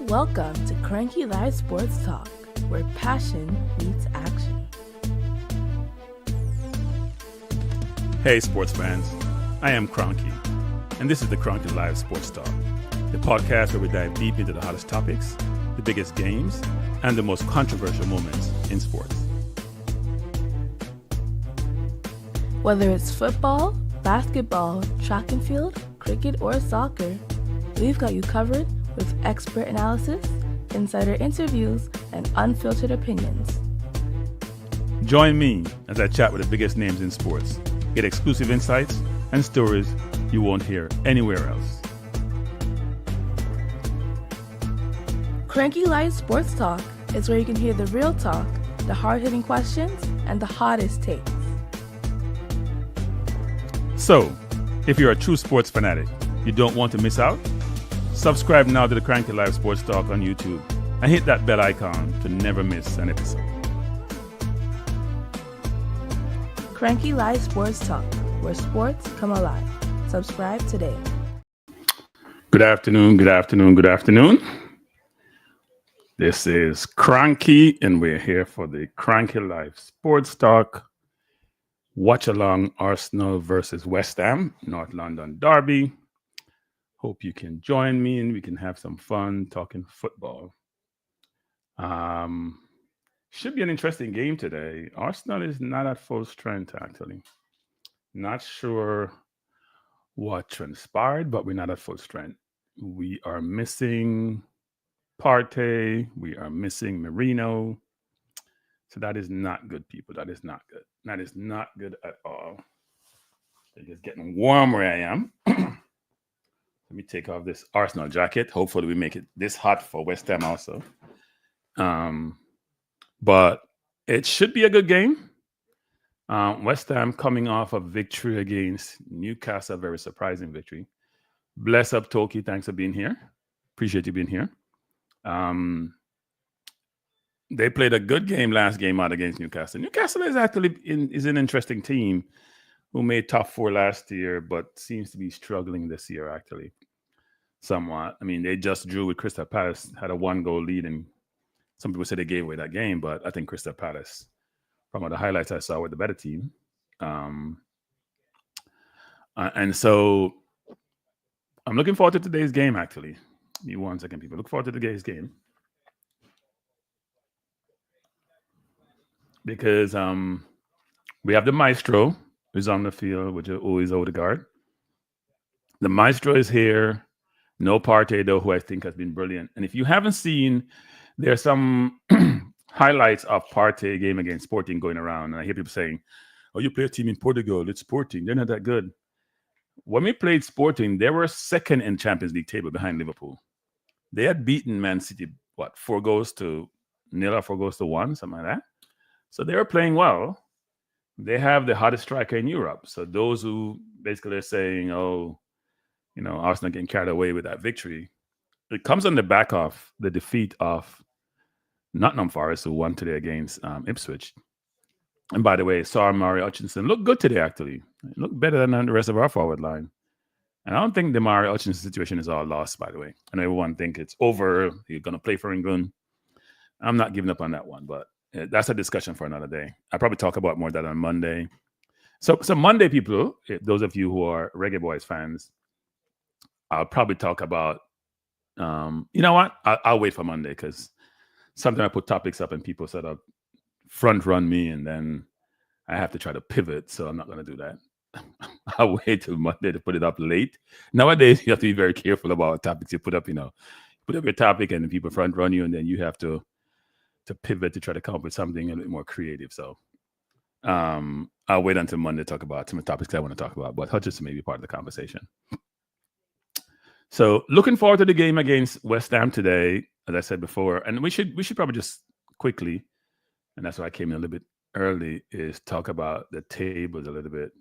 Welcome to Cranky Live Sports Talk, where passion meets action. Hey sports fans, I am Cranky, and this is the Cranky Live Sports Talk, the podcast where we dive deep into the hottest topics, the biggest games, and the most controversial moments in sports. Whether it's football, basketball, track and field, cricket, or soccer, we've got you covered with expert analysis, insider interviews, and unfiltered opinions. Join me as I chat with the biggest names in sports, get exclusive insights and stories you won't hear anywhere else. Cranky Live Sports Talk is where you can hear the real talk, the hard-hitting questions, and the hottest takes. So, if you're a true sports fanatic, you don't want to miss out? Subscribe now to the Cranky Live Sports Talk on YouTube and hit that bell icon to never miss an episode. Cranky Live Sports Talk, where sports come alive. Subscribe today. Good afternoon, good afternoon, good afternoon. This is Cranky, and we're here for the Cranky Live Sports Talk. Watchalong Arsenal versus West Ham, North London derby. Hope you can join me and we can have some fun talking football. Should be an interesting game today. Arsenal is not at full strength, actually. Not sure what transpired, but we're not at full strength. We are missing Partey. We are missing Merino. So that is not good, people. That is not good. That is not good at all. It's just getting warm where I am. Let me take off this Arsenal jacket. Hopefully we make it this hot for West Ham also. But it should be a good game. West Ham coming off a victory against Newcastle, a very surprising victory. Bless up, Toki. Thanks for being here. Appreciate you being here. They played a good game last game out against Newcastle. Newcastle is actually is an interesting team who made top four last year, but seems to be struggling this year, actually, somewhat. I mean, they just drew with Crystal Palace, had a 1-goal lead, and some people say they gave away that game, but I think Crystal Palace, from all the highlights I saw, were the better team. And so I'm looking forward to today's game, actually. Give me 1 second, people. Look forward to today's game. Because we have the Maestro who's on the field, which is always Odegaard. The Maestro is here. No Partey, though, who I think has been brilliant. And if you haven't seen, there's some highlights of Partey game against Sporting going around. And I hear people saying, oh, you play a team in Portugal. It's Sporting. They're not that good. When we played Sporting, they were second in Champions League table behind Liverpool. They had beaten Man City, 4-0 or 4-1, something like that. So they were playing well. They have the hottest striker in Europe. So those who basically are saying, Arsenal getting carried away with that victory, it comes on the back of the defeat of Nottingham Forest, who won today against Ipswich. And by the way, Mari Hutchinson looked good today, actually. It looked better than the rest of our forward line. And I don't think the Mari Hutchinson situation is all lost, by the way. And everyone think it's over. You're going to play for England. I'm not giving up on that one, but that's a discussion for another day. I'll probably talk about more of that on Monday. So Monday, people, those of you who are Reggae Boys fans, I'll probably talk about, you know what? I'll wait for Monday because sometimes I put topics up and people sort of front run me and then I have to try to pivot. So I'm not going to do that. I'll wait till Monday to put it up late. Nowadays, you have to be very careful about topics you put up, put up your topic and then people front run you and then you have to pivot to try to come up with something a little bit more creative. So I'll wait until Monday to talk about some of the topics I want to talk about, but Hutchinson may be part of the conversation. So looking forward to the game against West Ham today, as I said before, and we should probably just quickly, and that's why I came in a little bit early, is talk about the tables a little bit.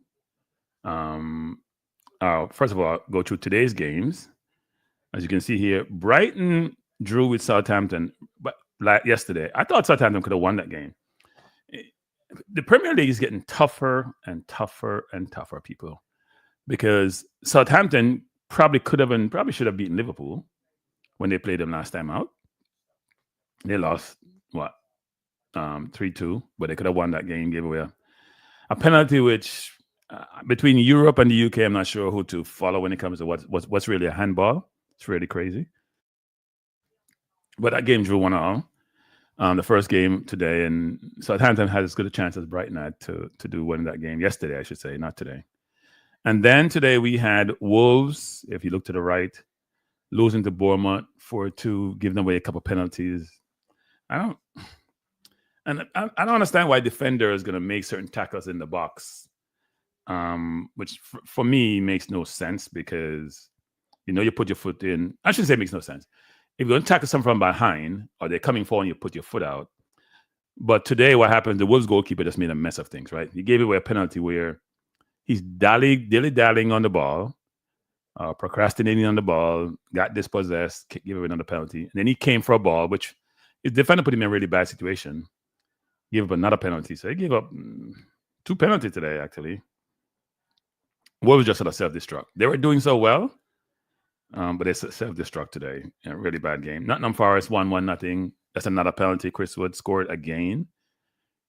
First of all, go through today's games. As you can see here, Brighton drew with Southampton, but yesterday, I thought Southampton could have won that game. The Premier League is getting tougher and tougher and tougher, people, because Southampton probably should have beaten Liverpool when they played them last time out. They lost what 3-2, but they could have won that game. Gave away a penalty, which between Europe and the UK, I'm not sure who to follow when it comes to what's really a handball. It's really crazy. But that game drew 1-1. The first game today, and Southampton had as good a chance as Brighton had to do win that game yesterday, I should say, not today. And then today we had Wolves, if you look to the right, losing to Bournemouth 4-2, giving away a couple penalties. I don't understand why defender is going to make certain tackles in the box, which for me makes no sense because you put your foot in. I shouldn't say it makes no sense. If you're going to tackle someone from behind or they're coming forward and you put your foot out. But today what happened, the Wolves goalkeeper just made a mess of things, right? He gave away a penalty where he's dilly-dallying on the ball, procrastinating on the ball, got dispossessed, gave away another penalty. And then he came for a ball, which his defender put him in a really bad situation. Gave up another penalty. So he gave up 2 penalties today, actually. Wolves just sort of self-destruct. They were doing so well, but they self-destruct today. A really bad game. Nottingham Forest 1-1. That's another penalty. Chris Wood scored again.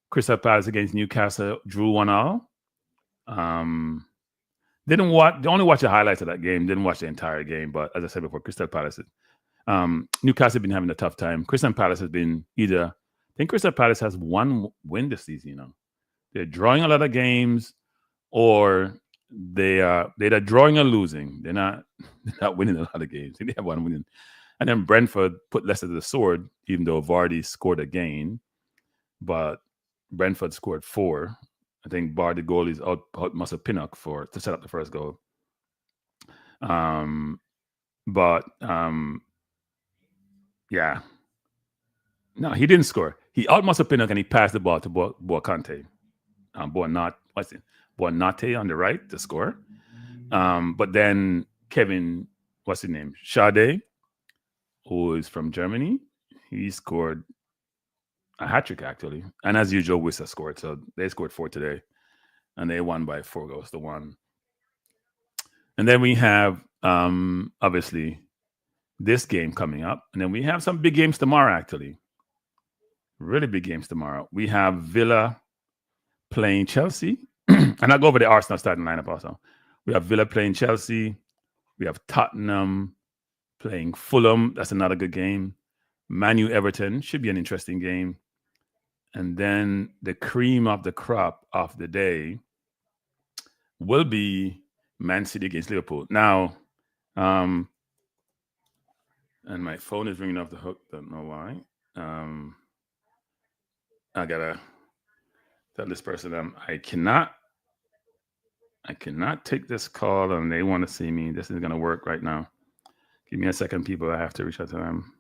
Crystal Palace against Newcastle drew 1-1. Didn't watch. Only watch the highlights of that game. Didn't watch the entire game. But as I said before, Crystal Palace, Newcastle have been having a tough time. Crystal Palace has been either. I think Crystal Palace has 1 win this season. They're drawing a lot of games, or they're drawing or losing. They're not winning a lot of games. They have 1 winning. And then Brentford put less of the sword, even though Vardy scored again. But Brentford scored 4. I think Vardy goalies out Muscle Pinnock to set up the first goal. Yeah. No, he didn't score. He out Muscle Pinnock and he passed the ball to Boakante. Buonate on the right to score. But then Kevin, what's his name? Sade, who is from Germany, he scored a hat-trick, actually. And as usual, Wissa scored. So they scored 4 today. And they won by 4 goals to 1. And then we have, obviously, this game coming up. And then we have some big games tomorrow, actually. Really big games tomorrow. We have Villa playing Chelsea. And I'll go over the Arsenal starting lineup also. We have Villa playing Chelsea. We have Tottenham playing Fulham. That's another good game. Man U Everton should be an interesting game. And then the cream of the crop of the day will be Man City against Liverpool. Now, and my phone is ringing off the hook. Don't know why. I gotta tell this person I cannot take this call and they want to see me. This isn't gonna work right now. Give me a second, people. I have to reach out to them.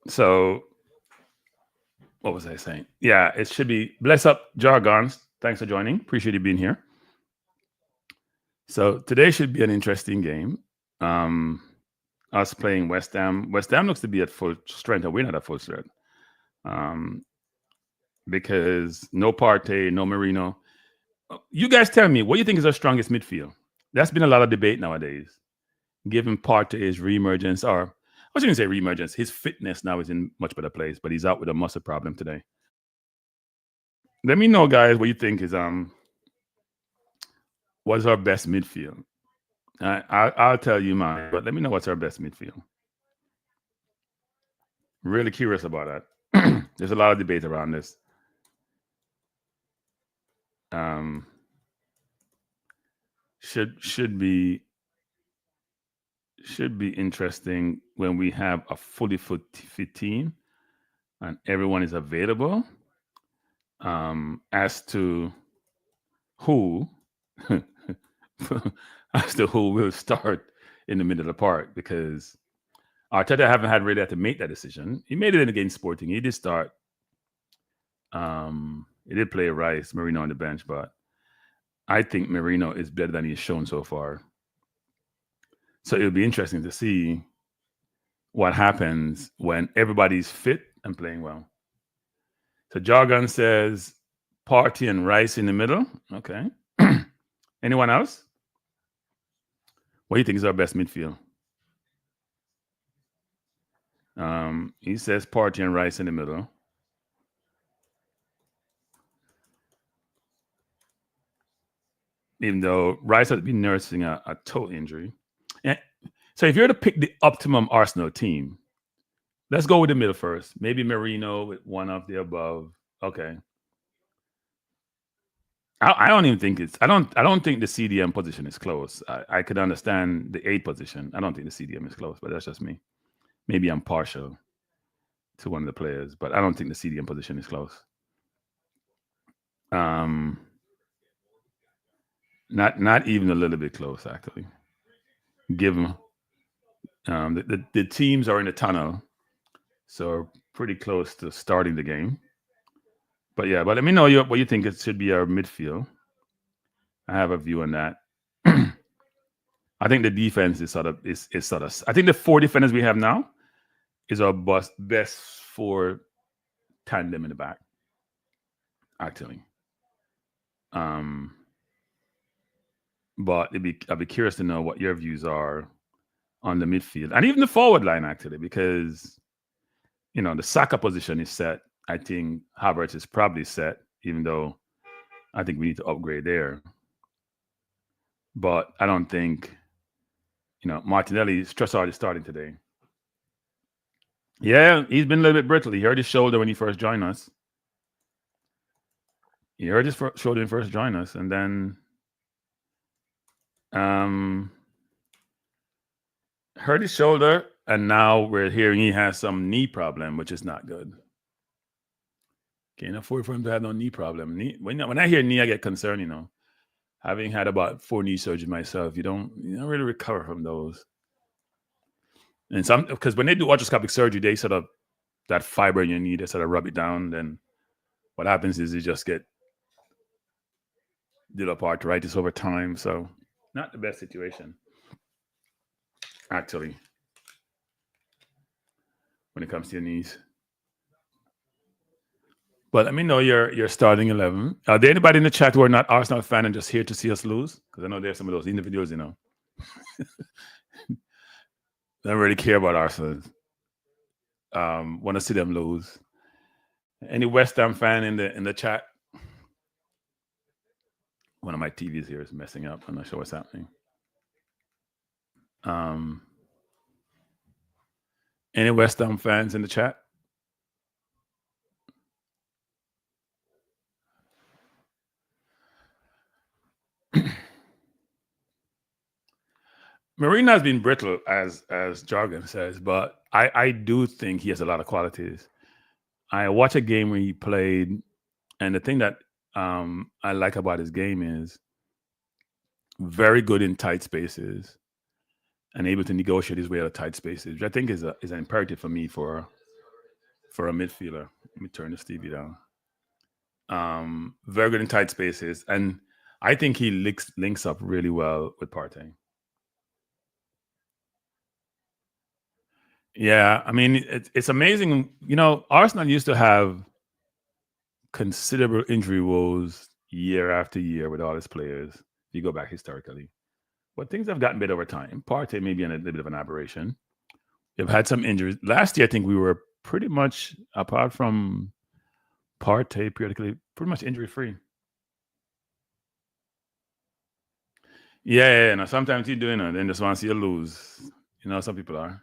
So what was I saying? Yeah, it should be Bless Up Jargons. Thanks for joining. Appreciate you being here. So today should be an interesting game. Us playing West Ham. West Ham looks to be at full strength, and we're not at full strength. Because no Partey, no Merino. You guys tell me, what do you think is our strongest midfield? That's been a lot of debate nowadays. Given Partey's reemergence, or I shouldn't say reemergence, his fitness now is in much better place, but he's out with a muscle problem today. Let me know, guys, what you think is what's our best midfield. I'll tell you mine, but let me know what's our best midfield. Really curious about that. There's a lot of debate around this. Should be interesting when we have a fully fit team and everyone is available. As to who will start in the middle of the park, because Arteta haven't had really had to make that decision. He made it against Sporting. He did start. He did play Rice, Merino on the bench, but I think Merino is better than he's shown so far. So it'll be interesting to see what happens when everybody's fit and playing well. So Jargon says Partey and Rice in the middle. Okay. Anyone else? What do you think is our best midfield? He says Partey and Rice in the middle. Even though Rice has been nursing a toe injury. And so if you're to pick the optimum Arsenal team, let's go with the middle first. Maybe Merino with one of the above. Okay. I don't even think it's. I don't think the CDM position is close. I could understand the 8 position. I don't think the CDM is close, but that's just me. Maybe I'm partial to one of the players, but I don't think the CDM position is close. Not even a little bit close, actually. Give them the teams are in the tunnel, so pretty close to starting the game. But yeah, but let me know what you think it should be our midfield. I have a view on that. I think the defense is sort of. I think the 4 defenders we have now is our best 4 tandem in the back. Actually, but I'd be curious to know what your views are on the midfield and even the forward line, actually, because the Saka position is set. I think Havertz is probably set, even though I think we need to upgrade there. But I don't think, Martinelli, Trossard is starting today. Yeah, he's been a little bit brittle. He hurt his shoulder when he first joined us. He hurt his shoulder when he first joined us, and then hurt his shoulder, and now we're hearing he has some knee problem, which is not good. Can't afford for him to have no knee problem. When I hear knee, I get concerned. Having had about 4 knee surgeries myself, you don't really recover from those. And because when they do arthroscopic surgery, they sort of that fiber in your knee, they sort of rub it down. Then what happens is you just get develop arthritis over time. So not the best situation, actually, when it comes to your knees. But let me know your starting 11. Are there anybody in the chat who are not Arsenal fan and just here to see us lose? Because I know there's some of those individuals, don't really care about Arsenal. Want to see them lose. Any West Ham fan in the chat? One of my TVs here is messing up. I'm not sure what's happening. Any West Ham fans in the chat? Marina has been brittle, as jargon says, but I do think he has a lot of qualities. I watched a game where he played, and the thing that I like about his game is very good in tight spaces and able to negotiate his way out of tight spaces, which I think is an imperative for me for a midfielder. Let me turn this TV down. Very good in tight spaces, and I think he links up really well with Partey. Yeah, I mean, it's amazing. Arsenal used to have considerable injury woes year after year with all its players. If you go back historically, but things have gotten better over time. Partey may be a little bit of an aberration. They've had some injuries. Last year, I think we were pretty much, apart from Partey, periodically, pretty much injury-free. Yeah. Sometimes you do, then just want to see you lose. Some people are.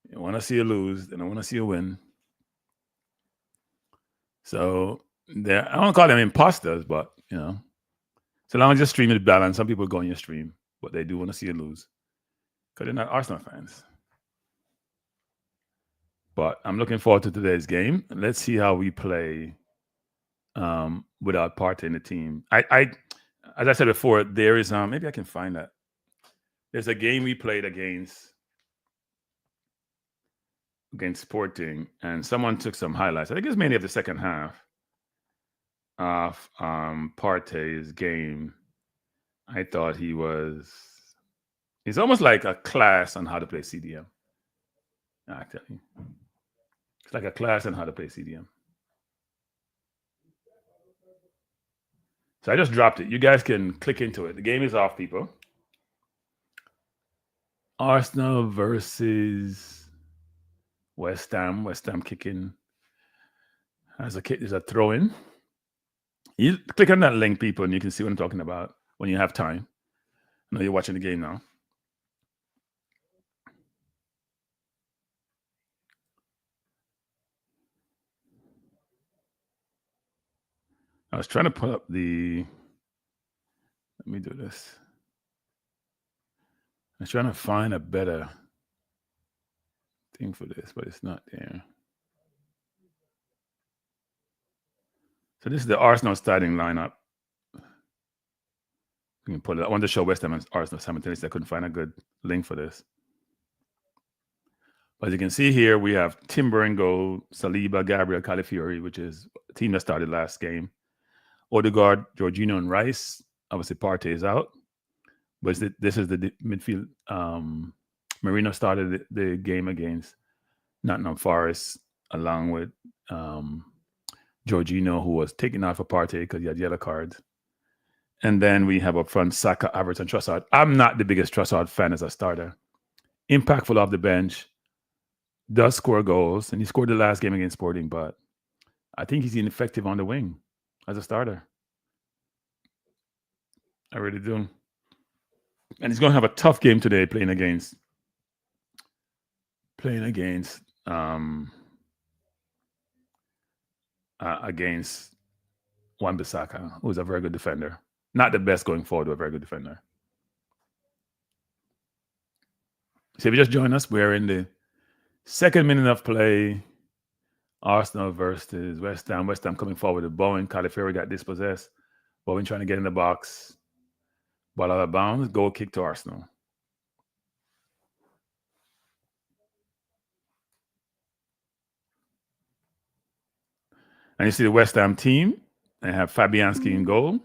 You want to see you lose, then I want to see you win. So I don't call them imposters, but so long as your stream is balanced, some people go on your stream, but they do want to see you lose because they're not Arsenal fans. But I'm looking forward to today's game. Let's see how we play without Partey in the team. I as I said before, there is maybe I can find that. There's a game we played against Sporting, and someone took some highlights. I think it's mainly of the second half of Partey's game. I thought he's almost like a class on how to play CDM. Actually, it's like a class on how to play CDM. So I just dropped it. You guys can click into it. The game is off, people. Arsenal versus West Ham. West Ham kicking as a kick. There's a throw in. You click on that link, people, and you can see what I'm talking about when you have time. I know you're watching the game now. I was trying to put up the. Let me do this. I was trying to find a better thing for this, but it's not there. So this is the Arsenal starting lineup. You can put it. I wanted to show West Ham and Arsenal simultaneously. I couldn't find a good link for this. But as you can see here, we have Timber and goal, Saliba, Gabriel, Calafiori, which is a team that started last game. Odegaard, Jorginho, and Rice. Obviously, Partey is out. But this is the midfield. Marino started the game against Nottingham Forest along with Jorginho, who was taken out for Partey because he had yellow cards. And then we have up front Saka, Havertz, and Trossard. I'm not the biggest Trossard fan as a starter. Impactful off the bench. Does score goals. And he scored the last game against Sporting, but I think he's ineffective on the wing as a starter. I really do. And he's going to have a tough game today playing against Wan-Bissaka, who's a very good defender. Not the best going forward, but a very good defender. So if you just join us, we're in the second minute of play. Arsenal versus West Ham. West Ham coming forward with Bowen. Calafiori got dispossessed. Bowen trying to get in the box. Ball out of bounds. Goal kick to Arsenal. And you see the West Ham team. They have Fabianski in goal.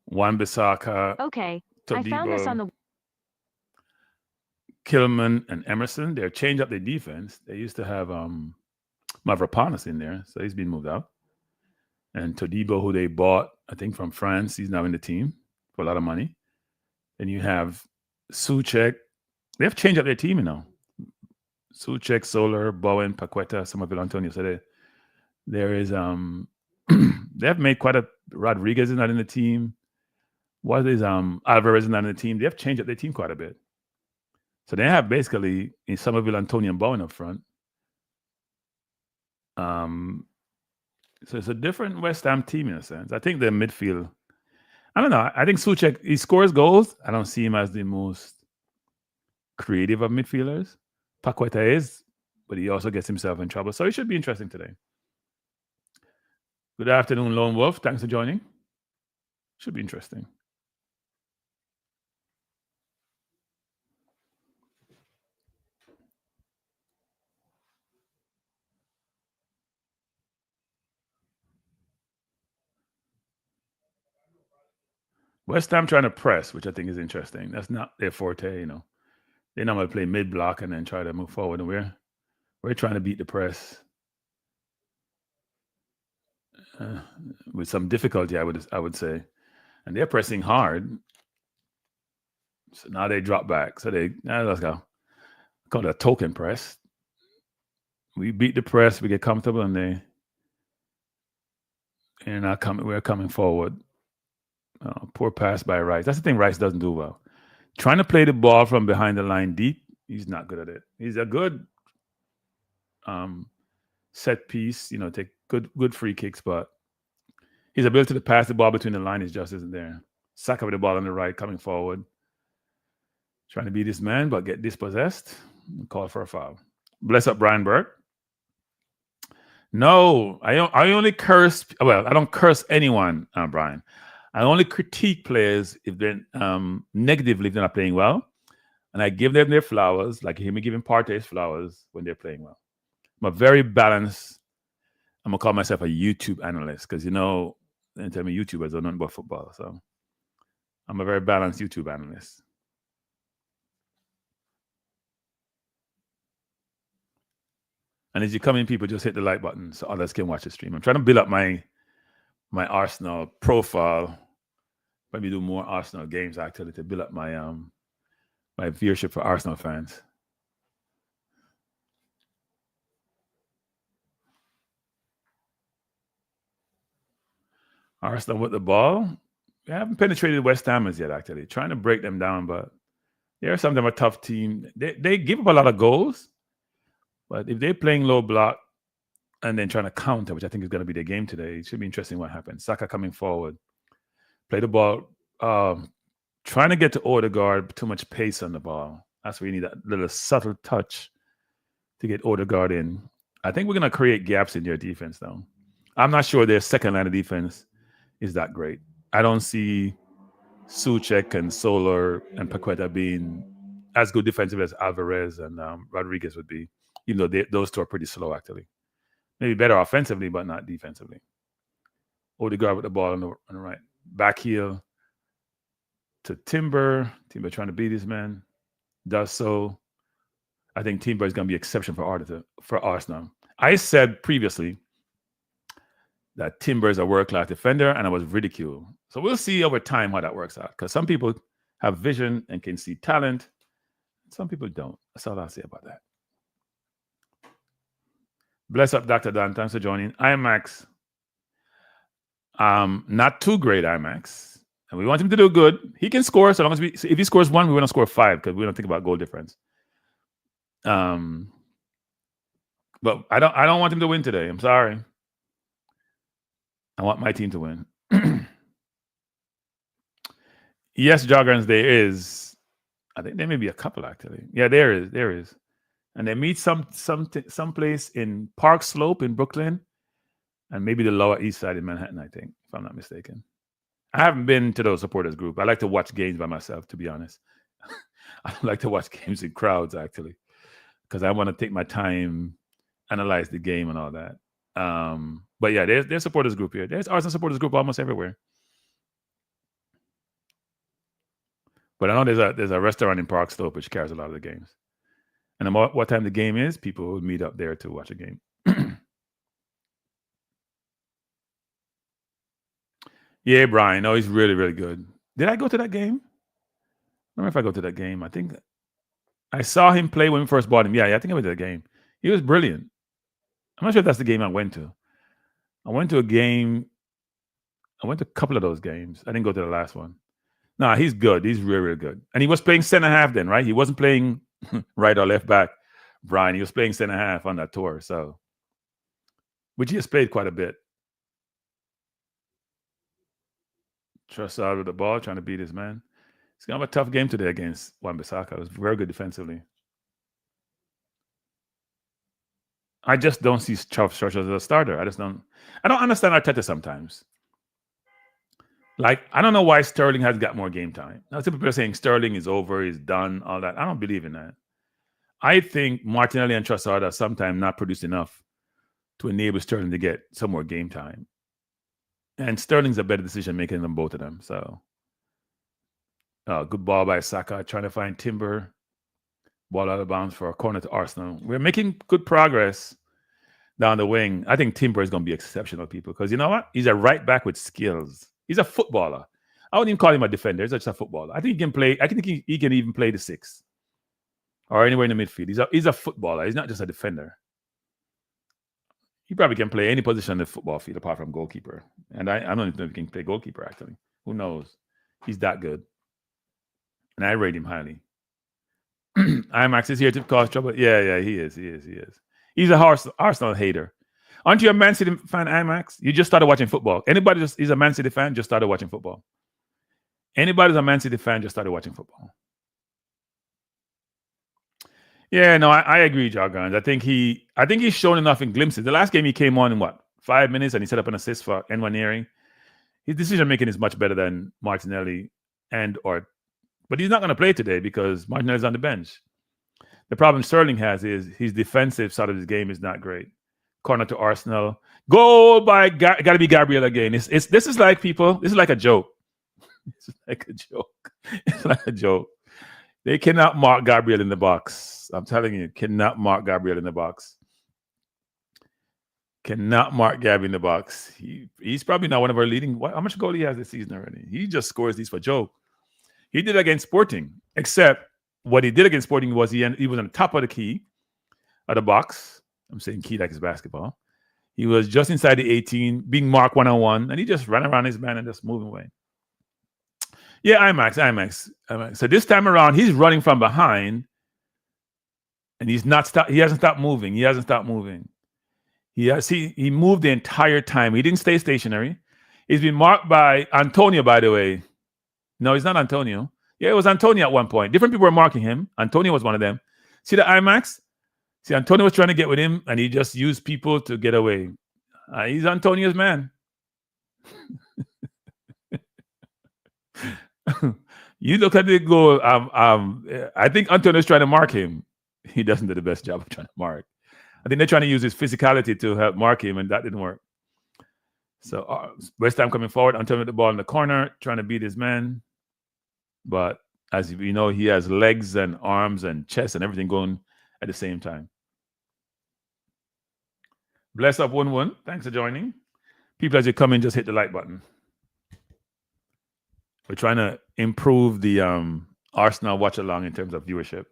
Wan-Bissaka. Okay. Todibo, I found this on the Kilman and Emerson. They're changed up their defense. They used to have Mavropanos in there, so he's been moved out. And Todibo, who they bought, I think, from France, he's now in the team for a lot of money. And you have Souček. They have changed up their team, you know. Souček, Soler, Bowen, Paqueta, Somerville, Antonio. So there is they have made quite a Rodriguez is not in the team. What is Alvarez is not in the team? They have changed up their team quite a bit. So they have basically in Somerville, Antonio, and Bowen up front. So it's a different West Ham team in a sense. I think the midfield. I don't know. I think Souček, he scores goals. I don't see him as the most creative of midfielders. Paqueta is, but he also gets himself in trouble. So it should be interesting today. Good afternoon, Lone Wolf. Thanks for joining. Should be interesting. West Ham trying to press, which I think is interesting. That's not their forte, you know. They normally play mid-block and then try to move forward, and we're trying to beat the press with some difficulty, I would say. And they're pressing hard. So now they drop back. So let's go. Call it a token press. We beat the press, we get comfortable, and we're coming forward. Poor pass by Rice. That's the thing Rice doesn't do well. Trying to play the ball from behind the line deep, he's not good at it. He's a good set piece, you know, take good free kicks, but his ability to pass the ball between the line is just isn't there. Saka with the ball on the right, coming forward. Trying to beat this man, but get dispossessed. Call for a foul. Bless up Brian Burke. No, I only curse. Well, I don't curse anyone, Brian. I only critique players if they're negatively if they're not playing well. And I give them their flowers, like you hear me giving Partey's flowers when they're playing well. I'm a very balanced, I'm going to call myself a YouTube analyst because, you know, they tell me YouTubers don't know about football. So I'm a very balanced YouTube analyst. And as you come in, people just hit the like button so others can watch the stream. I'm trying to build up my Arsenal profile. Maybe do more Arsenal games actually to build up my my viewership for Arsenal fans. Arsenal with the ball. We haven't penetrated West Ham yet, actually. Trying to break them down, but they're sometimes a tough team. They give up a lot of goals, but if they're playing low block and then trying to counter, which I think is going to be the game today, it should be interesting what happens. Saka coming forward, play the ball, trying to get to Odegaard, too much pace on the ball. That's where you need that little subtle touch to get Odegaard in. I think we're going to create gaps in their defense, though. I'm not sure their second line of defense is that great. I don't see Souček and Soler and Paqueta being as good defensive as Alvarez and Rodriguez would be, even though those two are pretty slow, actually. Maybe better offensively, but not defensively. Odegaard with the ball on the right. Back heel to Timber. Timber trying to beat his man. Does so. I think Timber is going to be exception for Arsenal. I said previously that Timber is a world-class defender, and I was ridiculed. So we'll see over time how that works out, because some people have vision and can see talent. Some people don't. That's all I'll say about that. Bless up, Dr. Don. Thanks for joining. IMAX. Not too great, IMAX. And we want him to do good. He can score, so long as if he scores 1, we want to score 5, because we don't think about goal difference. But I don't want him to win today. I'm sorry. I want my team to win. Yes, Joggers, there is. I think there may be a couple, actually. Yeah, there is. And they meet someplace in Park Slope in Brooklyn, and maybe the Lower East Side in Manhattan, I think, if I'm not mistaken. I haven't been to those supporters group. I like to watch games by myself, to be honest. I like to watch games in crowds, actually, because I want to take my time, analyze the game and all that. But yeah, there's supporters group here. There's Arsenal supporters group almost everywhere. But I know there's a restaurant in Park Slope which carries a lot of the games. And what time the game is, people will meet up there to watch a game. Yeah, Brian. No, he's really, really good. Did I go to that game? I don't know if I go to that game. I think I saw him play when we first bought him. Yeah, I think I went to the game. He was brilliant. I'm not sure if that's the game I went to. I went to a game. I went to a couple of those games. I didn't go to the last one. No, he's good. He's really, really good. And he was playing center half then, right? He wasn't playing right or left back, Brian. He was playing center half on that tour. So, which he has played quite a bit. Trust out of the ball, trying to beat his man. He's going to have a tough game today against Wan-Bissaka. It was very good defensively. I just don't see Church as a starter. I don't understand Arteta sometimes. Like, I don't know why Sterling has got more game time. Now, some people are saying Sterling is over, he's done, all that. I don't believe in that. I think Martinelli and Trossard are sometimes not produced enough to enable Sterling to get some more game time. And Sterling's a better decision maker than both of them. So, good ball by Saka, trying to find Timber. Ball out of bounds for a corner to Arsenal. We're making good progress down the wing. I think Timber is going to be exceptional, people, because you know what? He's a right back with skills. He's a footballer. I wouldn't even call him a defender. He's just a footballer. I think he can play. I think he can even play the 6 or anywhere in the midfield. He's a footballer. He's not just a defender. He probably can play any position on the football field apart from goalkeeper. And I don't even know if he can play goalkeeper, actually. Who knows? He's that good. And I rate him highly. IMAX is here to cause trouble. Yeah, he is. He's a Arsenal hater. Aren't you a Man City fan, IMAX? You just started watching football. Anybody is a Man City fan, just started watching football. Anybody who's a Man City fan, just started watching football. Yeah, no, I agree, Jargon. I think he's shown enough in glimpses. The last game he came on in 5 minutes, and he set up an assist for Nwaneri. His decision making is much better than Martinelli but he's not going to play today because Martinelli's on the bench. The problem Sterling has is his defensive side of his game is not great. Corner to Arsenal. Goal by got to be Gabriel again. This is like people. This is like a joke. It's like a joke. They cannot mark Gabriel in the box. I'm telling you, cannot mark Gabriel in the box. Cannot mark Gabby in the box. He's probably not one of our leading. How much goal he has this season already? He just scores these for joke. He did against Sporting, except what he did against Sporting was he was on the top of the key of the box. I'm saying key like it's basketball. He was just inside the 18, being marked one-on-one, and he just ran around his man and just moving away. Yeah, IMAX. So this time around, he's running from behind, and he hasn't stopped moving. He moved the entire time. He didn't stay stationary. He's been marked by Antonio, by the way. No, he's not Antonio. Yeah, it was Antonio at one point. Different people were marking him. Antonio was one of them. See the IMAX? See, Antonio was trying to get with him, and he just used people to get away. He's Antonio's man. You look at the goal. I think Antonio's trying to mark him. He doesn't do the best job of trying to mark. I think they're trying to use his physicality to help mark him, and that didn't work. So West Ham coming forward, Antonio with the ball in the corner, trying to beat his man. But as you know, he has legs and arms and chest and everything going at the same time. Bless up 1-1. Thanks for joining. People, as you come in, just hit the like button. We're trying to improve the Arsenal watch along in terms of viewership.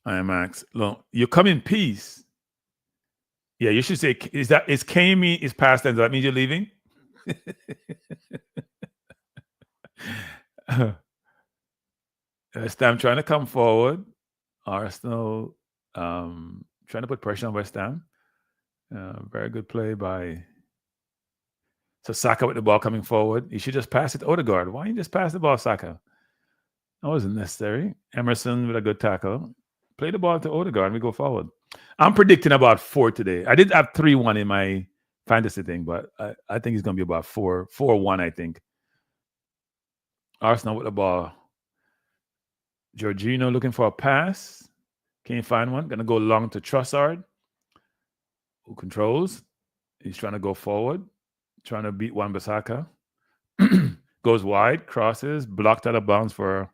IMAX. Look, you come in peace. Yeah, you should say, is came is past tense? Does that mean you're leaving? West Ham trying to come forward. Arsenal trying to put pressure on West Ham. Very good play by Saka with the ball coming forward. You should just pass it to Odegaard. Why you just pass the ball, Saka? That wasn't necessary. Emerson with a good tackle. Play the ball to Odegaard and we go forward. I'm predicting about 4 today. I did have 3-1 in my fantasy thing, but I think it's going to be about 4-1, I think. Arsenal with the ball. Jorginho looking for a pass. Can't find one. Going to go long to Trossard, who controls. He's trying to go forward. Trying to beat Wan-Bissaka. Goes wide, crosses, blocked out of bounds for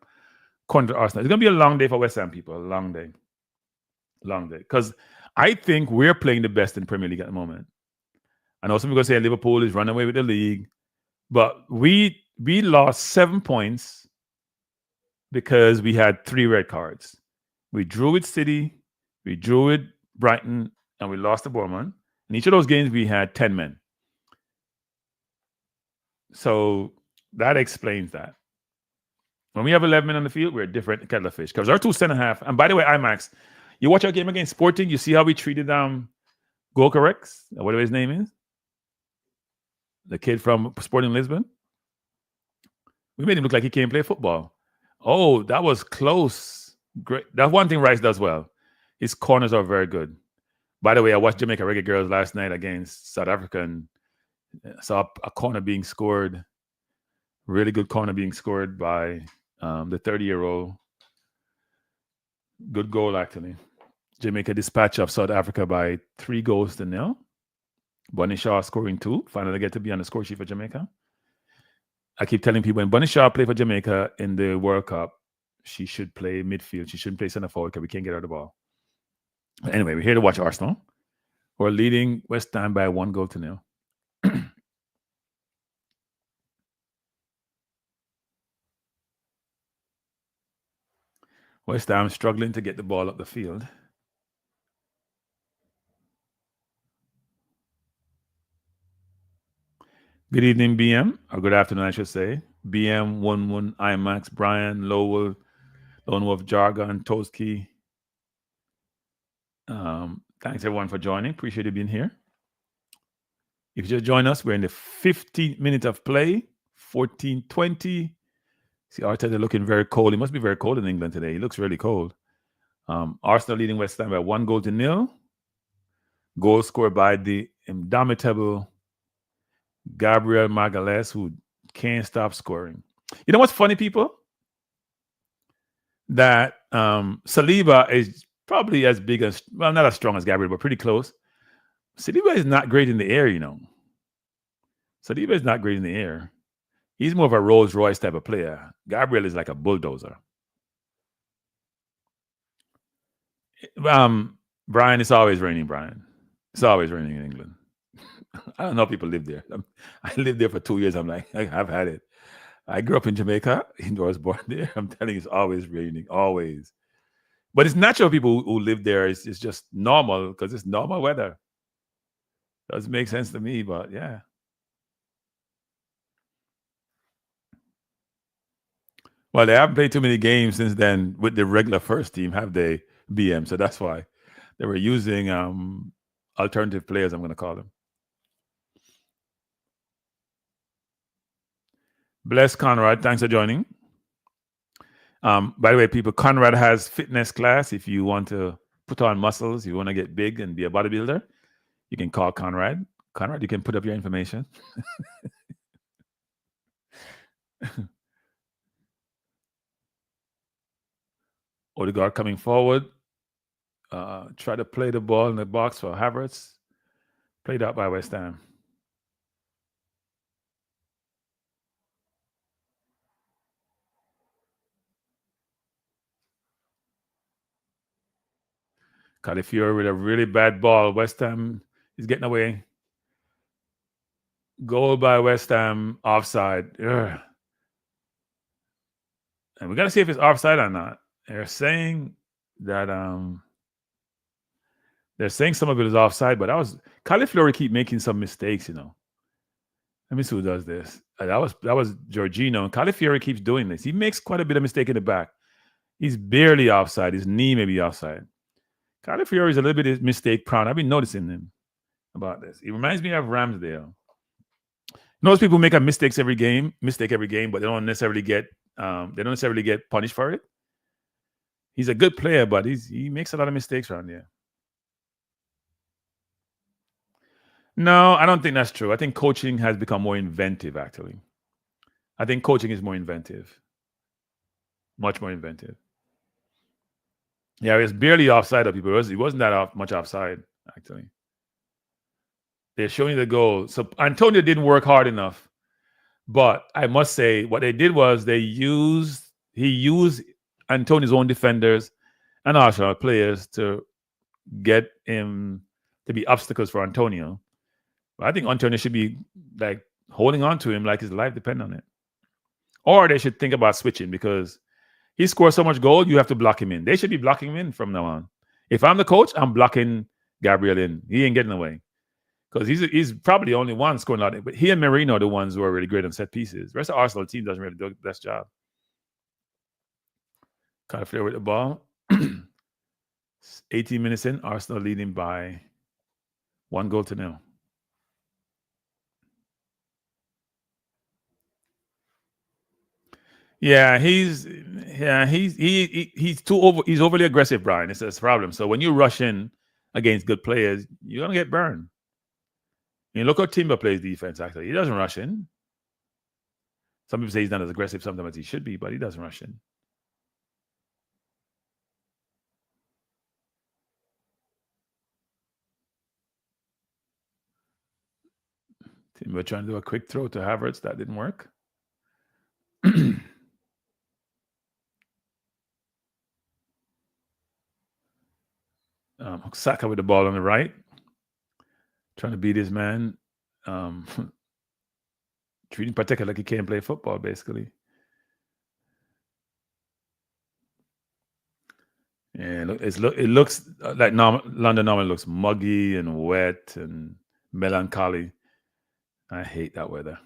corner to Arsenal. It's going to be a long day for West Ham people. A long day. Long day. Because I think we're playing the best in the Premier League at the moment. I know some people say Liverpool is running away with the league. But we lost 7 points because we had 3 red cards. We drew with City, we drew with Brighton, and we lost to Bournemouth. In each of those games, we had 10 men. So that explains that. When we have 11 men on the field, we're a different kettle of fish. Because our 2 center-half, and by the way, IMAX, you watch our game against Sporting, you see how we treated Goal Corrects, whatever his name is, the kid from Sporting Lisbon. We made him look like he can't play football. Oh, that was close. Great. That's one thing Rice does well. His corners are very good. By the way, I watched Jamaica Reggae Girls last night against South Africa and saw a corner being scored. Really good corner being scored by the 30-year-old. Good goal, actually. Jamaica dispatch of South Africa by 3-0. Bunny Shaw scoring 2. Finally get to be on the score sheet for Jamaica. I keep telling people when Bunny Shaw play for Jamaica in the World Cup, she should play midfield. She shouldn't play center forward because we can't get her the ball. Anyway, we're here to watch Arsenal. We're leading West Ham by 1-0. West Ham struggling to get the ball up the field. Good evening, BM, or good afternoon, I should say. BM, 1-1, IMAX, Brian, Lowell, Lone Wolf, Jargon, Toski. Thanks, everyone, for joining. Appreciate you being here. If you just join us, we're in the 15th minute of play, 14:20. See, Arteta looking very cold. He must be very cold in England today. He looks really cold. Arsenal leading West Ham by 1-0. Goal scored by the indomitable Gabriel Magalhaes, who can't stop scoring. You know what's funny, people? That Saliba is probably as big as, well, not as strong as Gabriel, but pretty close. Saliba is not great in the air, you know. Saliba is not great in the air. He's more of a Rolls Royce type of player. Gabriel is like a bulldozer. Brian, it's always raining, Brian. It's always raining in England. I don't know if people live there. I lived there for 2 years. I'm like, I've had it. I grew up in Jamaica. I was born there. I'm telling you, it's always raining, always. But it's natural people who live there. It's just normal because it's normal weather. Doesn't make sense to me, but yeah. Well, they haven't played too many games since then with the regular first team, have they, BM? So that's why they were using alternative players, I'm going to call them. Bless Conrad. Thanks for joining. By the way, people, Conrad has fitness class. If you want to put on muscles, you want to get big and be a bodybuilder, you can call Conrad. Conrad, you can put up your information. Odegaard coming forward. Try to play the ball in the box for Havertz. Played out by West Ham. Califiore with a really bad ball. West Ham is getting away. Goal by West Ham, offside. Ugh. And we got to see if it's offside or not. They're saying that they're saying some of it is offside, but Califiore keep making some mistakes, Let me see who does this. That was Jorginho. And Califiore keeps doing this. He makes quite a bit of mistake in the back. He's barely offside. His knee may be offside. Califiore is a little bit mistake prone. I've been noticing him about this. He reminds me of Ramsdale. Those people make a mistake every game, but they don't necessarily get punished for it. He's a good player, but he makes a lot of mistakes around here. No, I don't think that's true. I think coaching has become more inventive, actually. I think coaching is more inventive. Much more inventive. Yeah, it was barely offside of people. It wasn't that much offside, actually. They're showing you the goal. So Antonio didn't work hard enough. But I must say, what they did was he used Antonio's own defenders and Arsenal players to get him to be obstacles for Antonio. But I think Antonio should be like holding on to him like his life depends on it. Or they should think about switching because he scores so much goal, you have to block him in. They should be blocking him in from now on. If I'm the coach, I'm blocking Gabriel in. He ain't getting away. Because he's probably the only one scoring a lot. But he and Merino are the ones who are really great on set pieces. The rest of the Arsenal team doesn't really do the best job. Califiore with the ball. 18 minutes in, Arsenal leading by 1-0. Yeah, he's overly aggressive, Brian. It's a problem. So when you rush in against good players, you're gonna get burned. Look how Timber plays defense, actually. He doesn't rush in. Some people say he's not as aggressive sometimes as he should be, but he doesn't rush in. Timber trying to do a quick throw to Havertz. That didn't work. Saka with the ball on the right. Trying to beat his man. Treating Pateka like he can't play football, basically. Yeah, it looks like London normally looks muggy and wet and melancholy. I hate that weather.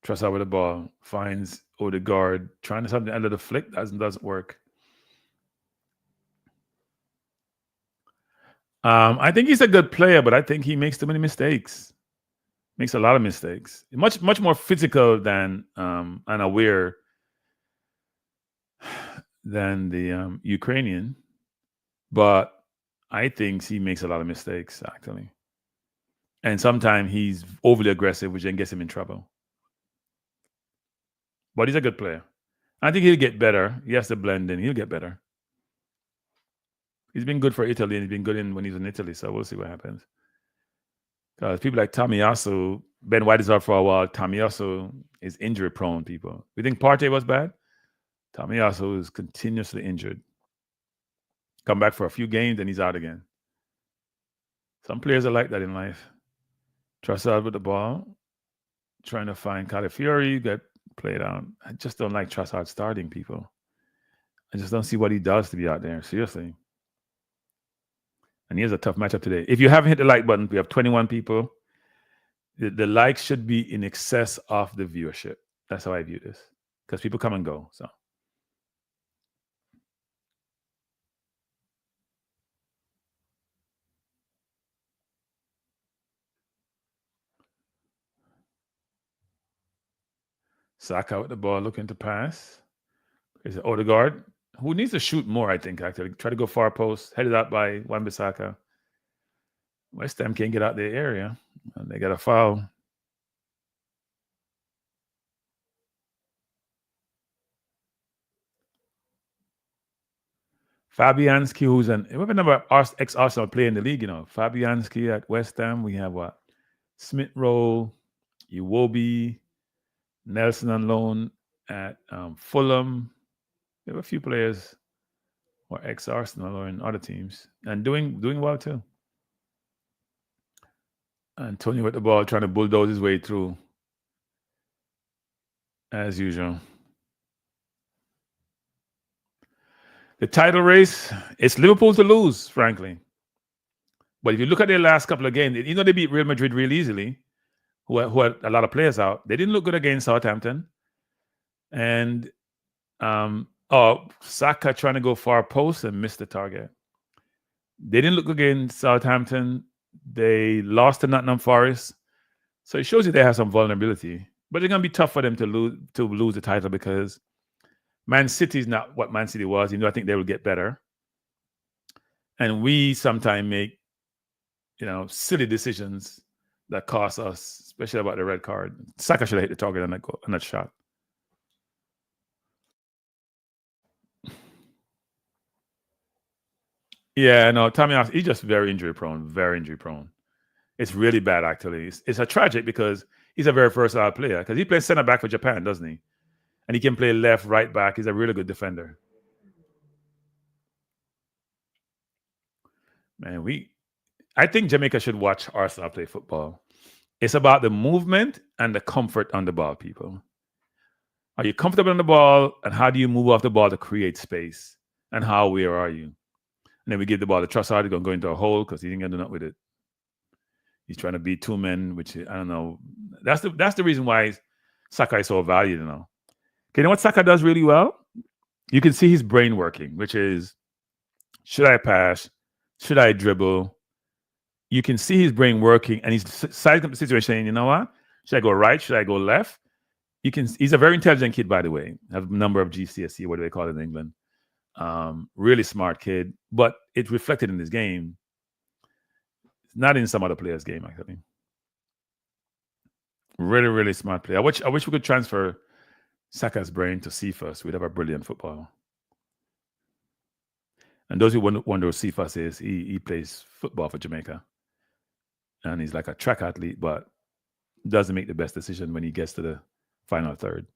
Trossard with the ball finds Odegaard trying to something under the flick doesn't work. I think he's a good player, but I think he makes too many mistakes. Makes a lot of mistakes. Much more physical than and aware than the Ukrainian, but I think he makes a lot of mistakes, actually. And sometimes he's overly aggressive, which then gets him in trouble. But he's a good player. I think he'll get better. He has to blend in. He'll get better. He's been good for Italy, and he's been good when he's in Italy, so we'll see what happens. Because people like Tomiyasu, Ben White is out for a while. Tomiyasu is injury-prone, people. We think Partey was bad? Tomiyasu is continuously injured. Come back for a few games, and he's out again. Some players are like that in life. Trossard with the ball, trying to find Calafiori, get played out. I just don't like Trossard starting people. I just don't see what he does to be out there. Seriously. And he has a tough matchup today. If you haven't hit the like button, we have 21 people. The likes should be in excess of the viewership. That's how I view this. Because people come and go. So Saka with the ball looking to pass. Is it Odegaard? Who needs to shoot more, I think, actually. Try to go far post, headed out by Wan-Bissaka. West Ham can't get out their area. And they got a foul. Fabianski, who's an ex-Arsenal player in the league, Fabianski at West Ham. We have what? Smith Rowe, Iwobi, Nelson on loan at Fulham. We have a few players who are ex-Arsenal or in other teams and doing well too. Antonio with the ball trying to bulldoze his way through as usual. The title race, it's Liverpool to lose, frankly. But if you look at their last couple of games, they beat Real Madrid real easily, who had a lot of players out. They didn't look good against Southampton. And Saka trying to go far post and missed the target. They didn't look good against Southampton. They lost to Nottingham Forest. So it shows you they have some vulnerability. But it's going to be tough for them to lose the title because Man City is not what Man City was. I think they will get better. And we sometimes make, silly decisions that cost us, especially about the red card. Saka should have hit the target on that shot. Yeah, no, Tommy, he's just very injury prone. It's really bad, actually. It's a tragic because he's a very versatile player because he plays center back for Japan, doesn't he? And he can play left, right back. He's a really good defender. Man, I think Jamaica should watch Arsenal play football. It's about the movement and the comfort on the ball, people. Are you comfortable on the ball? And how do you move off the ball to create space? And where are you? And then we give the ball to Trossard. He's going to go into a hole because he didn't get enough with it. He's trying to beat two men, which I don't know. That's the reason why Saka is so valued, Okay, you know what Saka does really well? You can see his brain working, which is, should I pass? Should I dribble? You can see his brain working, and he's sizing up the situation, saying, you know what? Should I go right? Should I go left? He's a very intelligent kid, by the way. I have a number of GCSE, what do they call it in England? Really smart kid, but it's reflected in his game. It's not in some other players' game, actually. Really, really smart player. I wish we could transfer Saka's brain to Cephas. We'd have a brilliant football. And those who wonder who Cephas is, he plays football for Jamaica. And he's like a track athlete, but doesn't make the best decision when he gets to the final third.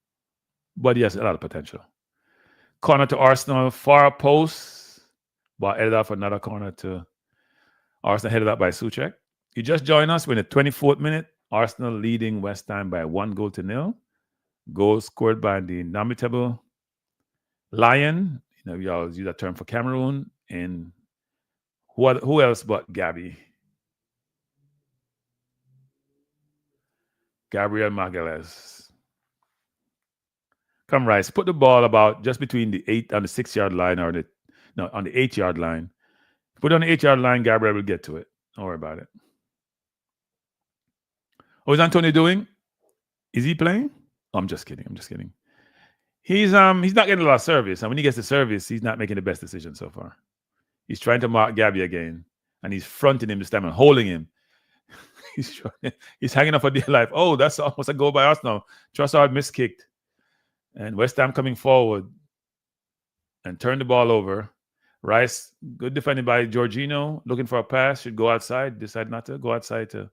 But he has a lot of potential. Corner to Arsenal, far post. Ball headed off another corner to Arsenal, headed up by Souček. You just joined us. We're in the 24th minute. Arsenal leading West Ham by 1-0. Goal scored by the indomitable Lion. We always use that term for Cameroon. And who else but Gabby? Gabriel Magalhaes. Come, Rice. Put the ball about just between the 8 and the 6-yard line, on the 8-yard line. Put it on the 8-yard line, Gabriel will get to it. Don't worry about it. What is Antonio doing? Is he playing? Oh, I'm just kidding. He's not getting a lot of service. And when he gets the service, he's not making the best decision so far. He's trying to mark Gabby again. And he's fronting him this time and holding him. He's hanging up for dear life. Oh, that's almost a goal by Arsenal. Trossard miskicked. And West Ham coming forward and turn the ball over. Rice, good defending by Jorginho, looking for a pass, should go outside, decide not to, go outside to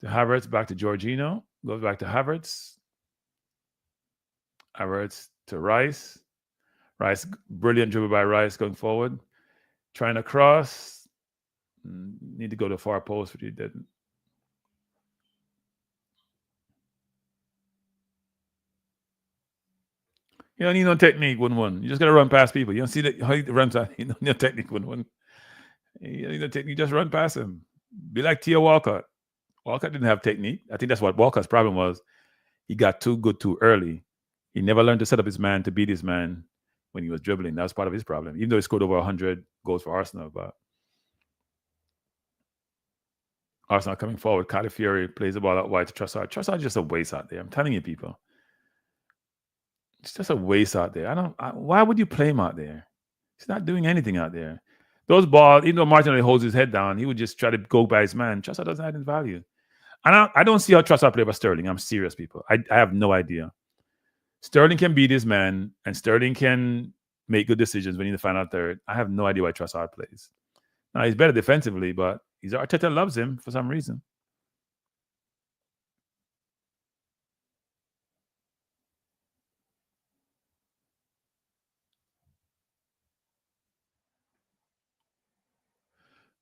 Havertz, back to Jorginho, goes back to Havertz to Rice. Brilliant dribble by Rice going forward. Trying to cross. Need to go to far post, which he didn't. You don't need no technique, 1-1. You just got to run past people. You don't see that how he runs out. You don't need no technique, 1-1. You don't need no technique. Just run past him. Be like Tia Walcott. Walcott didn't have technique. I think that's what Walcott's problem was. He got too good too early. He never learned to set up his man to beat his man when he was dribbling. That was part of his problem. Even though he scored over 100 goals for Arsenal, but Arsenal coming forward. Calafiori plays the ball out wide to Trossard. Trossard's just a waste out there. I'm telling you, people. It's just a waste out there. Why would you play him out there? He's not doing anything out there. Those balls, even though Martinelli holds his head down, he would just try to go by his man. Trossard doesn't have any value. I don't see how Trossard play by Sterling. I'm serious, people. I have no idea. Sterling can beat his man, and Sterling can make good decisions when he's the final third. I have no idea why Trossard plays. Now, he's better defensively, but Arteta loves him for some reason.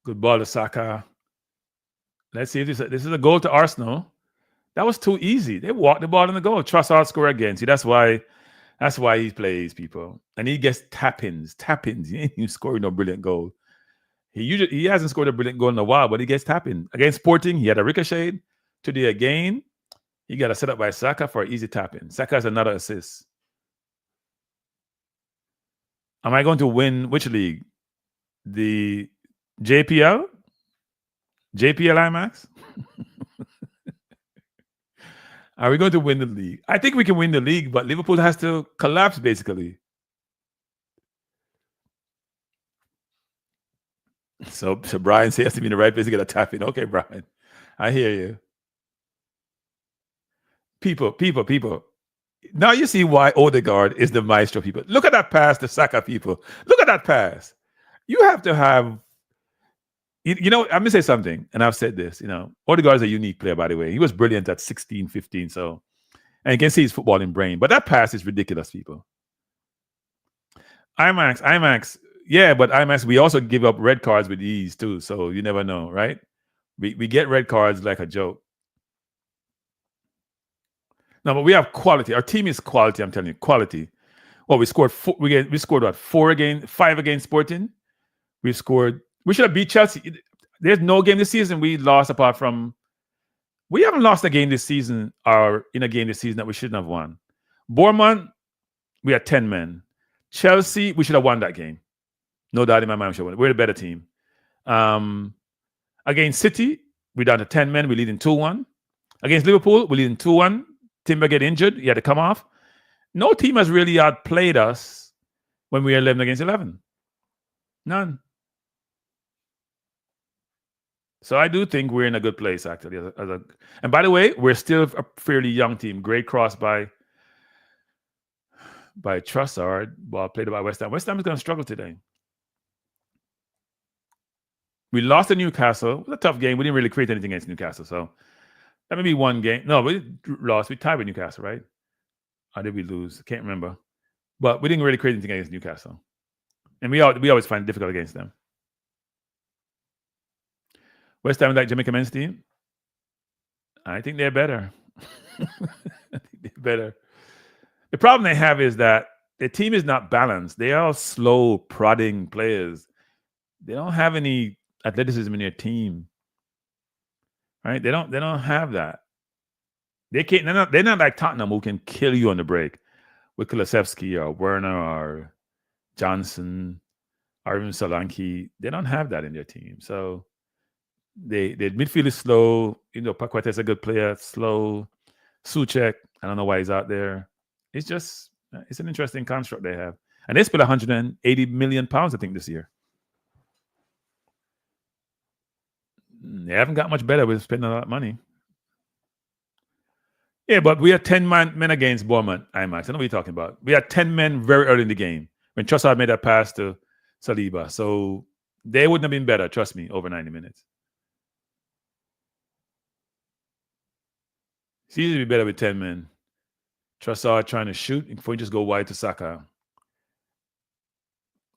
Good ball to Saka. Let's see if this is a goal to Arsenal. That was too easy. They walked the ball in the goal. Trossard score again. See, that's why he plays, people. And he gets tap-ins. He ain't even scoring no brilliant goal. He hasn't scored a brilliant goal in a while, but he gets tap-in. Against Sporting, he had a ricochet. Today again, he got a set up by Saka for an easy tap-in. Saka has another assist. Am I going to win which league? The JPL? JPL IMAX? Are we going to win the league? I think we can win the league, but Liverpool has to collapse, basically. So Brian says to be in the right place to get a tap in. Okay, Brian. I hear you. People. Now you see why Odegaard is the maestro, people. Look at that pass to Saka, people. Look at that pass. You have to have... I'm going to say something, and I've said this. Odegaard is a unique player, by the way. He was brilliant at 16, 15, so... And you can see his footballing brain. But that pass is ridiculous, people. IMAX. Yeah, but IMAX, we also give up red cards with ease, too. So you never know, right? We get red cards like a joke. No, but we have quality. Our team is quality, I'm telling you. Quality. Well, we scored 4, we scored what? 5 against Sporting. We should have beat Chelsea. There's no game this season we lost apart from... We haven't lost a game this season or in a game this season that we shouldn't have won. Bournemouth, we had 10 men. Chelsea, we should have won that game. No doubt in my mind we should have won. We're the better team. Against City, we're down to 10 men. We're leading 2-1. Against Liverpool, we're leading 2-1. Timber get injured. He had to come off. No team has really outplayed us when we are 11 against 11. None. So I do think we're in a good place, actually. And by the way, we're still a fairly young team. Great cross by Trossard. Ball played by West Ham. West Ham is going to struggle today. We lost to Newcastle. It was a tough game. We didn't really create anything against Newcastle. So that may be one game. No, we lost. We tied with Newcastle, right? Or did we lose? Can't remember. But we didn't really create anything against Newcastle. And we always find it difficult against them. West Ham, like Jamaica men's team? I think they're better. I think they're better. The problem they have is that their team is not balanced. They are slow, prodding players. They don't have any athleticism in their team. Right? They don't have that. They're not like Tottenham who can kill you on the break with Kulusevski or Werner or Johnson or even Solanke. They don't have that in their team. So their midfield is slow. Paqueta is a good player, slow. Souček, I don't know why he's out there. It's an interesting construct they have. And they spent 180 million pounds, I think, this year. They haven't got much better with spending a lot of money. Yeah, but we had 10 men against Bournemouth, IMAX. I know what you're talking about. We had 10 men very early in the game when Trossard made that pass to Saliba. So they wouldn't have been better, trust me, over 90 minutes. It's easy to be better with 10 men. Trossard trying to shoot before you just go wide to Saka.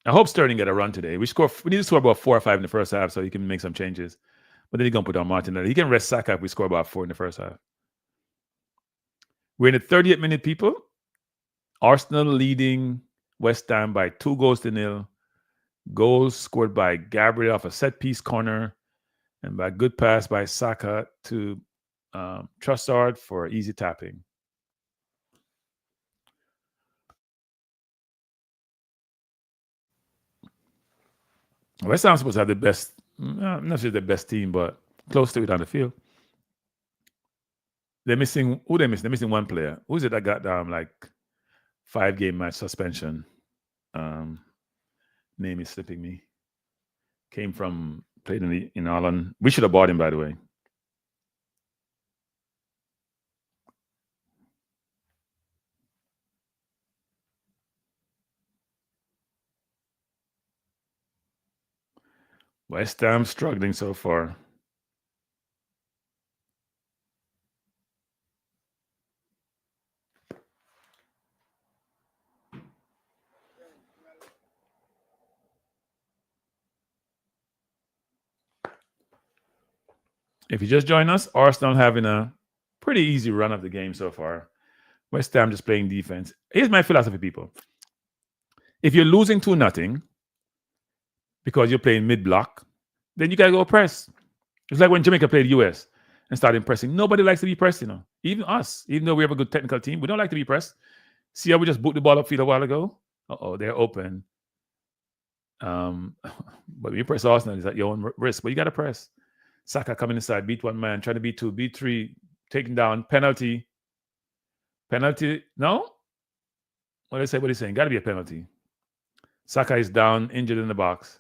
I hope Sterling get a run today. We need to score about 4 or 5 in the first half so he can make some changes. But then he's going to put on Martinelli. He can rest Saka if we score about 4 in the first half. We're in the 38th minute, people. Arsenal leading West Ham by 2-0. Goals scored by Gabriel off a set-piece corner and by a good pass by Saka to Trossard for easy tapping. West Ham's supposed to have the best, not necessarily the best team, but close to it on the field. They're missing, who they missing? They're missing one player. Who's it that got like 5-game match suspension? Name is slipping me. Played in Holland. We should have bought him, by the way. West Ham struggling so far. If you just join us, Arsenal having a pretty easy run of the game so far. West Ham just playing defense. Here's my philosophy, people. If you're losing 2-0 because you're playing mid-block, then you got to go press. It's like when Jamaica played US and started pressing. Nobody likes to be pressed, Even us. Even though we have a good technical team, we don't like to be pressed. See how we just booked the ball upfield a while ago? They're open. But you press Arsenal, it's at your own risk. But you got to press. Saka coming inside, beat one man, trying to beat two, beat three, taken down, penalty. Penalty, no? What are they saying? Got to be a penalty. Saka is down, injured in the box.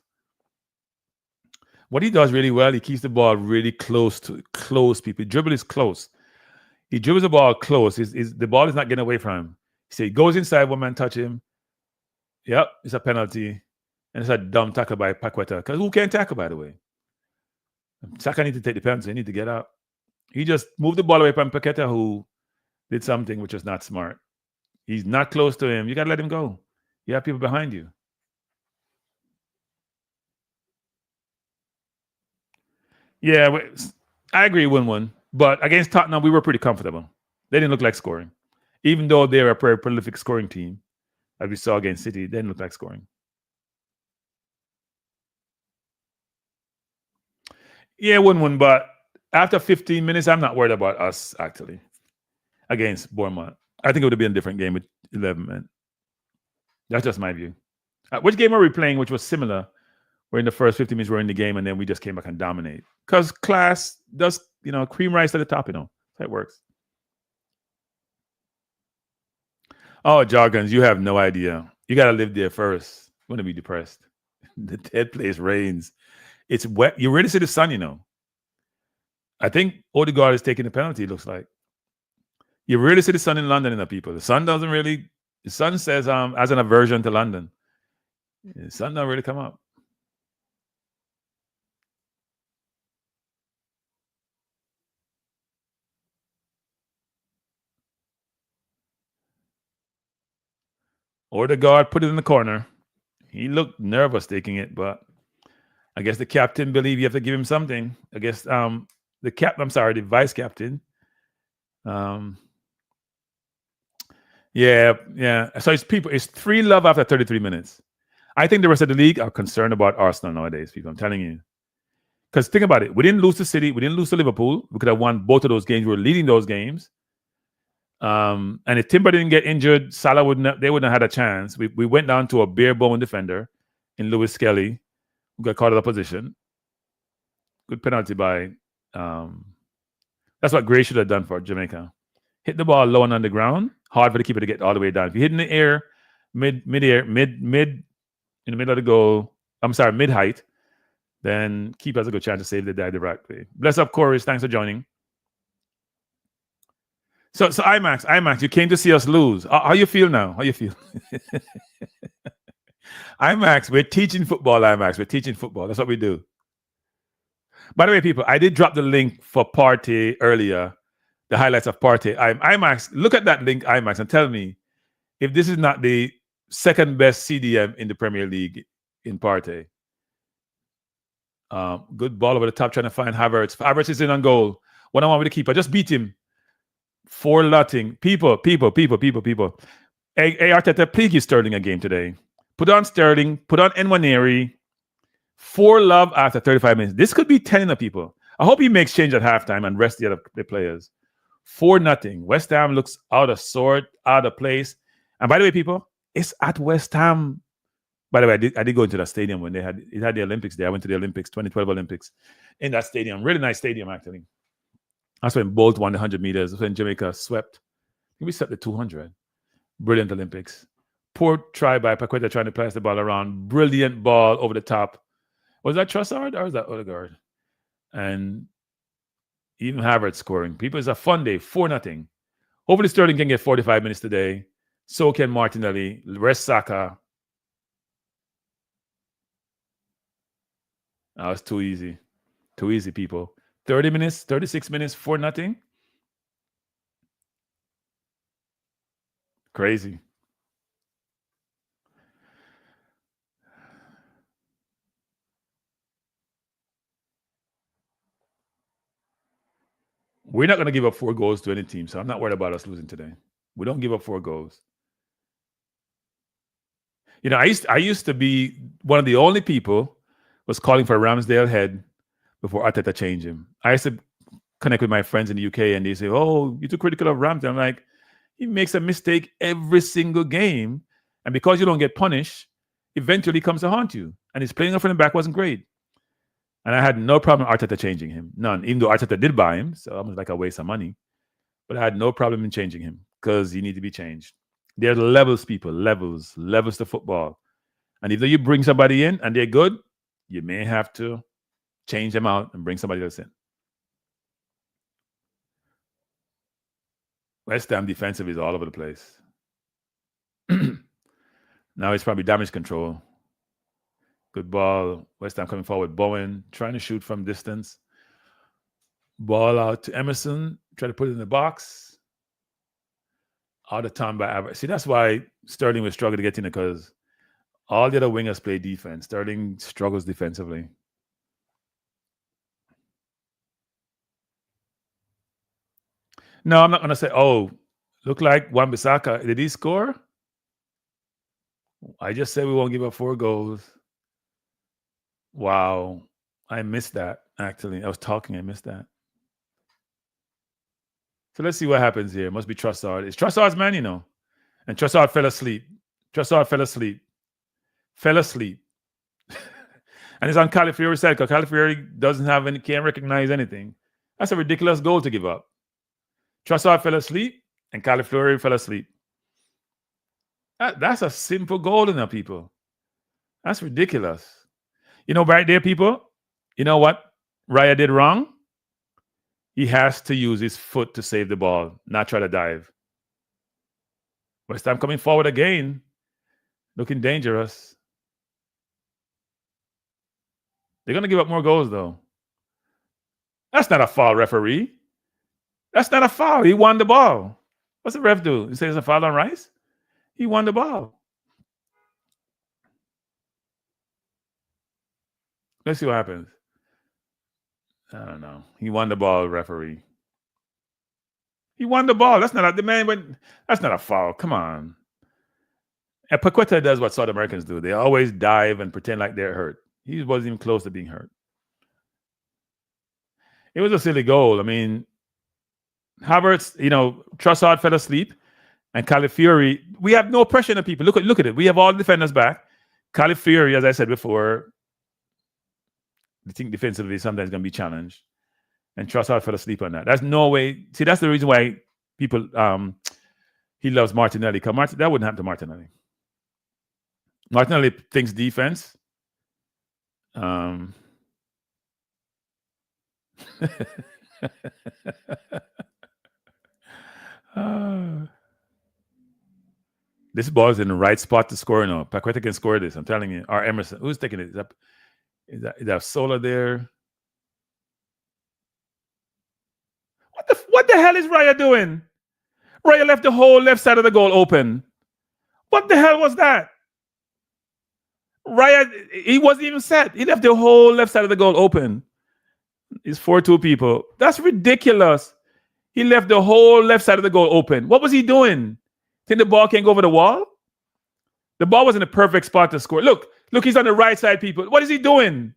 What he does really well, he keeps the ball really close people. Dribble is close. He dribbles the ball close. The ball is not getting away from him. So he goes inside, one man touch him. Yep, it's a penalty. And it's a dumb tackle by Paqueta. Because who can't tackle, by the way? Saka need to take the penalty. He need to get out. He just moved the ball away from Paqueta, who did something which was not smart. He's not close to him. You got to let him go. You have people behind you. Yeah, I agree 1-1. But against Tottenham, we were pretty comfortable. They didn't look like scoring. Even though they're a very prolific scoring team, as we saw against City, they didn't look like scoring. Yeah, 1-1. But after 15 minutes, I'm not worried about us, actually, against Bournemouth. I think it would have been a different game with 11 men. That's just my view. Which game are we playing, which was similar? Where in the first 50 minutes we're in the game and then we just came back and dominate. Because class does, cream rise to the top, That's how it works. Oh, Jargons, you have no idea. You got to live there first. You're going to be depressed. The dead place rains. It's wet. You really see the sun, I think Odegaard is taking the penalty, it looks like. You really see the sun in London, people. The sun says as an aversion to London. The sun don't really come up. Odegaard put it in the corner. He looked nervous taking it, but I guess the captain believed you have to give him something. I guess the vice captain. Yeah. So it's 3-0 after 33 minutes. I think the rest of the league are concerned about Arsenal nowadays, people. I'm telling you. Because think about it. We didn't lose to City. We didn't lose to Liverpool. We could have won both of those games. We were leading those games. And if Timber didn't get injured, Salah wouldn't have had a chance. We went down to a bare bone defender in Lewis Skelly, who got caught out of position. Good penalty by that's what Gray should have done for Jamaica. Hit the ball low and on the ground. Hard for the keeper to get all the way down. If you hit in the air, mid-air, mid in the middle of the goal, mid-height, then keeper has a good chance to save the day the right way. Bless up, Chorus. Thanks for joining. So IMAX, you came to see us lose. How you feel now? How you feel? IMAX, we're teaching football, IMAX. We're teaching football. That's what we do. By the way, people, I did drop the link for Partey earlier, the highlights of Partey. IMAX, look at that link, IMAX, and tell me if this is not the second best CDM in the Premier League in Partey. Good ball over the top, trying to find Havertz. Havertz is in on goal. 1-on-1 with the keeper. Just beat him. 4-0. People. Hey, Arteta, please give Sterling a game today. Put on Sterling. Put on Nwaneri. 4-0 after 35 minutes. This could be 10 of people. I hope he makes change at halftime and rest the other players. 4-0. West Ham looks out of sort, out of place. And by the way, people, it's at West Ham. By the way, I did go into that stadium when it had the Olympics there. I went to the Olympics, 2012 Olympics, in that stadium. Really nice stadium, actually. That's when Bolt won the 100 meters. That's when Jamaica swept. We swept the 200. Brilliant Olympics. Poor try by Paqueta trying to pass the ball around. Brilliant ball over the top. Was that Trossard or was that Odegaard? And even Havertz scoring. People, it's a fun day. 4-0. Hopefully Sterling can get 45 minutes today. So can Martinelli. Rest Saka. Oh, it's too easy. Too easy, people. 30 minutes, 36 minutes, 4-0. Crazy. We're not going to give up 4 goals to any team, so I'm not worried about us losing today. We don't give up 4 goals. You know, I used to be one of the only people was calling for Ramsdale head before Arteta changed him. I used to connect with my friends in the UK and they say, oh, you're too critical of Ramsdale. I'm like, he makes a mistake every single game. And because you don't get punished, eventually comes to haunt you. And his playing up from the back wasn't great. And I had no problem Arteta changing him. None. Even though Arteta did buy him, so it was like a waste of money. But I had no problem in changing him because he needed to be changed. There are levels, people. Levels to football. And if you bring somebody in and they're good, you may have to change them out and bring somebody else in. West Ham defensive is all over the place. Now it's probably damage control. Good ball. West Ham coming forward. Bowen trying to shoot from distance. Ball out to Emerson. Try to put it in the box. Out of time by Havertz. See, that's why Sterling was struggling to get in it because all the other wingers play defense. Sterling struggles defensively. No, I'm not going to say, oh, look like Wan-Bissaka. Did he score? I just said we won't give up 4 goals. Wow. I missed that, actually. I was talking. I missed that. So let's see what happens here. It must be Trossard. It's Trossard's man, you know. And Trossard fell asleep. And it's on Calafiori's side because Calafiori doesn't have any, can't recognize anything. That's a ridiculous goal to give up. Trossard fell asleep and Calafiori fell asleep. That's a simple goal enough, people. That's ridiculous. You know, right there, people, you know what Raya did wrong? He has to use his foot to save the ball, not try to dive. West Ham coming forward again, looking dangerous. They're going to give up more goals, though. That's not a foul, referee. That's not a foul. He won the ball. What's the ref do? He says it's a foul on Rice? He won the ball. Let's see what happens. I don't know. He won the ball, referee. He won the ball. That's not that's not a foul. Come on. And Paqueta does what South Americans do. They always dive and pretend like they're hurt. He wasn't even close to being hurt. It was a silly goal. I mean, Havertz, you know, Trossard fell asleep, and Calafiori. We have no pressure on the people. Look at it. We have all the defenders back. Calafiori, as I said before, I think defensively sometimes going to be challenged. And Trossard fell asleep on that. That's no way. See, that's the reason why people he loves Martinelli. Because that wouldn't happen to Martinelli. Martinelli thinks defense. This ball is in the right spot to score now. Paqueta can score this. I'm telling you. Or Emerson. Who's taking it? Is that Sola there? What the hell is Raya doing? Raya left the whole left side of the goal open. What the hell was that? Raya, he wasn't even set. He left the whole left side of the goal open. It's 4-2 people. That's ridiculous. He left the whole left side of the goal open. What was he doing? Think the ball can't go over the wall? The ball was in a perfect spot to score. Look, he's on the right side, people. What is he doing?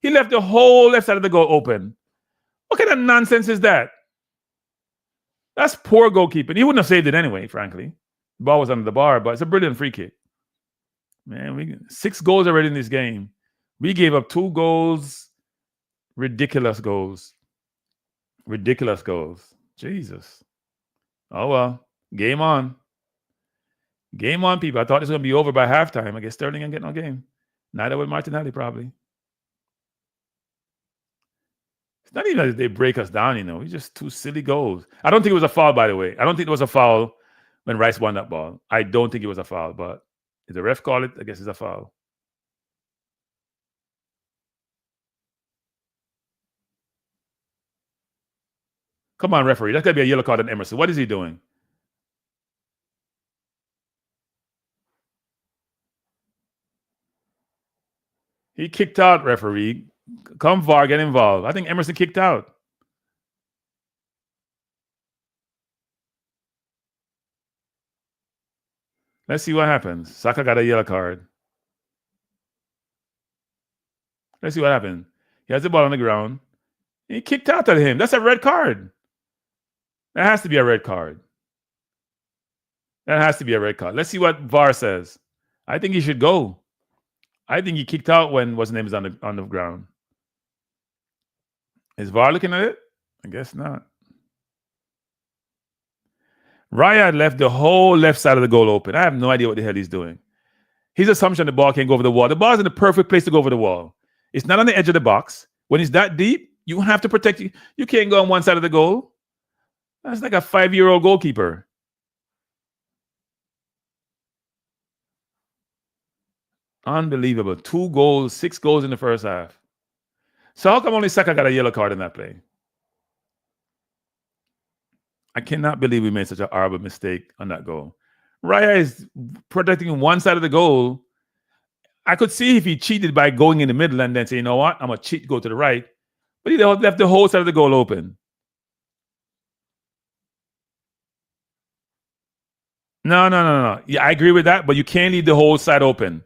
He left the whole left side of the goal open. What kind of nonsense is that? That's poor goalkeeping. He wouldn't have saved it anyway, frankly. The ball was under the bar, but it's a brilliant free kick. Man, 6 goals already in this game. We gave up 2 goals. Ridiculous goals. Ridiculous goals. Jesus. Oh, well. Game on. Game on, people. I thought this was going to be over by halftime. I guess Sterling ain't getting no game. Neither would Martinelli, probably. It's not even that they break us down, It's just 2 silly goals. I don't think it was a foul, by the way. I don't think it was a foul when Rice won that ball. I don't think it was a foul, but if the ref called it, I guess it's a foul. Come on, referee. That's got to be a yellow card on Emerson. What is he doing? He kicked out, referee. Come VAR, get involved. I think Emerson kicked out. Let's see what happens. Saka got a yellow card. Let's see what happened. He has the ball on the ground. He kicked out at him. That's a red card. That has to be a red card. That has to be a red card. Let's see what VAR says. I think he should go. I think he kicked out when what's his name is on the ground. Is VAR looking at it? I guess not. Raya left the whole left side of the goal open. I have no idea what the hell he's doing. His assumption the ball can't go over the wall. The ball's in the perfect place to go over the wall. It's not on the edge of the box. When it's that deep, you have to protect you. You can't go on one side of the goal. That's like a 5-year-old goalkeeper. Unbelievable. 2 goals, 6 goals in the first half. So how come only Saka got a yellow card in that play? I cannot believe we made such a horrible mistake on that goal. Raya is protecting one side of the goal. I could see if he cheated by going in the middle and then say, you know what, I'm going to cheat, go to the right. But he left the whole side of the goal open. No. Yeah, I agree with that, but you can't leave the whole side open.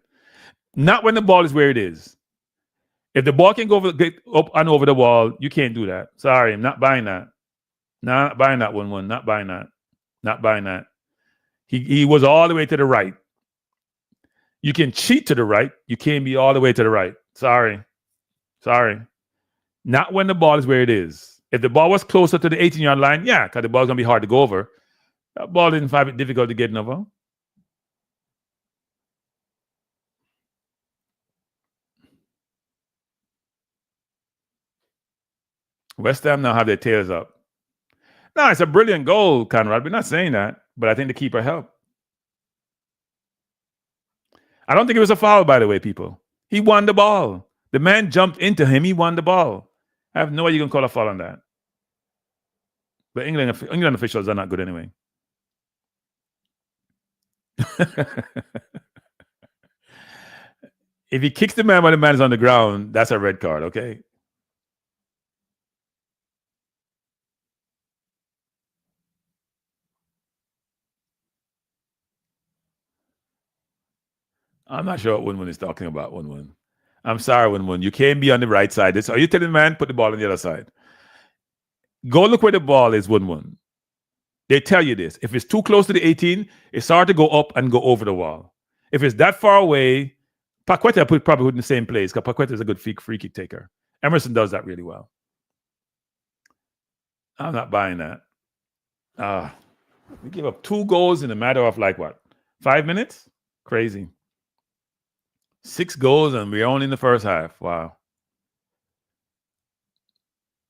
Not when the ball is where it is. If the ball can get up and over the wall, you can't do that. Sorry, I'm not buying that. Not buying that 1-1. Not buying that. Not buying that. He was all the way to the right. You can cheat to the right. You can't be all the way to the right. Sorry. Not when the ball is where it is. If the ball was closer to the 18-yard line, yeah, because the ball's going to be hard to go over. That ball didn't find it difficult to get over. West Ham now have their tails up. No, it's a brilliant goal, Conrad. We're not saying that, but I think the keeper helped. I don't think it was a foul, by the way, people. He won the ball. The man jumped into him. He won the ball. I have no idea you can call a foul on that. But England officials are not good anyway. If he kicks the man while the man is on the ground, that's a red card, okay? I'm not sure what 1-1 is talking about, 1-1. I'm sorry, 1-1. You can't be on the right side. Are you telling the man put the ball on the other side? Go look where the ball is, 1-1. They tell you this. If it's too close to the 18, it's hard to go up and go over the wall. If it's that far away, Paqueta probably put in the same place because Paqueta is a good free kick taker. Emerson does that really well. I'm not buying that. We gave up 2 goals in a matter of 5 minutes? Crazy. 6 goals and we're only in the first half. Wow.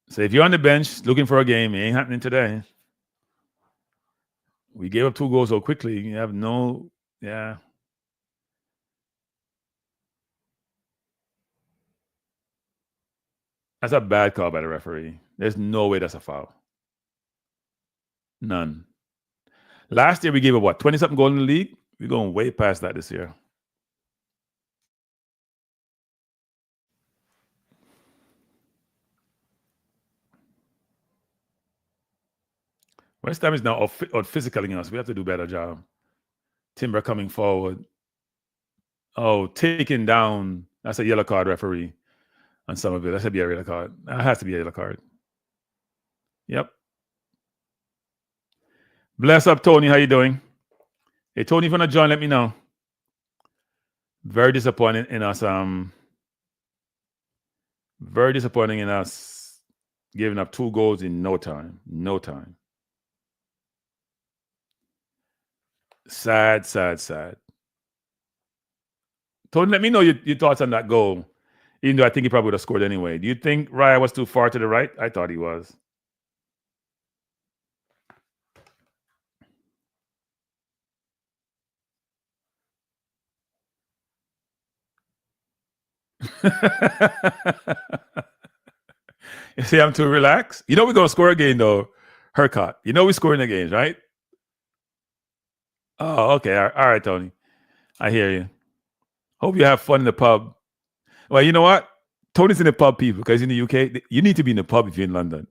So if you're on the bench looking for a game, it ain't happening today. We gave up 2 goals so quickly. You have no, yeah. That's a bad call by the referee. There's no way that's a foul. None. Last year we gave up 20-something goals in the league? We're going way past that this year. West Ham is now out physicaling us. We have to do a better job. Timber coming forward. Oh, taking down. That's a yellow card, referee. On some of it. That should be a yellow card. That has to be a yellow card. Yep. Bless up, Tony. How you doing? Hey, Tony, if you want to join, let me know. Very disappointing in us. Very disappointing in us giving up 2 goals in no time. No time. Sad, sad, sad. Tony, let me know your thoughts on that goal. Even though I think he probably would have scored anyway. Do you think Raya was too far to the right? I thought he was. You see, I'm too relaxed. You know we're gonna score again though. Hercott. You know we're scoring the games, right? Oh, okay. All right, Tony. I hear you. Hope you have fun in the pub. Well, you know what? Tony's in the pub, people, because in the UK, you need to be in the pub if you're in London.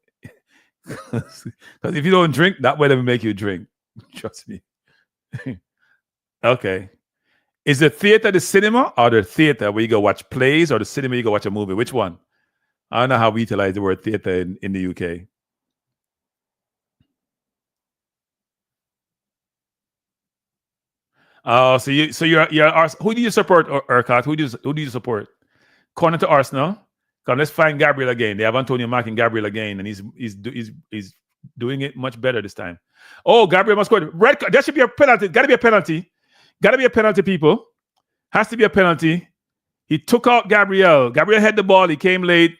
Because if you don't drink, that way they will make you drink. Trust me. Okay. Is the theater the cinema or the theater where you go watch plays or the cinema you go watch a movie? Which one? I don't know how we utilize the word theater in the UK. Oh, so you're who do you support, Urquhart? Who do you support? Corner to Arsenal. Come, let's find Gabriel again. They have Antonio marking Gabriel again, and he's doing it much better this time. Oh, Gabriel must score. Red card. That should be a penalty. Got to be a penalty. Got to be a penalty, people. Has to be a penalty. He took out Gabriel. Gabriel had the ball. He came late.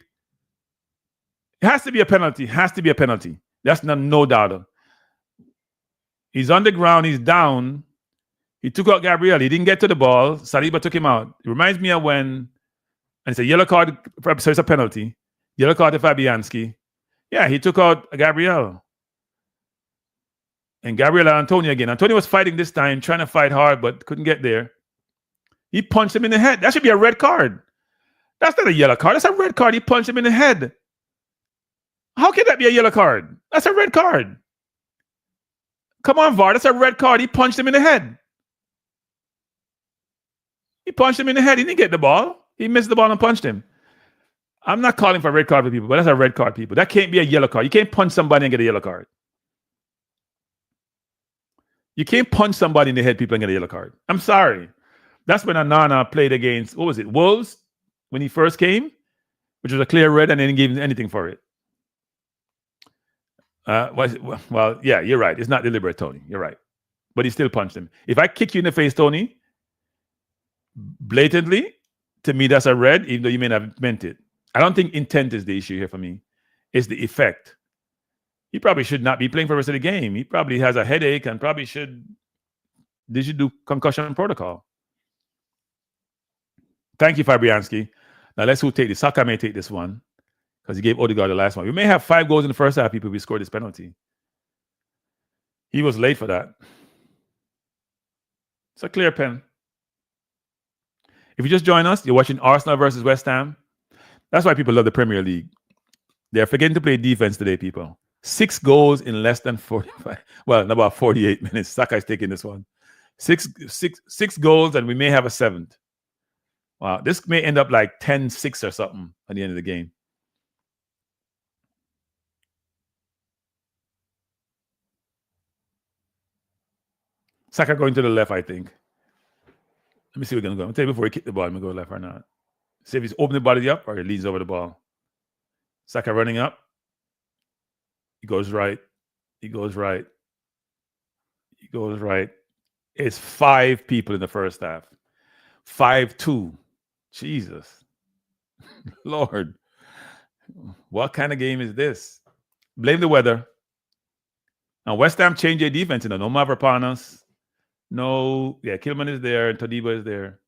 It has to be a penalty. Has to be a penalty. That's no doubt. He's on the ground. He's down. He took out Gabriel. He didn't get to the ball. Saliba took him out. It reminds me of when, and it's a yellow card, so it's a penalty. Yellow card to Fabianski. Yeah, he took out Gabriel. And Gabriel and Antonio again. Antonio was fighting this time, trying to fight hard, but couldn't get there. He punched him in the head. That should be a red card. That's not a yellow card. That's a red card. He punched him in the head. How can that be a yellow card? That's a red card. Come on, VAR. That's a red card. He punched him in the head. He punched him in the head. He didn't get the ball. He missed the ball and punched him. I'm not calling for a red card for people, but that's a red card, people. That can't be a yellow card. You can't punch somebody and get a yellow card. You can't punch somebody in the head, people, and get a yellow card. I'm sorry. That's when Anana played against, what was it, Wolves, when he first came, which was a clear red, and they didn't give him anything for it. Well, yeah, you're right. It's not deliberate, Tony. You're right. But he still punched him. If I kick you in the face, Tony, blatantly, to me, that's a red, even though you may not have meant it. I don't think intent is the issue here for me. It's the effect. He probably should not be playing for the rest of the game. He probably has a headache and probably should do concussion protocol. Thank you, Fabianski. Now let's take this. Saka may take this one because he gave Odegaard the last one. We may have 5 goals in the first half, people, if we scored this penalty. He was late for that. It's a clear pen. If you just join us, you're watching Arsenal versus West Ham. That's why people love the Premier League. They're forgetting to play defense today, people. 6 goals in less than 45. Well, in about 48 minutes. Saka is taking this one. 6 goals, and we may have a 7th. Wow, this may end up like 10-6 or something at the end of the game. Saka going to the left, I think. Let me see where we're going to go. I'll tell you before he kick the ball, I'm going to go left or not. See if he's opening the body up or he leans over the ball. Saka running up. He goes right. He goes right. He goes right. It's 5 people in the first half. 5-2. Jesus. Lord. What kind of game is this? Blame the weather. Now, West Ham changed their defense. No Mavropanos. No, yeah, Kilman is there and Todibo is there.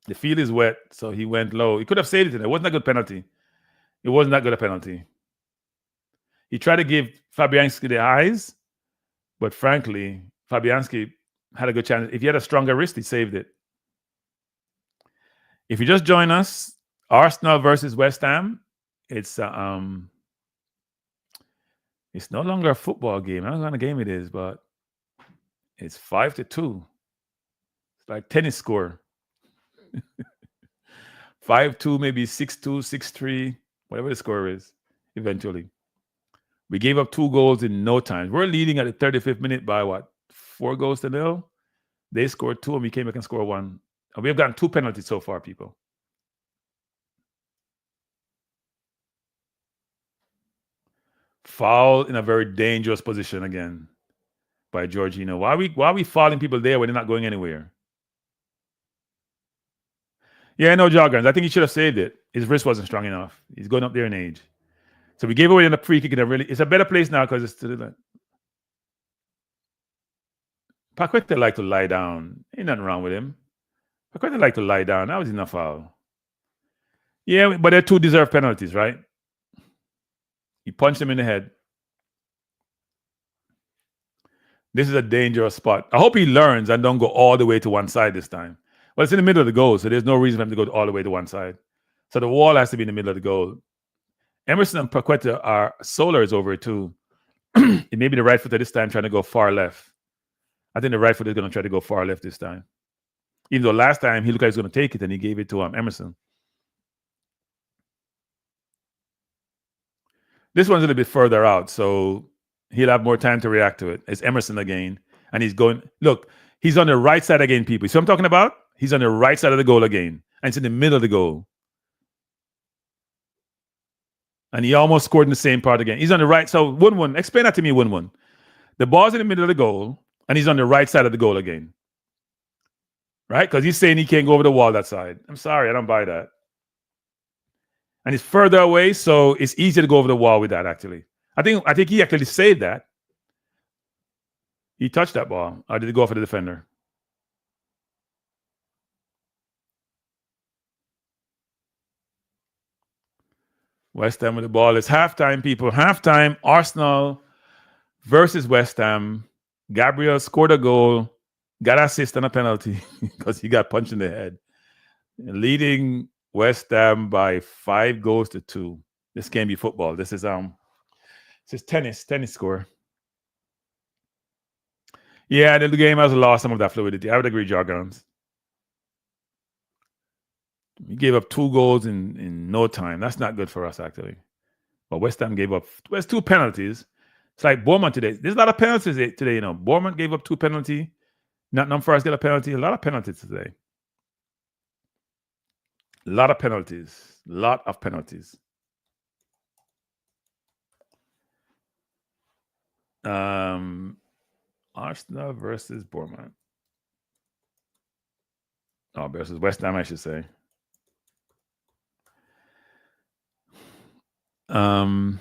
The field is wet, so he went low. He could have saved it. It wasn't a good penalty. It wasn't that good a penalty. He tried to give Fabianski the eyes, but frankly, Fabianski had a good chance. If he had a stronger wrist, he saved it. If you just join us, Arsenal versus West Ham, it's no longer a football game. I don't know what kind of game it is, but it's 5-2. It's like tennis score. 5-2, maybe 6-2, 6-3, whatever the score is, eventually. We gave up 2 goals in no time. We're leading at the 35th minute by what? 4 goals to 0? They scored 2 and we came back and scored 1. And we have gotten 2 penalties so far, people. Foul in a very dangerous position again by Jorginho. Why are we fouling people there when they're not going anywhere? Yeah, no, Joggers. I think he should have saved it. His wrist wasn't strong enough. He's going up there in age. So we gave away in a free kick. It's a better place now because it's to the Paqueta like to lie down. Ain't nothing wrong with him. Paqueta like to lie down. That was enough foul. Yeah, but they're 2 deserved penalties, right? He punched him in the head. This is a dangerous spot. I hope he learns and don't go all the way to one side this time. Well, it's in the middle of the goal, so there's no reason for him to go all the way to one side. So the wall has to be in the middle of the goal. Emerson and Paqueta are Solar is over it too. It may be the right footer this time trying to go far left. I think the right footer is going to try to go far left this time. Even though last time he looked like he was going to take it and he gave it to Emerson. This one's a little bit further out, so he'll have more time to react to it. It's Emerson again, and he's going. Look, he's on the right side again, people. See what I'm talking about? He's on the right side of the goal again, and it's in the middle of the goal. And he almost scored in the same part again. He's on the right. So 1-1. Explain that to me, 1-1. The ball's in the middle of the goal, and he's on the right side of the goal again. Right? Because he's saying he can't go over the wall that side. I'm sorry, I don't buy that. And it's further away, so it's easier to go over the wall with that, actually. I think he actually saved that. He touched that ball. Or did it go for the defender? West Ham with the ball. It's halftime, people. Halftime, Arsenal versus West Ham. Gabriel scored a goal, got an assist and a penalty because he got punched in the head. Leading West Ham by 5 goals to 2. This can't be football. This is tennis score. Yeah, the game has lost some of that fluidity. I would agree, Jargons. We gave up 2 goals in no time. That's not good for us, actually. But West Ham gave up 2 penalties. It's like Bournemouth today. There's a lot of penalties today, you know. Bournemouth gave up 2 penalties. Nottingham Forest got a penalty. A lot of penalties today. A lot of penalties. Arsenal versus Bournemouth. Oh, versus West Ham, I should say. Why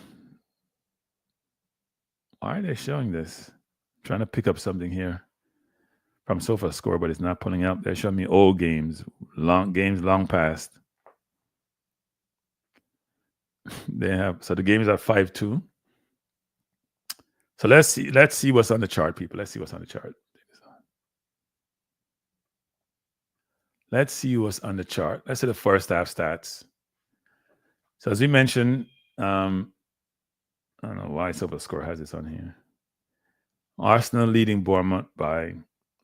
are they showing this? I'm trying to pick up something here from SofaScore, but it's not pulling up. They're showing me old games, long past. They have, so the game is at 5-2. So let's see what's on the chart, people. Let's see what's on the chart. Let's see what's on the chart. Let's see the first half stats. So as we mentioned, I don't know why SofaScore has this on here. Arsenal leading Bournemouth by,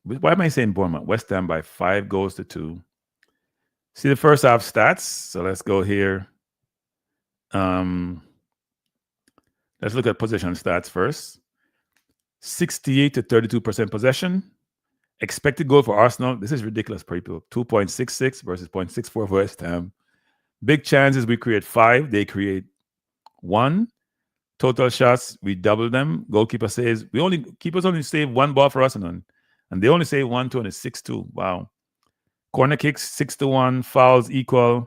why am I saying Bournemouth? West Ham by 5 goals to 2. See the first half stats. So let's go here. Let's look at possession stats first. 68 to 32% possession. Expected goal for Arsenal. This is ridiculous, people. 2.66 versus 0.64 for West Ham. Big chances, we create 5. They create 1. Total shots, we double them. Goalkeeper saves. Keepers only save 1 ball for Arsenal. And they only save 1, 2, and it's 6-2. Wow. Corner kicks, 6-1. Fouls equal.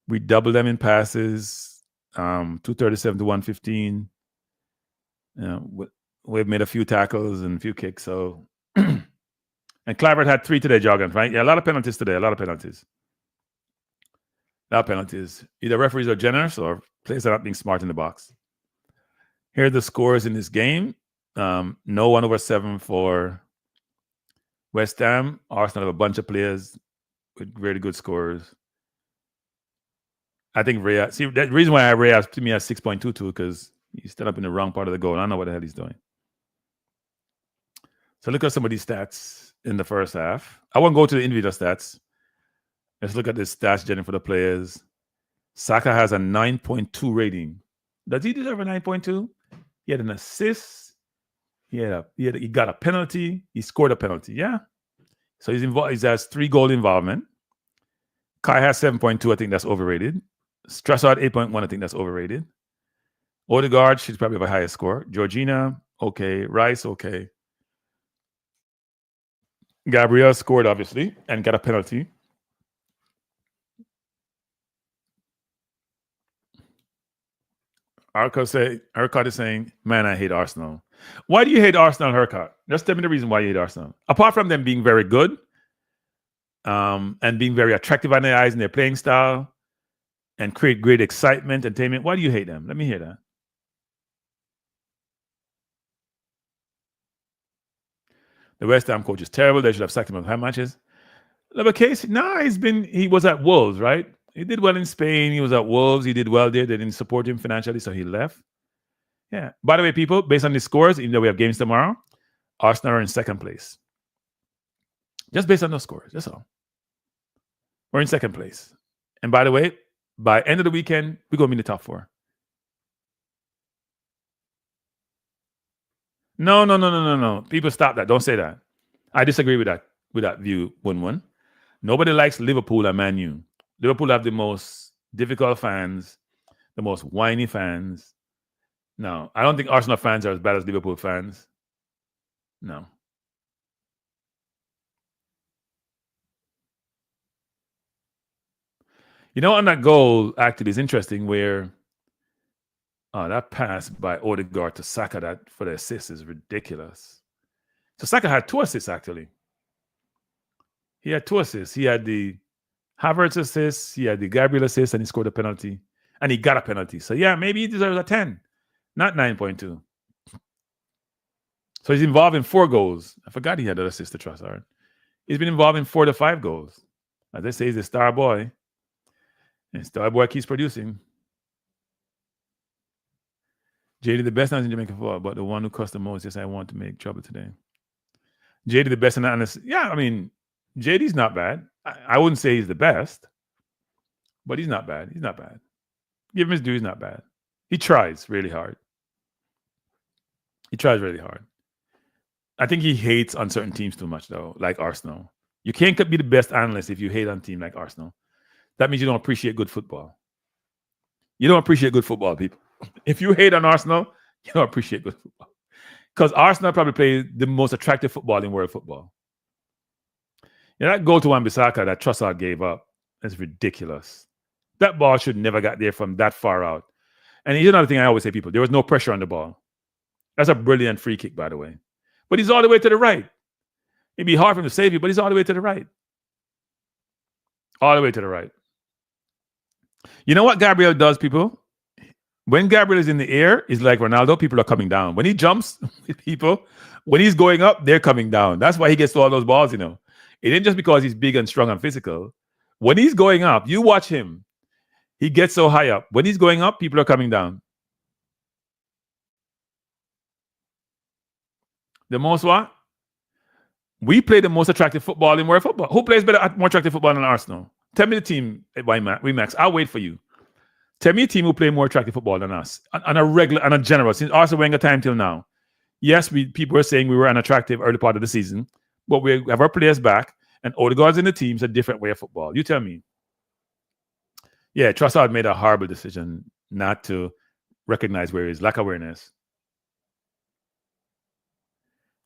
We double them in passes. 237 to 115. We've made a few tackles and a few kicks. So, and Clivert had 3 today, Joggins, right? Yeah, a lot of penalties today. A lot of penalties. Either referees are generous or players are not being smart in the box. Here are the scores in this game. No 1/7 for West Ham, Arsenal have a bunch of players with really good scores. I think Raya. See, the reason why Raya to me at 6.22 because he's still up in the wrong part of the goal. I don't know what the hell he's doing. So look at some of these stats in the first half. I won't go to the individual stats. Let's look at the stats generally for the players. Saka has a 9.2 rating. Does he deserve a 9.2? He had an assist. He got a penalty. He scored a penalty. Yeah. So he's involved. He has 3 goal involvement. Kai has 7.2. I think that's overrated. Trossard 8.1. I think that's overrated. Odegaard should probably have a higher score. Georgina, okay. Rice, okay. Gabriel scored, obviously, and got a penalty. Urquhart is saying, man, I hate Arsenal. Why do you hate Arsenal, Urquhart? Just tell me the reason why you hate Arsenal. Apart from them being very good and being very attractive on their eyes and their playing style and create great excitement, entertainment, why do you hate them? Let me hear that. The West Ham coach is terrible. They should have sacked him on high matches. Case, he was at Wolves, right? He did well in Spain. He was at Wolves. He did well there. They didn't support him financially, so he left. Yeah. By the way, people, based on the scores, even though we have games tomorrow, Arsenal are in second place. Just based on those scores. That's all. We're in second place. And by the way, by end of the weekend, we're going to be in the top 4. No. People stop that. Don't say that. I disagree with that view, 1-1. Nobody likes Liverpool and Man U. Liverpool have the most difficult fans, the most whiny fans. No, I don't think Arsenal fans are as bad as Liverpool fans. No. You know, on that goal, actually, is interesting where that pass by Odegaard to Saka for the assist is ridiculous. So Saka had 2 assists, actually. He had 2 assists. He had the Havertz assist, he had the Gabriel assist, and he scored a penalty. And he got a penalty. So, yeah, maybe he deserves a 10, not 9.2. So he's involved in 4 goals. I forgot he had an assist to Trossard. He's been involved in 4 to 5 goals. As they say, he's a star boy. And star boy keeps producing. JD, the best in Jamaican football, but the one who cost the most, yes, I want to make trouble today. JD, the best analyst. Yeah, I mean, JD's not bad. I wouldn't say he's the best, but he's not bad. He's not bad. Give him his due, he's not bad. He tries really hard. I think he hates on certain teams too much, though, like Arsenal. You can't be the best analyst if you hate on a team like Arsenal. That means you don't appreciate good football. You don't appreciate good football, people. If you hate on Arsenal, you don't appreciate good football. Because Arsenal probably plays the most attractive football in world football. Yeah, that goal to Wan-Bissaka that Trossard gave up is ridiculous. That ball should never got there from that far out. And here's another thing I always say, people. There was no pressure on the ball. That's a brilliant free kick, by the way. But he's all the way to the right. It'd be hard for him to save you, but he's all the way to the right. All the way to the right. You know what Gabriel does, people? When Gabriel is in the air, it's like Ronaldo, people are coming down. When he jumps with people, when he's going up, they're coming down. That's why he gets to all those balls, you know. It ain't just because he's big and strong and physical. When he's going up, you watch him. He gets so high up. When he's going up, people are coming down. The most what? We play the most attractive football in world football. Who plays better, more attractive football than Arsenal? Tell me the team at Max. I'll wait for you. Tell me a team who play more attractive football than us on a general, since Arsenal Wenger time till now. Yes, people were saying we were unattractive early part of the season, but we have our players back, and Odegaard's in the team. It's a different way of football. You tell me. Yeah, Trossard made a horrible decision not to recognize where he is. Lack of awareness.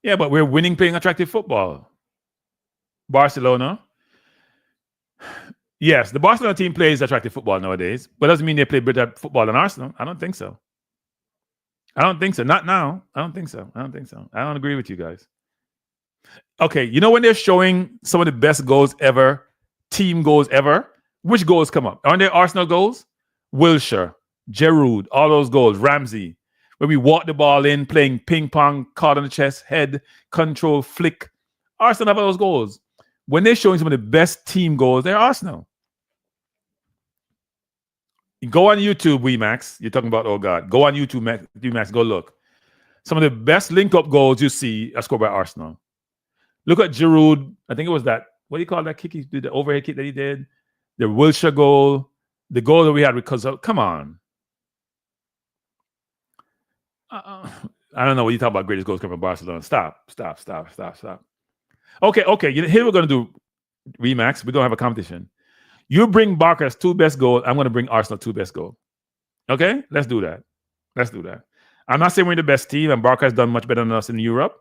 Yeah, but we're winning playing attractive football. Barcelona. Yes, the Barcelona team plays attractive football nowadays, but doesn't mean they play better football than Arsenal. I don't think so. Not now. I don't think so. I don't agree with you guys. Okay, you know when they're showing some of the best goals ever, team goals ever, which goals come up? Aren't they Arsenal goals? Wilshere, Giroud, all those goals, Ramsey. When we walk the ball in, playing ping pong, caught on the chest, head, control, flick, Arsenal have those goals. When they're showing some of the best team goals, they're Arsenal. Go on YouTube, Max. You're talking about, oh God. Go on YouTube, Max. Go look. Some of the best link-up goals you see are scored by Arsenal. Look at Giroud. I think it was that, what do you call that kick he did, the overhead kick that he did? The Wilshere goal. The goal that we had because of, come on. I don't know what you talk about greatest goals coming from Barcelona. Stop. Okay. Here we're going to do Remax. We don't have a competition. You bring Barca's 2 best goals. I'm going to bring Arsenal 2 best goals. Okay? Let's do that. I'm not saying we're the best team and Barca has done much better than us in Europe.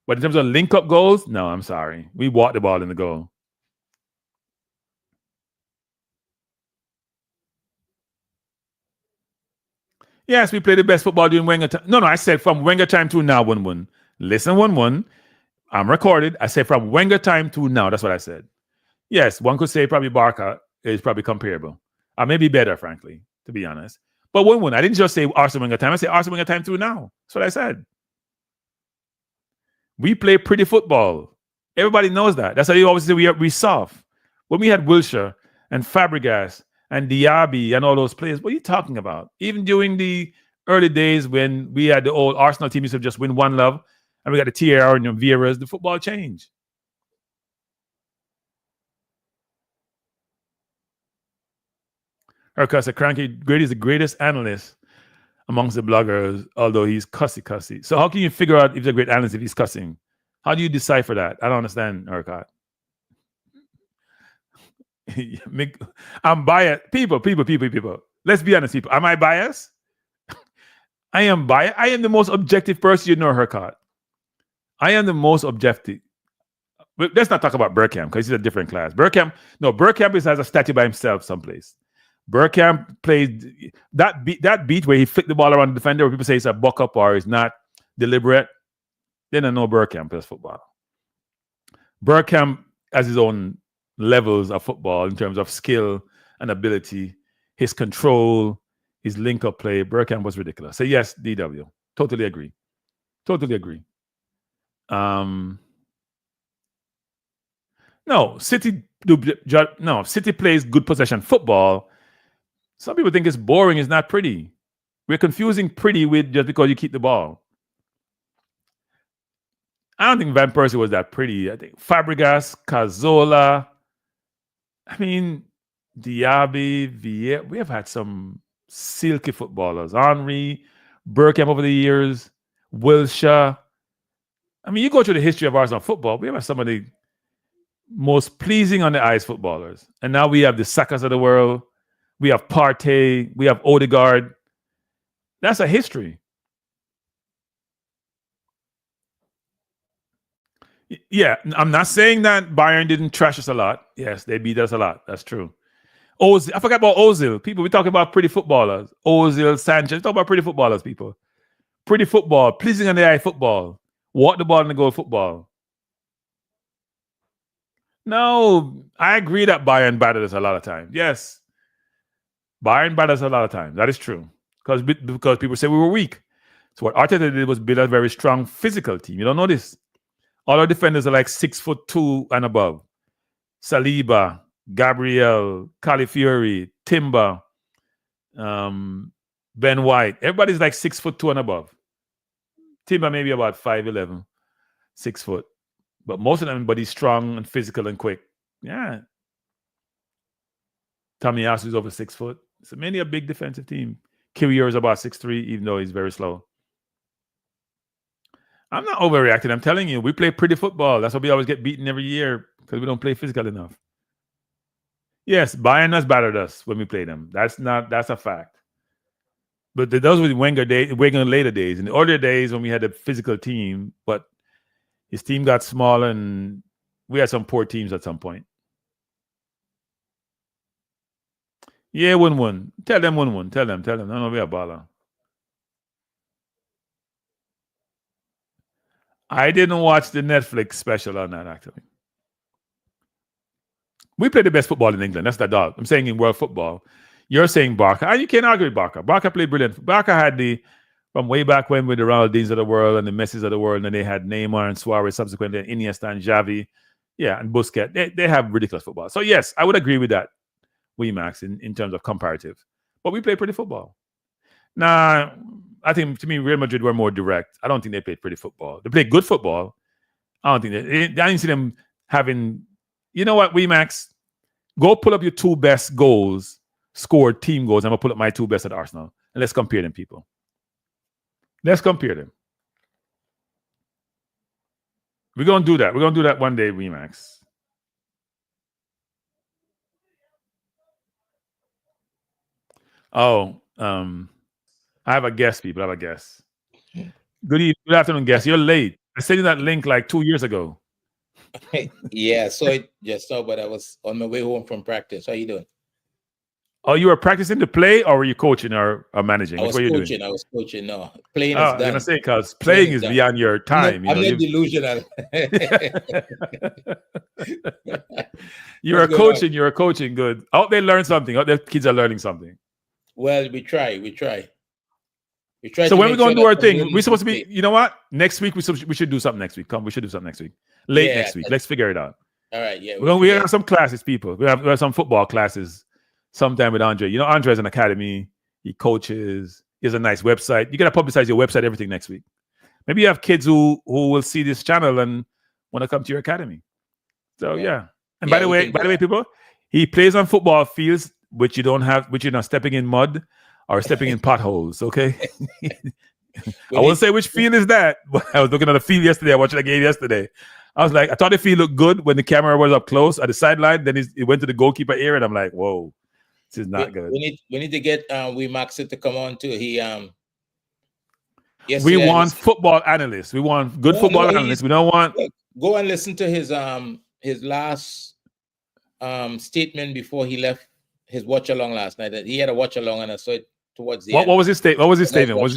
But in terms of link-up goals, no, I'm sorry. We walked the ball in the goal. Yes, we played the best football during Wenger time. No, I said from Wenger time to now, 1-1. Listen, 1-1. I'm recorded. I said from Wenger time to now. That's what I said. Yes, one could say probably Barca is probably comparable. Or maybe better, frankly, to be honest. But 1-1. I didn't just say Arsene Wenger time. I said Arsene Wenger time to now. That's what I said. We play pretty football. Everybody knows that. That's how you always say we soft. When we had Wilshere and Fabregas and Diaby and all those players, what are you talking about? Even during the early days when we had the old Arsenal team used to just win 1-0, and we got the TR and Vieira's, the football changed. Hercus, Cranky, Grady is the greatest analyst amongst the bloggers, although he's cussy. So how can you figure out if he's a great analyst if he's cussing? How do you decipher that? I don't understand, Hercus. I'm biased. People. Let's be honest, people. Am I biased? I am biased. I am the most objective person you know, Hercott. I am the most objective. But let's not talk about Bergkamp because he's a different class. Bergkamp has a statue by himself someplace. Bergkamp played that beat where he flicked the ball around the defender where people say it's a buck up or it's not deliberate. They don't know Bergkamp plays football. Bergkamp has his own levels of football in terms of skill and ability, his control, his link-up play. Bergkamp was ridiculous. So yes, DW. Totally agree. No, City plays good possession football. Some people think it's boring, it's not pretty. We're confusing pretty with just because you keep the ball. I don't think Van Persie was that pretty. I think Fabregas, Cazorla, Diaby, Vieira. We have had some silky footballers. Henry, Bergkamp over the years, Wilshere. You go through the history of Arsenal football, we have some of the most pleasing on the eyes footballers. And now we have the Sakas of the world. We have Partey. We have Odegaard. That's a history. Yeah, I'm not saying that Bayern didn't trash us a lot. Yes, they beat us a lot. That's true. Ozil, I forgot about Ozil. People, we talk about pretty footballers. Ozil, Sanchez, talk about pretty footballers, people. Pretty football, pleasing on the eye football. Walk the ball in the goal football. No, I agree that Bayern battered us a lot of times. Yes. Bayern battered us a lot of times. That is true. Because people say we were weak. So what Arteta did was build a very strong physical team. You don't know this. All our defenders are like 6'2" and above. Saliba, Gabriel, Calafiori, Timber, Ben White. Everybody's like 6'2" and above. Timber maybe about 5'11", 6 foot. But most of them, but he's strong and physical and quick. Yeah. Tomiyasu is over 6 foot. It's mainly a big defensive team. Kiwior is about 6'3", even though he's very slow. I'm not overreacting. I'm telling you, we play pretty football. That's why we always get beaten every year because we don't play physical enough. Yes, Bayern has battered us when we play them. That's a fact. But those were the Wenger later days. In the earlier days when we had a physical team, but his team got smaller and we had some poor teams at some point. Yeah, 1-1. Tell them 1-1. Tell them. No, we are baller. I didn't watch the Netflix special on that, actually. We play the best football in England. That's the dog. I'm saying in world football. You're saying Barca. And you can't argue with Barca. Barca played brilliant. Barca had from way back when with the Ronaldinhos of the world and the Messis of the world, and then they had Neymar and Suarez subsequently, and Iniesta and Xavi, and Busquets. They have ridiculous football. So yes, I would agree with that, Max, in terms of comparative. But we play pretty football. Nah, I think to me Real Madrid were more direct. I don't think they played pretty football. They played good football. I don't think I didn't see them having. You know what, Max? Go pull up your 2 best goals scored team goals. I'm gonna pull up my 2 best at Arsenal and let's compare them, people. Let's compare them. We're gonna do that. We're gonna do that one day, Max. Oh, I have a guest, people. I have a guest. Good afternoon, guest. You're late. I sent you that link like 2 years ago. Yeah, so it just saw, but I was on my way home from practice. How you doing? Oh, you were practicing to play, or were you coaching or managing? I was coaching. No, playing is done. I was gonna say, because playing is beyond your time. I'm not delusional. You are coaching. You are coaching. Good. I hope they learn something. I hope their kids are learning something. Well, we try. So when we're going to do our thing, we're supposed to be. You know what? Next week we should do something. Next week, we should do something next week. Next week. Let's figure it out. All right. Yeah. We have some classes, people. We have some football classes sometime with Andre. You know, Andre has an academy. He coaches. He has a nice website. You got to publicize your website, everything next week. Maybe you have kids who will see this channel and want to come to your academy. So yeah. And by the way, people, he plays on football fields which you're not stepping in mud or stepping in potholes. Okay. I won't say which field is that, but I was looking at the field yesterday. I watched the game yesterday. I was like, I thought the field looked good when the camera was up close at the sideline. Then it went to the goalkeeper area, and I'm like, whoa, this is not good. We need to get Max to come on too. We want football analysts. We want good football analysts. We don't want. Go and listen to his last statement before he left his watch-along last night. He had a watch-along, and I saw it towards the end. What was his statement? What was his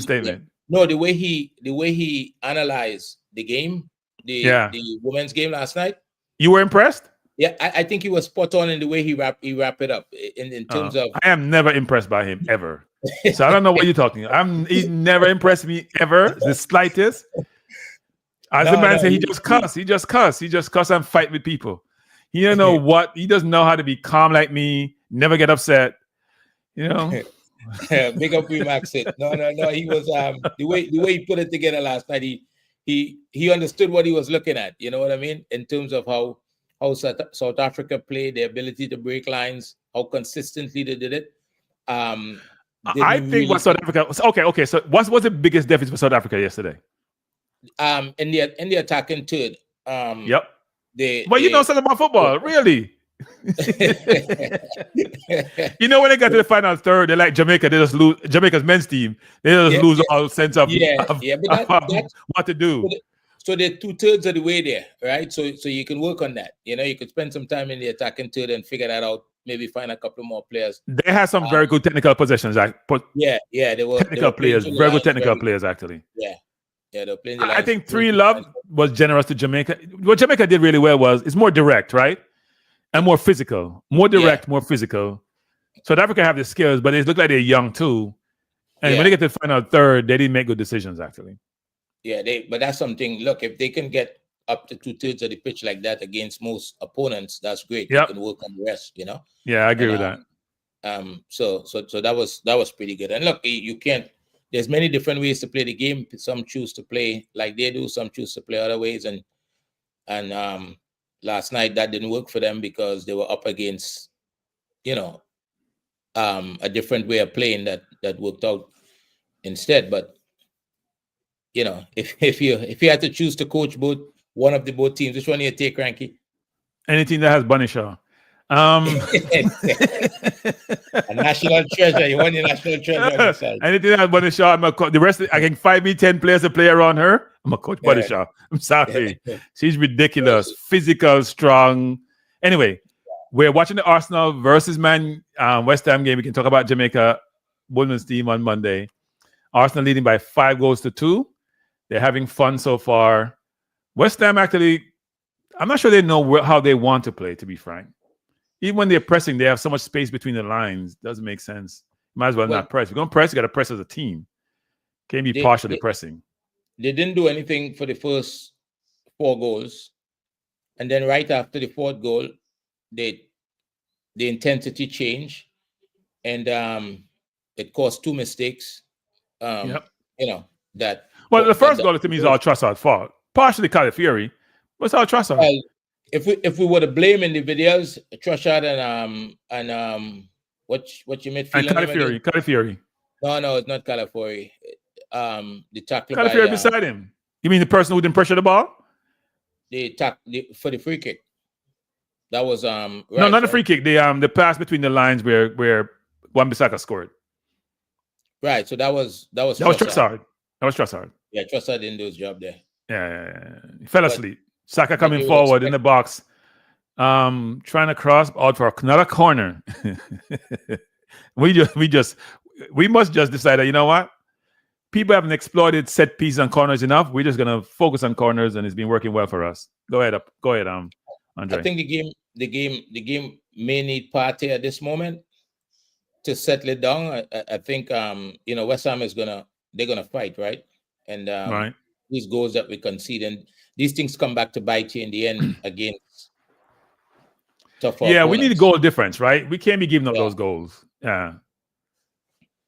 statement? No, the way he analyzed the game, the women's game last night. You were impressed? Yeah, I think he was spot on in the way he wrap it up in terms of. I am never impressed by him ever. So I don't know what you're talking about. He never impressed me ever, the slightest. As the man said, he just cuss. He just cuss and fight with people. He don't know what. He doesn't know how to be calm like me. Never get upset. You know. Big up Max. No. He was the way he put it together last night. He understood what he was looking at. You know what I mean? In terms of how South Africa played, their ability to break lines, how consistently they did it. I think what South Africa was okay. So what was the biggest deficit for South Africa yesterday? In the attacking third. Yep. You know something about football, really? You know when they got to the final third, they're like Jamaica. They just lose. Jamaica's men's team. They just lose all sense of what to do. So they're 2/3 of the way there, right? So you can work on that. You know, you could spend some time in the attacking third and figure that out. Maybe find a couple more players. They had some very good technical possessions. They were technical players, very good technical players, actually. Yeah, they're playing. I think 3-Love was generous to Jamaica. What Jamaica did really well was it's more direct, right? And more physical, more direct, more physical. South Africa have the skills, but they look like they're young too. And when they get to the final third, they didn't make good decisions, actually. Yeah, but that's something. Look, if they can get up to 2/3 of the pitch like that against most opponents, that's great. Yep. They can work on the rest, you know. Yeah, I agree with that. So that was pretty good. And look, you can't. There's many different ways to play the game. Some choose to play like they do. Some choose to play other ways. And last night that didn't work for them because they were up against, a different way of playing that worked out instead. But if you had to choose to coach one of both teams, which one do you take, Ranky? Anything that has Bunny Shaw. A national treasure. You want your national treasure on your side. Anything that has Bunny Shaw, the rest I can 5 me 10 players to play around her. I'm a coach Bunny Shaw. I'm sorry. She's ridiculous, physical, strong. Anyway, we're watching the Arsenal versus West Ham game. We can talk about Jamaica women's team on Monday. Arsenal leading by 5-2. They're having fun so far. West Ham actually, I'm not sure they know how they want to play, to be frank. Even when they're pressing, they have so much space between the lines. Doesn't make sense. Might as well not press. If you're going to press, you got to press as a team. Can't be partially pressing. They didn't do anything for the first 4 goals. And then right after the 4th goal, the intensity changed. And it caused 2 mistakes. Yep. You know, that. Well, the first goal to me is all Trossard's fault. Partially Calafiori, but it's all Trossard. Well, if we were to blame individuals, Trossard and what you midfield? And Calafiori. No, it's not Calafiori. The tackler Calafiori beside him. You mean the person who didn't pressure the ball? For the free kick. That was no, not the free kick. The pass between the lines where Wan-Bissaka scored. Right. So that was Trossard. That was Trossard. Yeah, Trossard didn't do his job there. Yeah. He fell asleep. Saka coming forward in the box, trying to cross out for another corner. we must just decide that, you know what? People haven't exploited set pieces and corners enough. We're just gonna focus on corners, and it's been working well for us. Go ahead, Andre. I think the game may need Partey at this moment to settle it down. I think West Ham they're gonna fight, right? And right. These goals that we concede, and these things come back to bite you in the end against tougher opponents. We need a goal difference, right? We can't be giving up those goals. Yeah.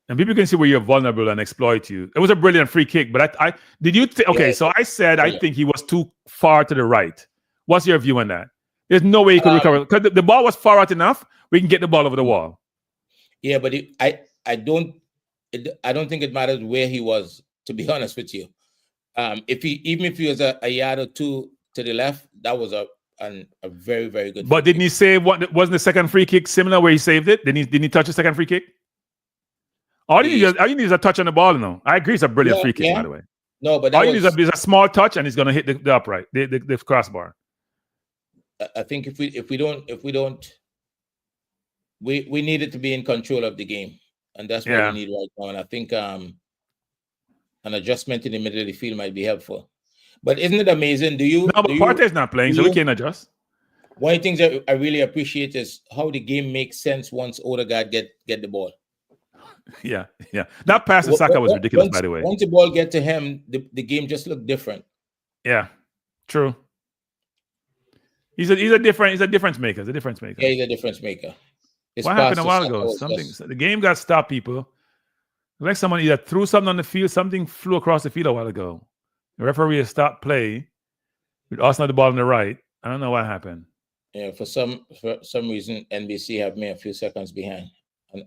And people can see where you're vulnerable and exploit you. It was a brilliant free kick, but I said I think he was too far to the right. What's your view on that? There's no way he could recover because the ball was far out enough. We can get the ball over the wall. Yeah, but I don't think it matters where he was. To be honest with you, even if he was a yard or 2 to the left, that was a very, very good. But didn't he save wasn't the second free kick similar where he saved it? Didn't he touch the second free kick? All you need is a touch on the ball. No, I agree. It's a brilliant free kick, by the way. No, but all you need is a small touch, and he's going to hit the upright, the crossbar. I think if we don't, we needed to be in control of the game, and that's what we need right now. And I think an adjustment in the middle of the field might be helpful. But isn't it amazing? Partey's not playing, so we can't adjust. One of the things that I really appreciate is how the game makes sense once Odegaard get the ball. Yeah. That pass to Saka was ridiculous, by the way. Once the ball get to him, the game just looked different. Yeah, true. He's a difference maker. Yeah, he's a difference maker. What happened a while ago? The game got stopped, people. Like someone either threw something on the field, something flew across the field a while ago. The referee has stopped play with Arsenal the ball on the right. I don't know what happened. Yeah, for some reason, NBC have me a few seconds behind.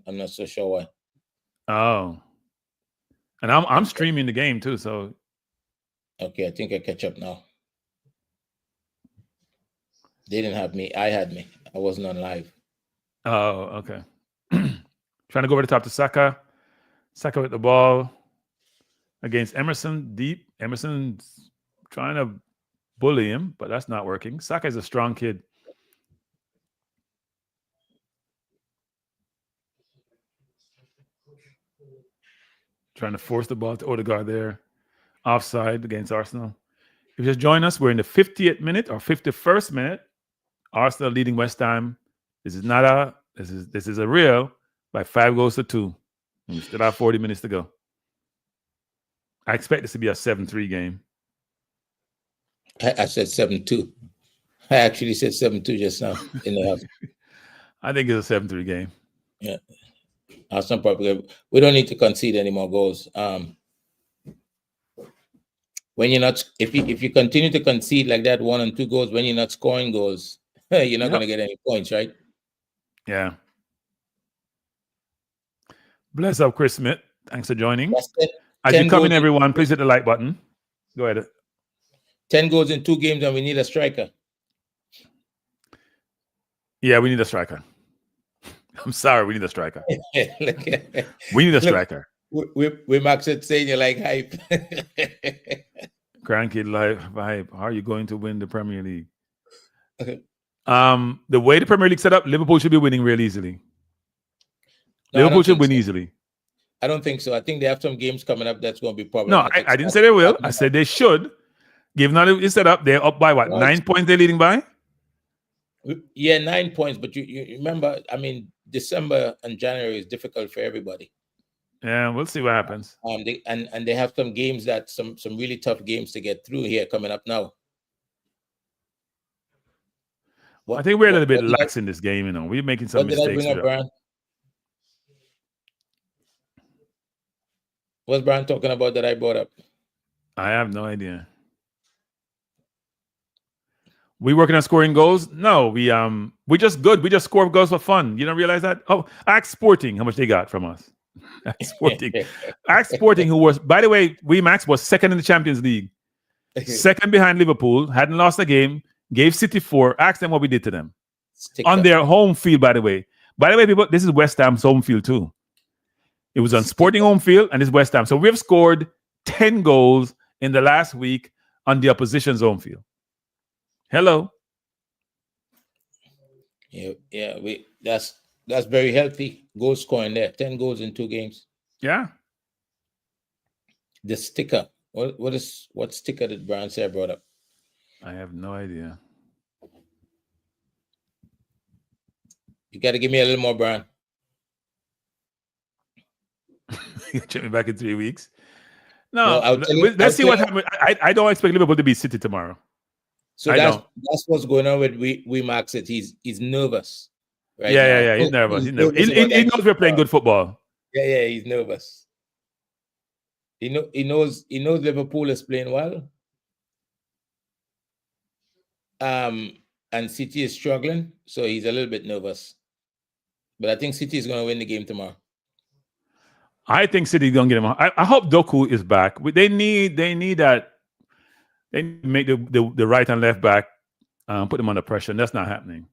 I'm not so sure why. Oh, and I'm streaming the game too, so okay, I think I catch up now. They didn't have me. I had me. I wasn't on live. Oh, okay. Trying to go over the top to Saka. Saka with the ball against Emerson deep. Emerson's trying to bully him, but that's not working. Saka is a strong kid. Trying to force the ball to Odegaard there. Offside against Arsenal. If you just join us, we're in the 50th minute or 51st minute. Arsenal leading West Ham. This is a real by 5-2. And we still have 40 minutes to go. I expect this to be a 7-3 game. I said 7-2. I actually said 7-2 just now in the house. I think it's a 7-3 game. Yeah. Arsenal probably. We don't need to concede any more goals. When you're not, if you continue to concede like that, 1 and 2 goals, when you're not scoring goals, you're not going to get any points, right? Yeah. Bless up, Chris Smith. Thanks for joining. As you come in, everyone, please hit the like button. Go ahead. 10 goals in 2 games, and we need a striker. Yeah, we need a striker. I'm sorry, we need a striker. We need a striker. We Max it saying you like hype. Grandkid life hype. How are you going to win the Premier League? The way the Premier League set up, Liverpool should be winning real easily. No, Liverpool should win easily. I don't think so. I think they have some games coming up that's going to be problematic. No, I didn't say they will. I said they should. Given how it's set up, they're up by what? 9 points they're leading by? Yeah, 9 points. But you remember, I mean, December and January is difficult for everybody. Yeah, we'll see what happens. They have some games that some really tough games to get through here coming up now. I think we're a little bit lax in this game, We're making some mistakes. What did I bring up, Brian? What's Brian talking about that I brought up? I have no idea. We working on scoring goals? No, we just good. We just score goals for fun. You don't realize that? Oh, Axe Sporting, how much they got from us? Axe Sporting, who was, by the way, Max was second in the Champions League, second behind Liverpool, hadn't lost a game, gave City 4. Ask them what we did to them on their home field. By the way, people, this is West Ham's home field too. It was on Sporting home field, and it's West Ham. So we have scored 10 goals in the last week on the opposition's home field. Hello. Yeah. That's very healthy goal scoring there. 10 goals in 2 games. Yeah. The sticker. What sticker did Brian say I brought up? I have no idea. You got to give me a little more, Brian. Check me back in 3 weeks. No, let's see what happens. I don't expect Liverpool to beat City tomorrow. So that's what's going on with we Max it. He's nervous. Right yeah. He's nervous. He knows we're playing good football. Yeah. He's nervous. He knows Liverpool is playing well. And City is struggling, so he's a little bit nervous. But I think City is going to win the game tomorrow. I think City is going to get him. I hope Doku is back. They need that. They make the right and left back, put them under pressure, and that's not happening.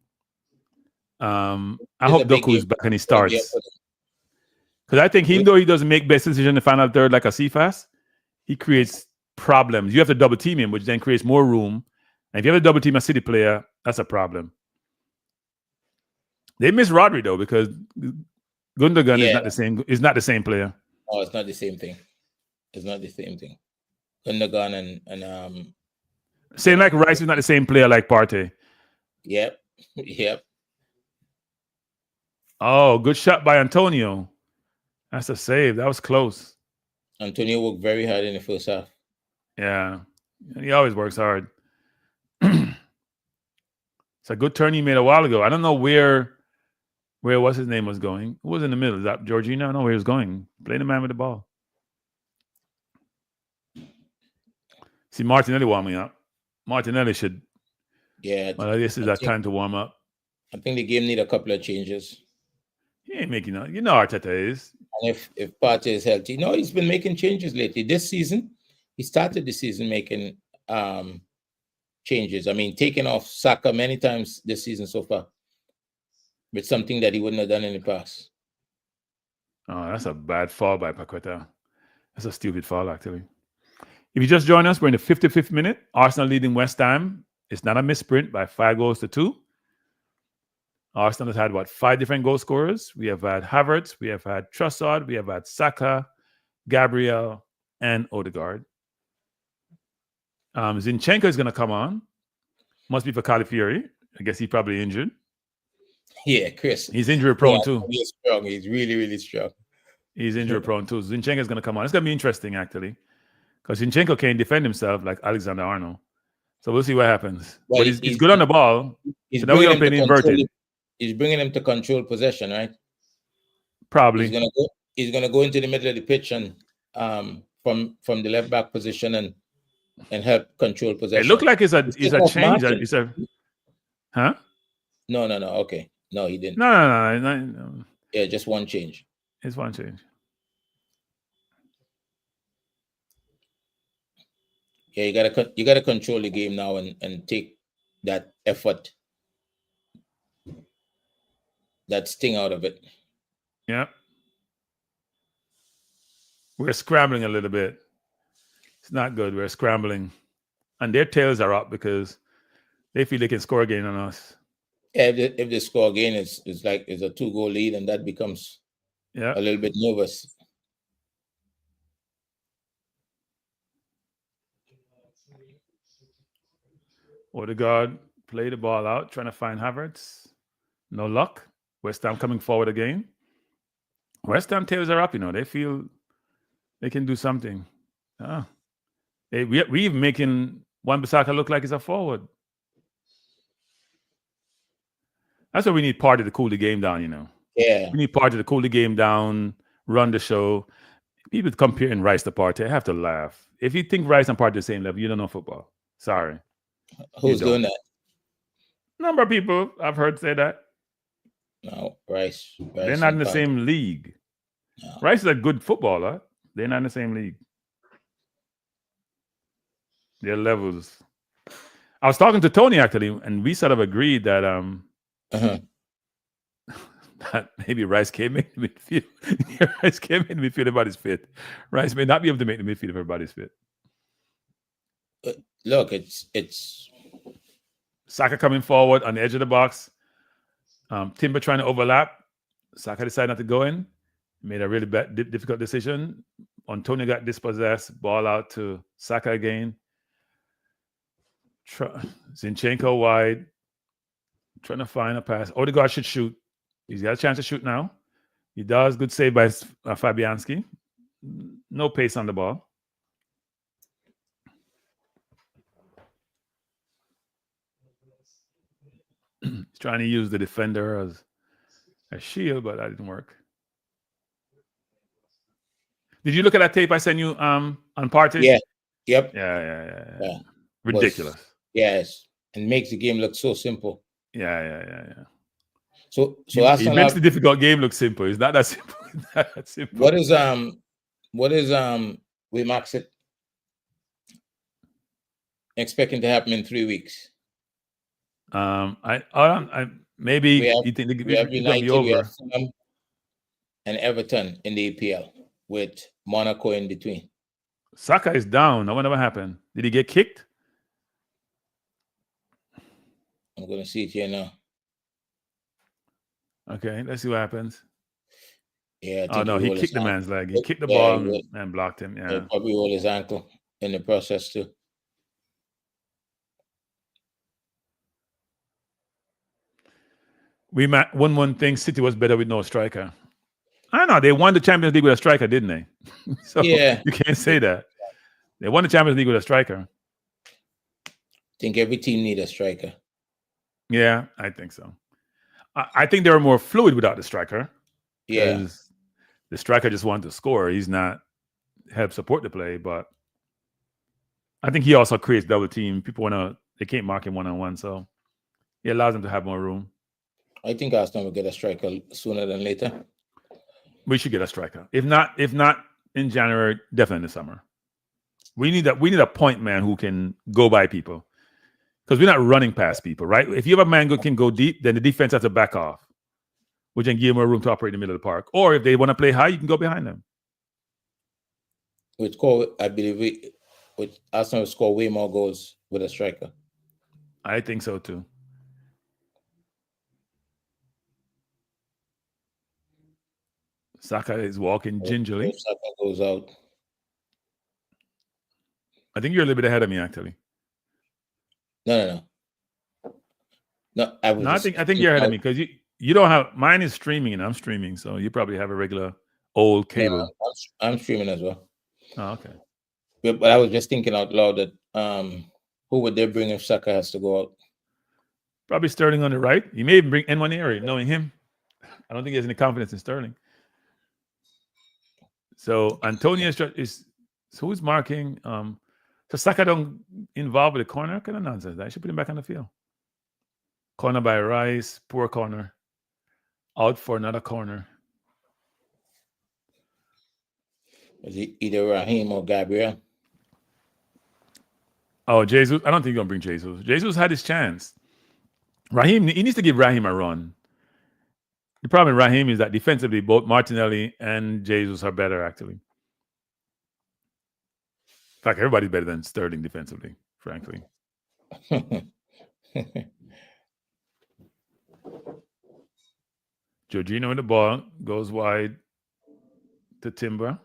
I hope Doku is back and he starts. Because I think even though he doesn't make best decision in the final third like a CFAS, he creates problems. You have to double team him, which then creates more room. And if you have to double team a City player, that's a problem. They miss Rodri though, because Gundogan is not the same player. Oh, it's not the same thing. Gundogan and same like Rice is not the same player like Partey. Yep. Oh, good shot by Antonio. That's a save. That was close. Antonio worked very hard in the first half. Yeah. He always works hard. It's a good turn he made a while ago. I don't know where what's his name was going. Who was in the middle? Is that Jorginho? I don't know where he was going. Play the man with the ball. See, Martinelli warming up. Martinelli should. Yeah. Well, this is that time to warm up. I think the game need a couple of changes. He ain't making no. You know Arteta is. And if Partey is healthy, no, he's been making changes lately. This season, he started the season making changes. I mean, taking off Saka many times this season so far, with something that he wouldn't have done in the past. Oh, that's a bad fall by Paqueta. That's a stupid fall, actually. If you just joined us, we're in the 55th minute. Arsenal leading West Ham. It's not a misprint by 5-2. Arsenal has had, 5 different goal scorers? We have had Havertz, we have had Trossard, we have had Saka, Gabriel, and Odegaard. Zinchenko is going to come on. Must be for Calafiori. I guess he's probably injured. Yeah, Chris. He's injury prone too. He's strong. He's really, really strong. He's injury prone too. Zinchenko is going to come on. It's going to be interesting, actually, because Zinchenko can't defend himself like Alexander-Arnold. So we'll see what happens. Well, but he's good on the ball. He's so now we're going to play inverted. He's bringing him to control possession, right? Probably. He's gonna go into the middle of the pitch and from the left back position and help control possession. It looked like it's a change. It's a huh? No. Okay. No, he didn't. No. Yeah, just one change. It's one change. Yeah, you gotta control the game now and take that effort, that sting out of it. Yeah. We're scrambling a little bit. It's not good. We're scrambling. And their tails are up because they feel they can score again on us. Yeah, if they score again, it's like it's a 2-goal lead, and that becomes a little bit nervous. Odegaard play the ball out, trying to find Havertz. No luck. West Ham coming forward again. West Ham tails are up, they feel they can do something. We even making Wan-Bissaka look like he's a forward. That's what we need Partey to cool the game down, Yeah. We need Partey to cool the game down, run the show. People comparing Rice to Partey, I have to laugh. If you think Rice and Partey the same level, you don't know football. Sorry. Who's doing that? Number of people I've heard say that. No, Rice They're not in the same league. No. Rice is a good footballer. They're not in the same league. Their levels. I was talking to Tony actually, and we sort of agreed that that maybe Rice came in midfield. Rice came in midfield, everybody's fit. Rice may not be able to make the midfield if everybody's fit. Look, it's Saka coming forward on the edge of the box. Timber trying to overlap. Saka decided not to go in. Made a really difficult decision. Antonio got dispossessed. Ball out to Saka again. Zinchenko wide. Trying to find a pass. Odegaard should shoot. He's got a chance to shoot now. He does. Good save by Fabianski. No pace on the ball. He's trying to use the defender as a shield, but that didn't work. Did you look at that tape I sent you on Partey? Yeah. Yep. Yeah. Ridiculous. Yes. And makes the game look so simple. Yeah. So he makes the difficult game look simple. It's not that simple. It's not that simple. What is we max it expecting to happen in 3 weeks? Maybe you think we have United, we have Fulham and Everton in the EPL with Monaco in between. Saka is down. I wonder what happened. Did he get kicked? I'm gonna see it here now. Okay, let's see what happens. Yeah. Oh no, he kicked the man's leg. He kicked the ball and blocked him. Yeah. Probably rolled his ankle in the process too. We one thing. City was better with no striker. I know they won the Champions League with a striker, didn't they? So yeah, you can't say that. They won the Champions League with a striker. I think every team needs a striker. Yeah, I think so. I think they were more fluid without the striker. Yeah, the striker just wanted to score. He's not help support the play, but I think he also creates double team. People they can't mark him one-on-one, so he allows them to have more room. I think Arsenal will get a striker sooner than later. We should get a striker. If not in January, definitely in the summer. We need a point man who can go by people. Because we're not running past people, right? If you have a man who can go deep, then the defense has to back off, which can give them more room to operate in the middle of the park. Or if they want to play high, you can go behind them. I believe Arsenal will score way more goals with a striker. I think so too. Saka is walking gingerly. Saka goes out. I think you're a little bit ahead of me, actually. No. I think you're ahead of me because you don't have mine is streaming and I'm streaming, so you probably have a regular old cable. No, I'm streaming as well. Oh, okay. But I was just thinking out loud that who would they bring if Saka has to go out? Probably Sterling on the right. You may even bring Nwaneri, knowing him. I don't think he has any confidence in Sterling. So Antonio is who's marking? So Saka don't involve with the corner? Kind of nonsense. I should put him back on the field. Corner by Rice, poor corner. Out for another corner. Is it either Raheem or Gabriel? Oh, Jesus. I don't think you're going to bring Jesus. Jesus had his chance. Raheem, he needs to give Raheem a run. The problem with Raheem is that defensively, both Martinelli and Jesus are better, actually. In fact, everybody's better than Sterling defensively, frankly. Jorginho with the ball goes wide to Timber.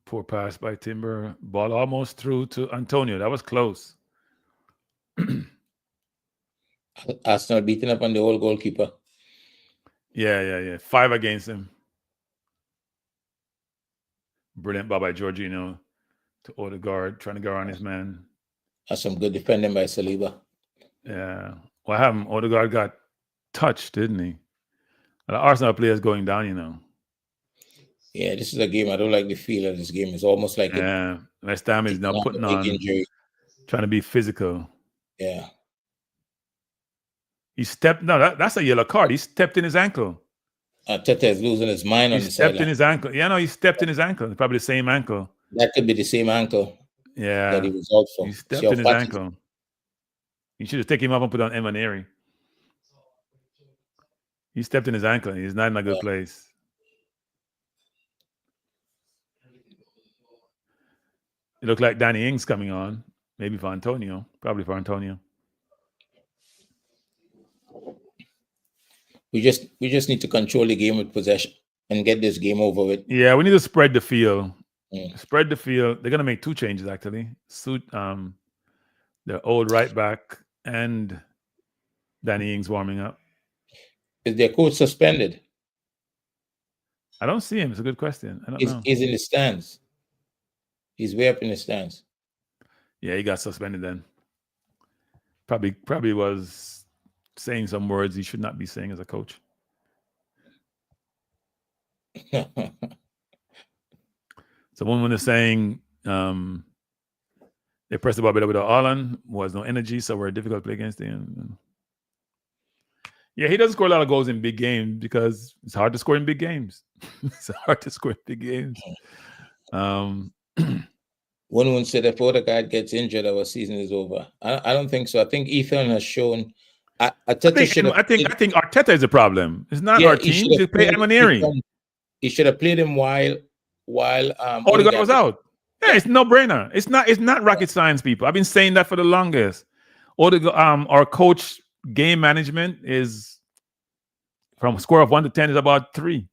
Poor pass by Timber. Ball almost through to Antonio. That was close. Arsenal beating up on the old goalkeeper. Yeah. 5 against him. Brilliant ball by Jorginho to Odegaard, trying to go around his man. That's some good defending by Saliba. Yeah. What happened? Odegaard got touched, didn't he? The Arsenal players going down, Yeah, this is a game. I don't like the feel of this game. It's almost like West Ham is now putting on injury. Trying to be physical. Yeah. He stepped. No, that's a yellow card. He stepped in his ankle. Tete is losing his mind on the sideline. He stepped in his ankle. Yeah, no, he stepped in his ankle. Probably the same ankle. That could be the same ankle. Yeah. That he was out for. He stepped in his ankle. You should have taken him up and put on Emaneri. He stepped in his ankle. He's not in a good place. It looked like Danny Ings coming on. Maybe for Antonio. Probably for Antonio. We just need to control the game with possession and get this game over with. Yeah, we need to spread the field. Spread the field. They're gonna make 2 changes actually. Suit their old right back and Danny Ings warming up. Is their coach suspended? I don't see him. It's a good question. I don't know. He's in the stands. He's way up in the stands. Yeah, he got suspended then. Probably was saying some words he should not be saying as a coach. Someone was saying they pressed the ball better with Haaland, was no energy, so we're difficult to play against him. Yeah, he doesn't score a lot of goals in big games because it's hard to score in big games. It's hard to score in big games. One would say if Odegaard gets injured, our season is over. I don't think so. I think Ethan has shown. I think Arteta is a problem. It's not our team. He play Emaneri. He should have played him while Odegaard was out. Yeah, it's no brainer. It's not rocket science, people. I've been saying that for the longest. Odegaard, our coach game management is from a score of 1 to 10 is about 3.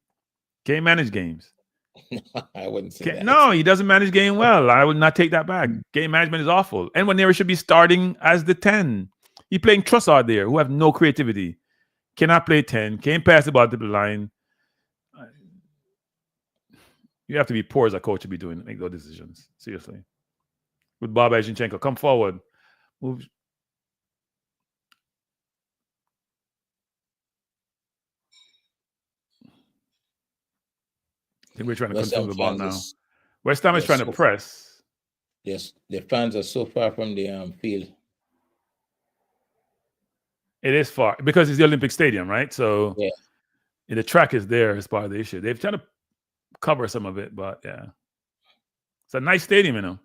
Game manage games. I wouldn't say that. No, he doesn't manage game well. I would not take that back. Game management is awful. And Emaneri should be starting as the 10. He's playing Trossard there, who have no creativity. Cannot play 10. Can't pass the ball to the line. You have to be poor as a coach to be make those decisions. Seriously. With Baba Zinchenko, come forward. Move. I think we're trying to control the ball now. West Ham is trying to press. Yes, the fans are so far from the field. It is far because it's the Olympic Stadium, right? So the track is there as part of the issue. They've tried to cover some of it, but yeah. It's a nice stadium,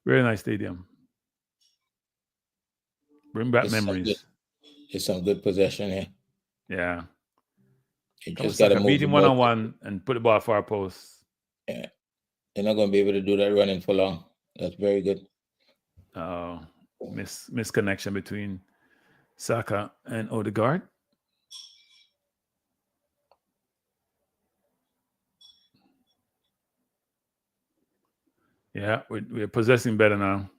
Very nice stadium. Bring back memories. It's some good possession here. Yeah. You just got to beat him one-on-one and put the ball far post. Yeah. They're not going to be able to do that running for long. That's very good. Misconnection between Saka and Odegaard. Yeah, we're possessing better now.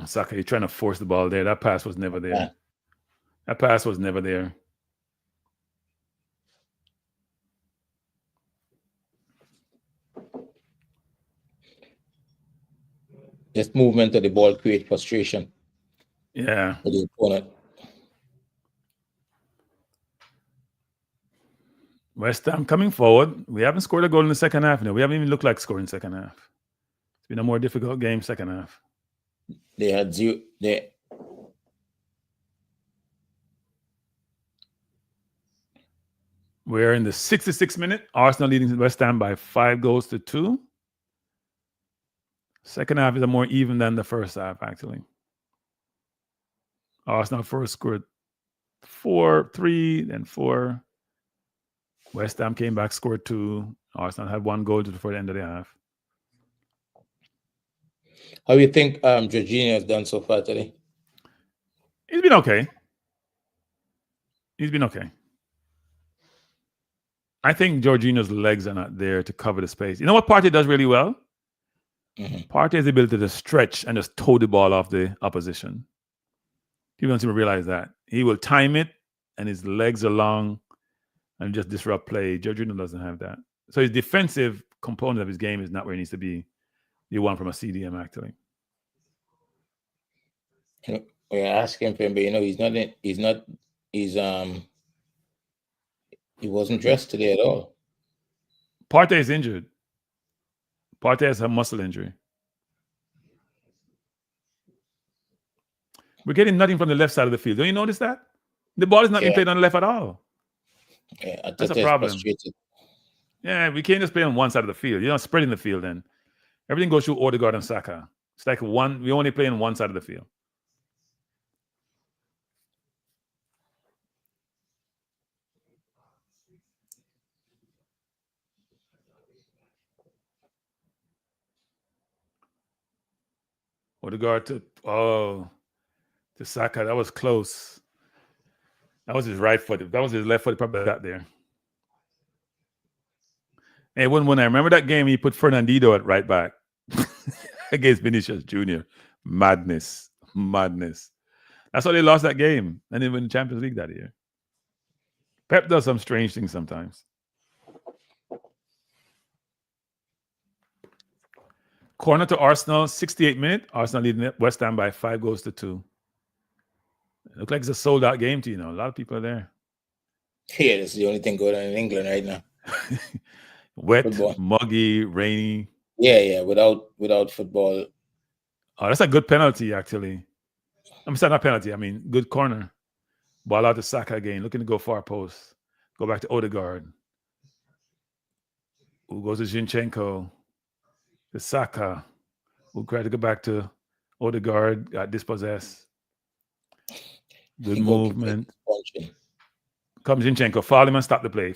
Saka, you're trying to force the ball there. That pass was never there. Yeah. That pass was never there. This movement of the ball creates frustration. Yeah. For the opponent. West Ham coming forward. We haven't scored a goal in the second half. We haven't even looked like scoring second half. It's been a more difficult game second half. They had 0. We're in the 66th minute. Arsenal leading West Ham by 5 goals to 2. Second half is more even than the first half, actually. Arsenal first scored 3, then 4. West Ham came back, scored 2. Arsenal had 1 goal before the end of the half. How do you think Jorginho has done so far today? He's been okay. I think Jorginho's legs are not there to cover the space. You know what Partey does really well? Partey has the ability to stretch and just toe the ball off the opposition. People don't seem to realize that. He will time it, and his legs are long, and just disrupt play. Jorginho doesn't have that. So his defensive component of his game is not where he needs to be. You want from a CDM, actually. We're asking for him, but he wasn't dressed today at all. Partey is injured. Partey has a muscle injury. We're getting nothing from the left side of the field. Don't you notice that? The ball is not being played on the left at all. Yeah, that's a problem. Yeah, we can't just play on one side of the field. You're not spreading the field then. Everything goes through Odegaard and Saka. It's like we only play on one side of the field. Odegaard to Saka. That was close. That was his right foot. That was his left foot. Probably got there. Hey, when I remember that game, he put Fernandinho at right back against Vinicius Jr. Madness. That's why they lost that game and they win the Champions League that year. Pep does some strange things sometimes. Corner to Arsenal, 68 minutes. Arsenal leading West Ham by 5-2. It looks like it's a sold-out game to A lot of people are there. Yeah, that's the only thing going on in England right now. Wet, football. Muggy, rainy. Yeah. Without football. Oh, that's a good penalty, actually. I'm sorry, not penalty. I mean, good corner. Ball out to Saka again, looking to go far post. Go back to Odegaard. Who goes to Zinchenko. To Saka. Who tried to go back to Odegaard. Got dispossessed. Good movement. Comes Zinchenko. Foul him and stop the play.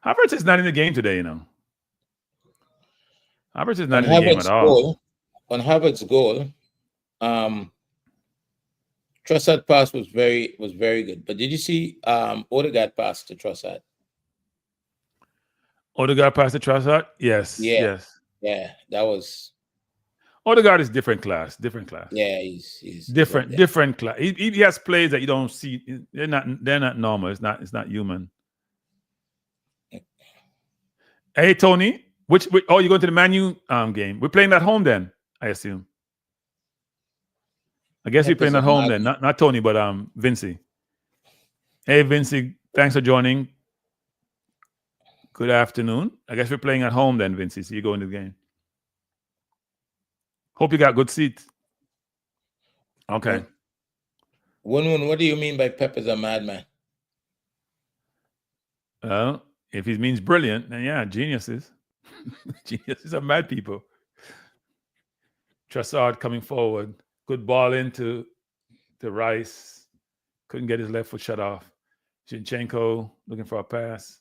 Havertz is not in the game today, Havertz is not in the game at all. On Havertz's goal, Trossard pass was very good. But did you see Odegaard pass to Trossard? Odegaard pass to Trossard? Yes. Yeah, that was. Odegaard is different class. Yeah, he's different class. He has plays that you don't see. They're not normal. It's not human. Hey Tony, which you're going to the Man U game? We're playing at home then, I assume. I guess we're playing at home then, not Tony, but Vincy. Hey Vincy, thanks for joining. Good afternoon. I guess we're playing at home then, Vincy. So you go into the game. Hope you got good seats. Okay. What do you mean by Pep is a madman? Well, if he means brilliant, then yeah, geniuses. Geniuses are mad people. Trossard coming forward. Good ball into Rice. Couldn't get his left foot shut off. Zinchenko looking for a pass.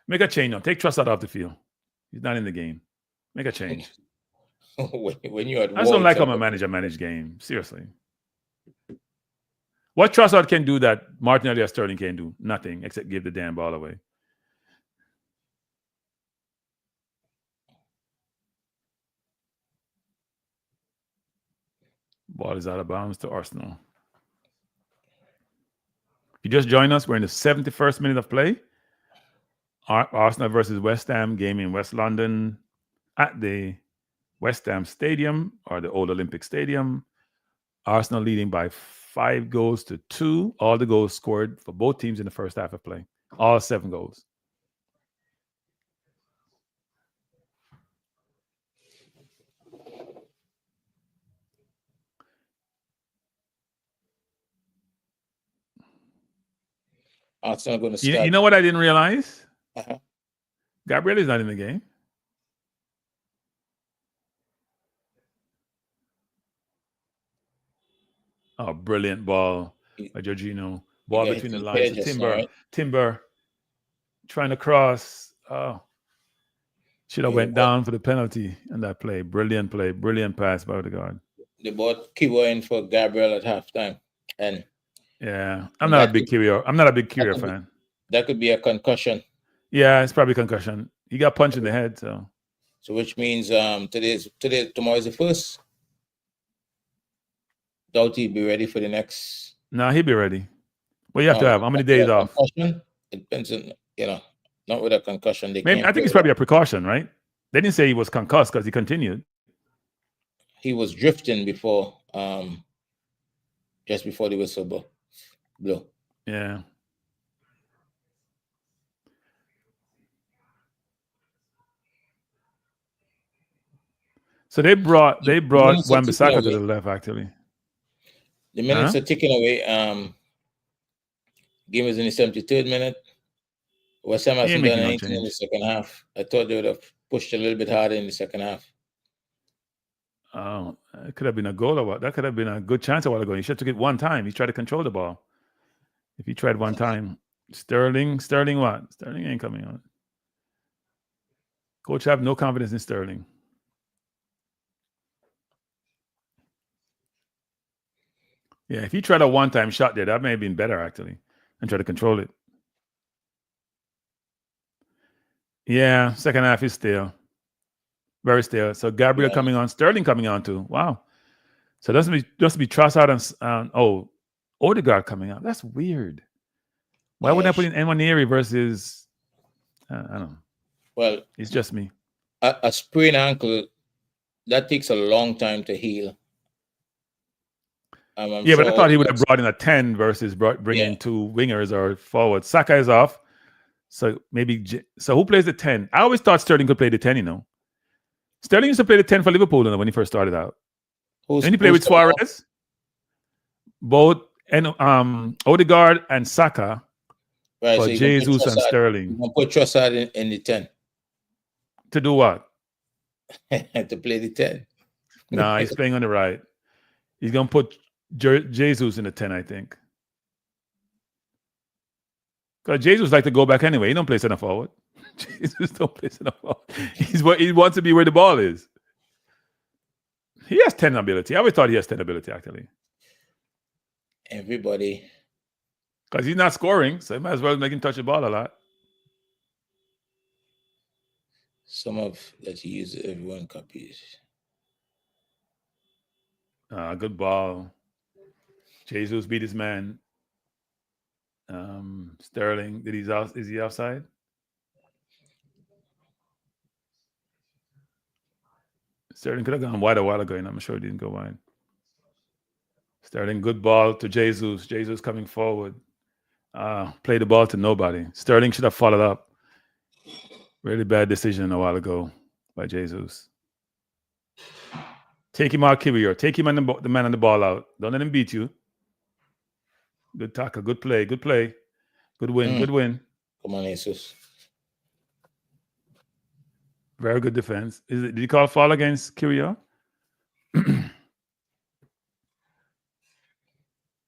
Make a change now. Take Trossard off the field. He's not in the game. Make a change. When you're at I just don't like how my manager manage game. Seriously. What Trossard can do that Martinelli or Sterling can't do? Nothing except give the damn ball away. Ball is out of bounds to Arsenal. If you just join us, we're in the 71st minute of play. Arsenal versus West Ham game in West London at the West Ham Stadium or the Old Olympic Stadium. Arsenal leading by 5-2. All the goals scored for both teams in the first half of play. All 7 goals. Arsenal going to start. You know what I didn't realize? Gabriel is not in the game. Oh, brilliant ball by Jorginho. Ball between the lines. Timber trying to cross. Oh, should have went down for the penalty in that play. Brilliant play. Brilliant pass by Odegaard. They bought Kiwa in for Gabriel at halftime. And yeah, I'm not a big Kyriel fan. That could be a concussion. Yeah, it's probably concussion. He got punched in the head, so So which means tomorrow is the first. Doubt he'll be ready for the next. No, he'll be ready. Well, you have to have how many days off? Concussion? It depends on, not with a concussion. Maybe I think it's probably a precaution, right? They didn't say he was concussed because he continued. He was drifting before, just before the whistle blew. Yeah. So they brought Wan-Bissaka to the left, actually. The minutes are ticking away. Game is in the 73rd minute. West Ham hasn't done anything in the second half. I thought they would have pushed a little bit harder in the second half. Oh, it could have been a goal or what? That could have been a good chance a while ago. He should have took it one time. He tried to control the ball. If he tried one time. Sterling what? Sterling ain't coming on. Coach have no confidence in Sterling. Yeah, if he tried a one-time shot there, that may have been better, actually, and try to control it. Yeah, second half is stale. Very stale. So Gabriel coming on, Sterling coming on too. Wow. So that's just be Trossard and Odegaard coming on. That's weird. Why would I put in Nwaneri versus I don't know. Well, it's just me. A sprained ankle, that takes a long time to heal. Yeah, but I thought he would have brought in a 10 versus bringing two wingers or forwards. Saka is off. So maybe who plays the 10? I always thought Sterling could play the 10, Sterling used to play the 10 for Liverpool when he first started out. And he played with Suarez. Both and Odegaard and Saka. Right, for so Jesus and Sterling. You can put Trossard in the 10. To do what? To play the 10. Nah, he's playing on the right. He's going to put Jesus in the 10, I think. Because Jesus like to go back anyway. He don't play center forward. Jesus don't play center forward. He wants to be where the ball is. He has 10 ability. I always thought he has 10 ability, actually. Everybody. Because he's not scoring, so he might as well make him touch the ball a lot. Some of that you use, everyone copies. Good ball. Jesus beat his man. Sterling, is he offside? Sterling could have gone wide a while ago, and I'm sure he didn't go wide. Sterling, good ball to Jesus. Jesus coming forward. Play the ball to nobody. Sterling should have followed up. Really bad decision a while ago by Jesus. Take him out, Kiwior. Take him and the man on the ball out. Don't let him beat you. Good tackle. Good play. Good play. Good win. Good win. Come on, Jesus. Very good defense. Did you call foul against Kiwior?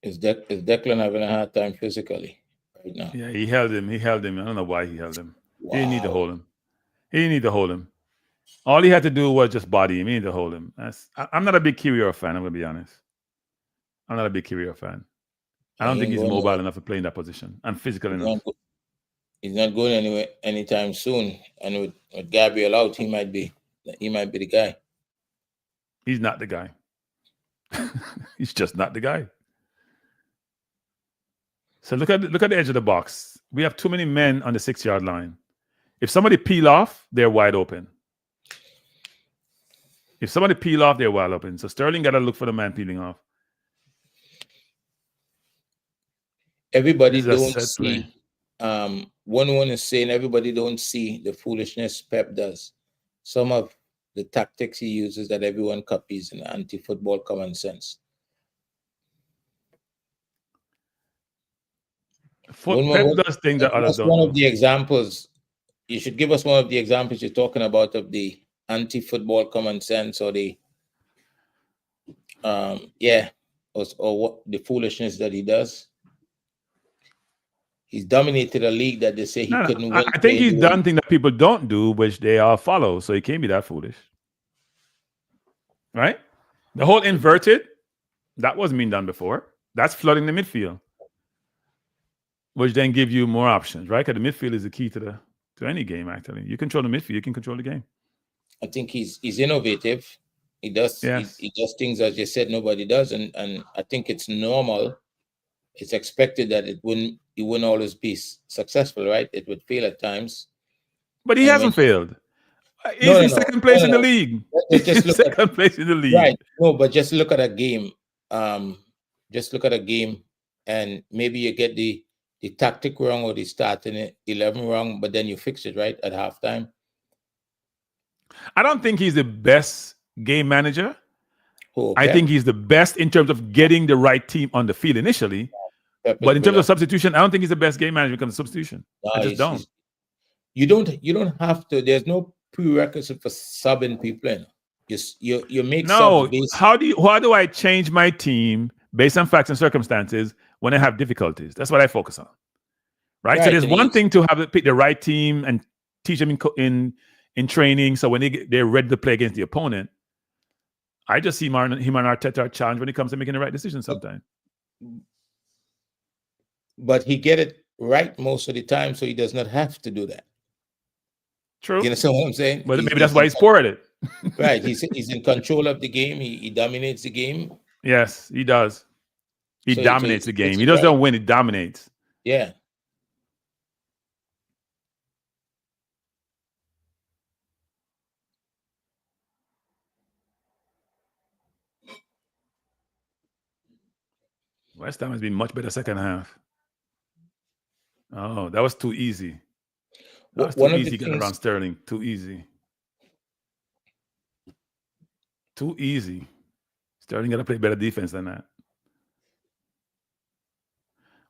Is Declan having a hard time physically right now? Yeah, he held him. I don't know why he held him. Wow. He didn't need to hold him. All he had to do was just body him. He needed to hold him. I'm not a big Kiwior fan, I'm going to be honest. I'm not a big Kiwior fan. I don't think he's mobile enough to play in that position and physical enough. He's not going anywhere anytime soon. And with Gabriel out, he might be the guy. He's not the guy. He's just not the guy. So look at the edge of the box. We have too many men on the 6-yard line. If somebody peel off, they're wide open. So Sterling got to look for the man peeling off. Everybody don't see. One is saying everybody don't see the foolishness Pep does. Some of the tactics he uses that everyone copies in anti-football common sense. Pep does things that others don't. One of the examples. You should give us one of the examples you're talking about of the anti-football common sense or the or what the foolishness that he does. He's dominated a league that they say he couldn't win. I think he's done things that people don't do, which they all follow. So he can't be that foolish. Right? The whole inverted, that wasn't being done before. That's flooding the midfield. Which then give you more options, right? Because the midfield is the key to any game, actually. You control the midfield, you can control the game. I think he's innovative. He does he does things, as you said, nobody does, and I think it's normal. It's expected that it wouldn't always be successful, right? It would fail at times. But he hasn't failed. He's in second place in the league. Just look second place in the league. Right. No, but just look at a game. Just look at a game, and maybe you get the tactic wrong or the starting 11 wrong, but then you fix it right at halftime. I don't think he's the best game manager. I think he's the best in terms of getting the right team on the field initially. But in terms of substitution, I don't think he's the best game manager when it comes to substitution. I just don't. You don't have to. There's no prerequisite for subbing people in. You make no. How do I change my team based on facts and circumstances when I have difficulties? That's what I focus on. Right. So there's one thing to pick the right team and teach them in training. So when they're ready to play against the opponent, I just see him and Arteta challenge when it comes to making the right decision sometimes. But he get it right most of the time, so he does not have to do that. True. You understand what I'm saying? But maybe that's why he's poor at it. Right. He's in control of the game. He dominates the game. Yes, he does. He dominates the game. He doesn't win, he dominates. Yeah. West Ham has been much better second half. Oh, that was too easy. That was too easy getting around Sterling. Too easy. Too easy. Sterling got to play better defense than that.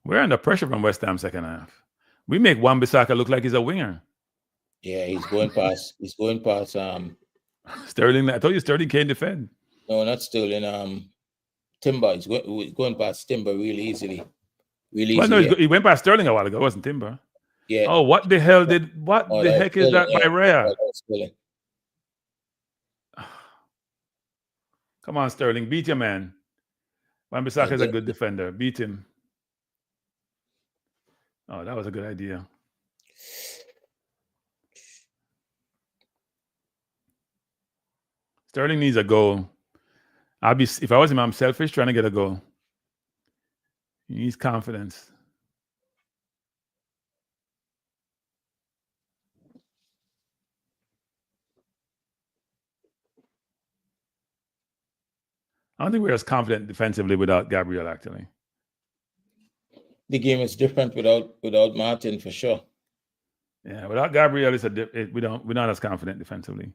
We're under pressure from West Ham second half. We make Wan-Bissaka look like he's a winger. Yeah, he's going past. Sterling. I told you Sterling can't defend. No, not Sterling. Timber. He's going past Timber really easily. Well, no, he went past Sterling a while ago. It wasn't Timber. Yeah. Oh, what the hell the heck is that by Raya? Come on, Sterling. Beat your man. Wan-Bissaka is a good defender. Beat him. Oh, that was a good idea. Sterling needs a goal. If I was him, I'm selfish trying to get a goal. He needs confidence. I don't think we're as confident defensively without Gabriel, actually. The game is different without Martin, for sure. Yeah, without Gabriel, we're not as confident defensively.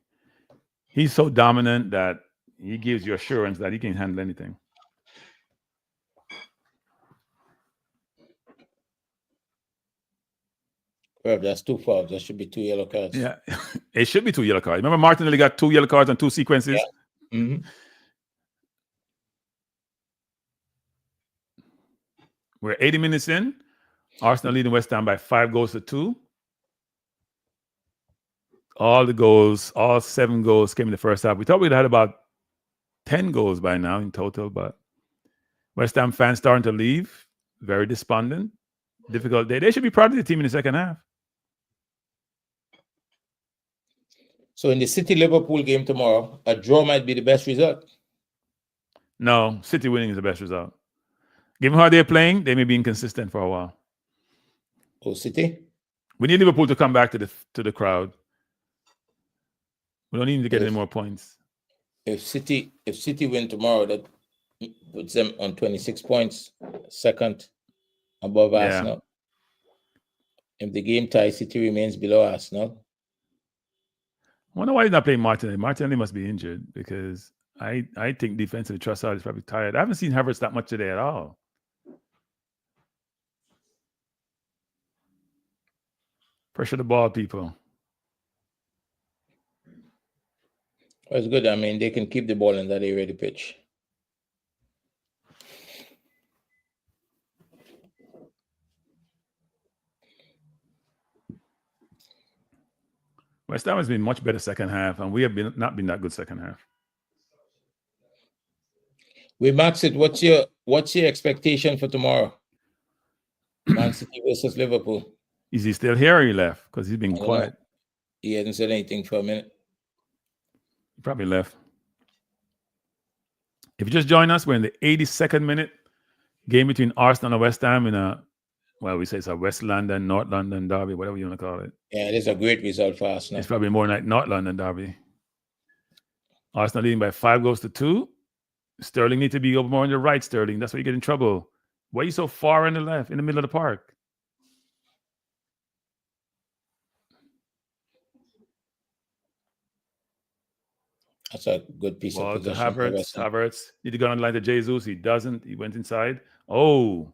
He's so dominant that he gives you assurance that he can handle anything. Well, that's 2 fouls. That should be 2 yellow cards. Yeah, it should be 2 yellow cards. Remember, Martinelli got 2 yellow cards and 2 sequences. Yeah. Mm-hmm. We're 80 minutes in. Arsenal leading West Ham by 5-2. All 7 goals came in the first half. We thought we'd had about 10 goals by now in total, but West Ham fans starting to leave. Very despondent. Difficult day. They should be proud of the team in the second half. So in the City-Liverpool game tomorrow, a draw might be the best result. No, City winning is the best result. Given how they're playing, they may be inconsistent for a while. Oh, City? We need Liverpool to come back to the crowd. We don't need to get any more points. If City win tomorrow, that puts them on 26 points, second above Arsenal. If the game ties, City remains below Arsenal. I wonder why he's not playing Martinelli. Martinelli must be injured because I think defensively Trossard is probably tired. I haven't seen Havertz that much today at all. Pressure the ball, people. Well, it's good. I mean, they can keep the ball in that area of the pitch. West Ham has been much better second half, and we have not been that good second half. We max it. What's your expectation for tomorrow? Man City versus Liverpool. Is he still here or he left? Because he's been quiet. He hasn't said anything for a minute. He probably left. If you just join us, we're in the 82nd minute game between Arsenal and West Ham in a, we say it's a West London, North London derby, whatever you want to call it. Yeah, it is a great result for Arsenal. It's probably more like North London derby. Arsenal leading by 5-2. Sterling need to be over more on the right, Sterling. That's why you get in trouble. Why are you so far on the left, in the middle of the park? That's a good piece of possession. Havertz need to go on the line to Jesus. He doesn't. He went inside. Oh.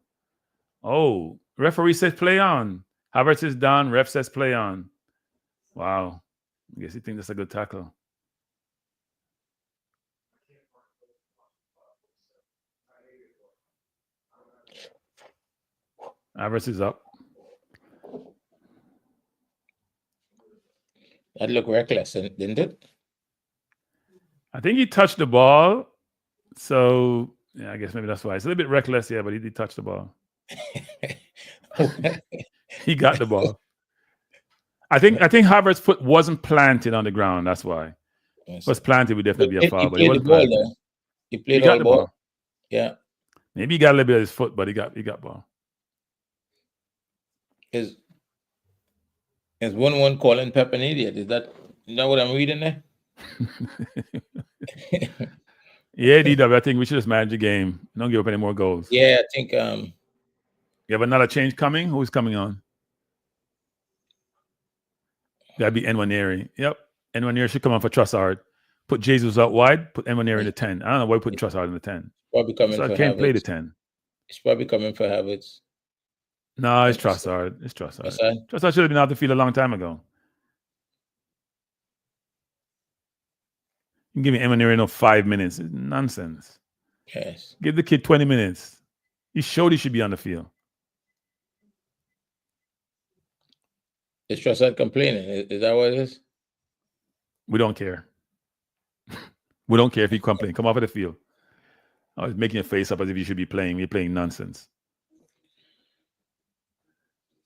Referee says play on. Havertz is down. Ref says play on. Wow. I guess you think that's a good tackle. Havertz is up. That looked reckless, didn't it? I think he touched the ball. So, yeah, I guess maybe that's why. It's a little bit reckless, yeah, but he did touch the ball. He got the ball. I think Havertz's foot wasn't planted on the ground. That's why. If it was planted, would definitely be a foul. But he wasn't planted. He played all ball. Yeah. Maybe he got a little bit of his foot, but he got ball. Is 1-1 calling Pep an idiot? Is that what I'm reading there? Yeah, DW, I think we should just manage the game. Don't give up any more goals. Yeah, I think you have another change coming? Who's coming on? That'd be Nwaneri. Yep. Nwaneri should come on for Trossard. Put Jesus out wide, put Nwaneri in the 10. I don't know why putting Trossard in the 10. Probably coming for can't Havertz. Play the 10. It's probably coming for Havertz. No, it's Trossard. It's Trossard. Trossard should have been out the field a long time ago. You can give me Nwaneri 5 minutes. It's nonsense. Yes. Give the kid 20 minutes. He showed he should be on the field. Is Trossard complaining? Is that what it is? We don't care. We don't care if he complains. Come off of the field. I was making a face up as if you should be playing. You're playing nonsense.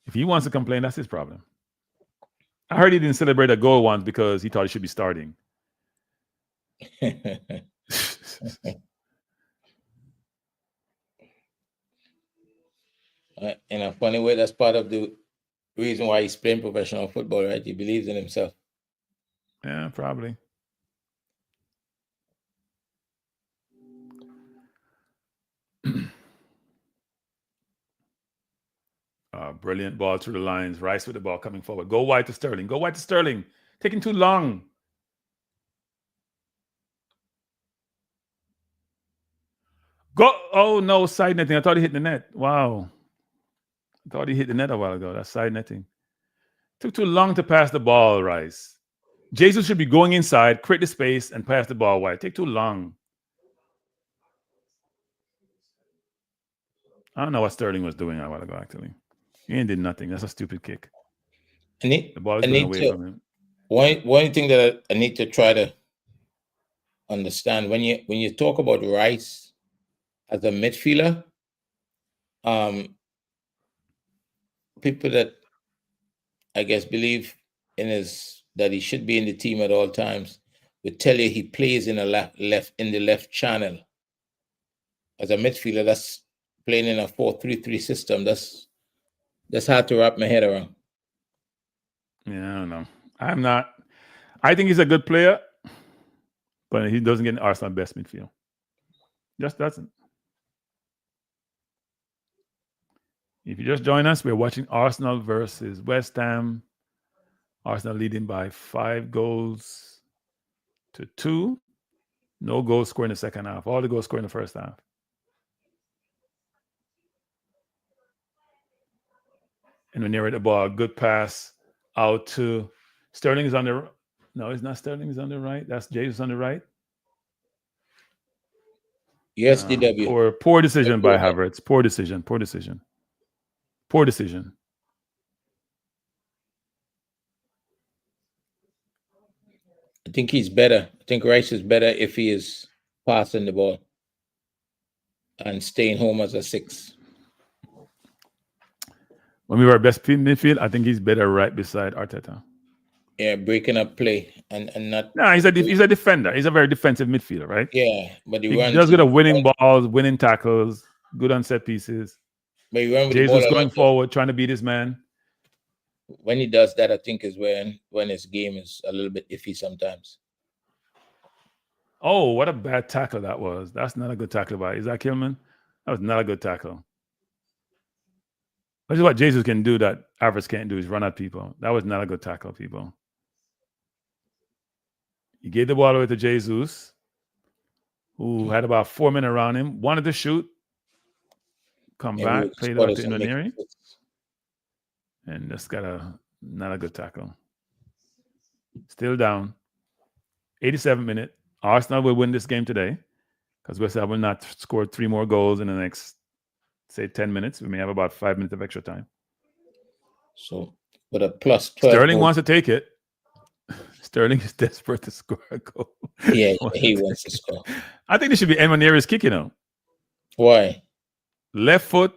If he wants to complain, that's his problem. I heard he didn't celebrate a goal once because he thought he should be starting. In a funny way, that's part of the reason why he's playing professional football, right? He believes in himself. Yeah, probably. Brilliant ball through the lines. Rice with the ball coming forward. Go wide to Sterling. Go wide to Sterling. Taking too long. Go. Oh, no, side netting. I thought he hit the net. Wow. I thought he hit the net a while ago. That's side netting. Took too long to pass the ball, Rice. Jesus should be going inside, create the space, and pass the ball wide. Take too long. I don't know what Sterling was doing a while ago, actually. He ain't did nothing. That's a stupid kick. The ball is going away from him. One thing that I need to try to understand, when you talk about Rice as a midfielder, people that I guess believe in that he should be in the team at all times would tell you he plays in the left channel. As a midfielder, that's playing in a 4-3-3 system. That's hard to wrap my head around. Yeah, I don't know. I think he's a good player, but he doesn't get in Arsenal best midfield. Just doesn't. If you just join us, we're watching Arsenal versus West Ham. Arsenal leading by 5-2. No goals scored in the second half. All the goals scored in the first half. And when near the ball, good pass out to Sterling is on the. No, it's not Sterling. Is on the right. That's Jesus on the right. Yes, DW. Poor decision by Havertz. Poor decision. I think he's better. I think Rice is better if he is passing the ball and staying home as a 6. When we were best midfield, I think he's better right beside Arteta. breaking up play and not. No, he's a defender. He's a very defensive midfielder, right? Yeah, but he does good at winning balls, winning tackles, good on set pieces. But he run with Jesus the ball going forward, trying to beat his man. When he does that, I think is when his game is a little bit iffy sometimes. Oh, what a bad tackle that was. That's not a good tackle by Isaac Hillman. That was not a good tackle. This is what Jesus can do that Alvarez can't do, is run at people. That was not a good tackle, people. He gave the ball away to Jesus, who had about 4 men around him, wanted to shoot, come back, played it out to Nwaneri, and just got not a good tackle. Still down. 87th minute. Arsenal will win this game today because West Ham will not score 3 more goals in the next, say, 10 minutes. We may have about 5 minutes of extra time. So, with a plus 12. Sterling wants to take it. Sterling is desperate to score a goal. Yeah, he wants to score. I think this should be Nwaneri's kick, Why? Left foot,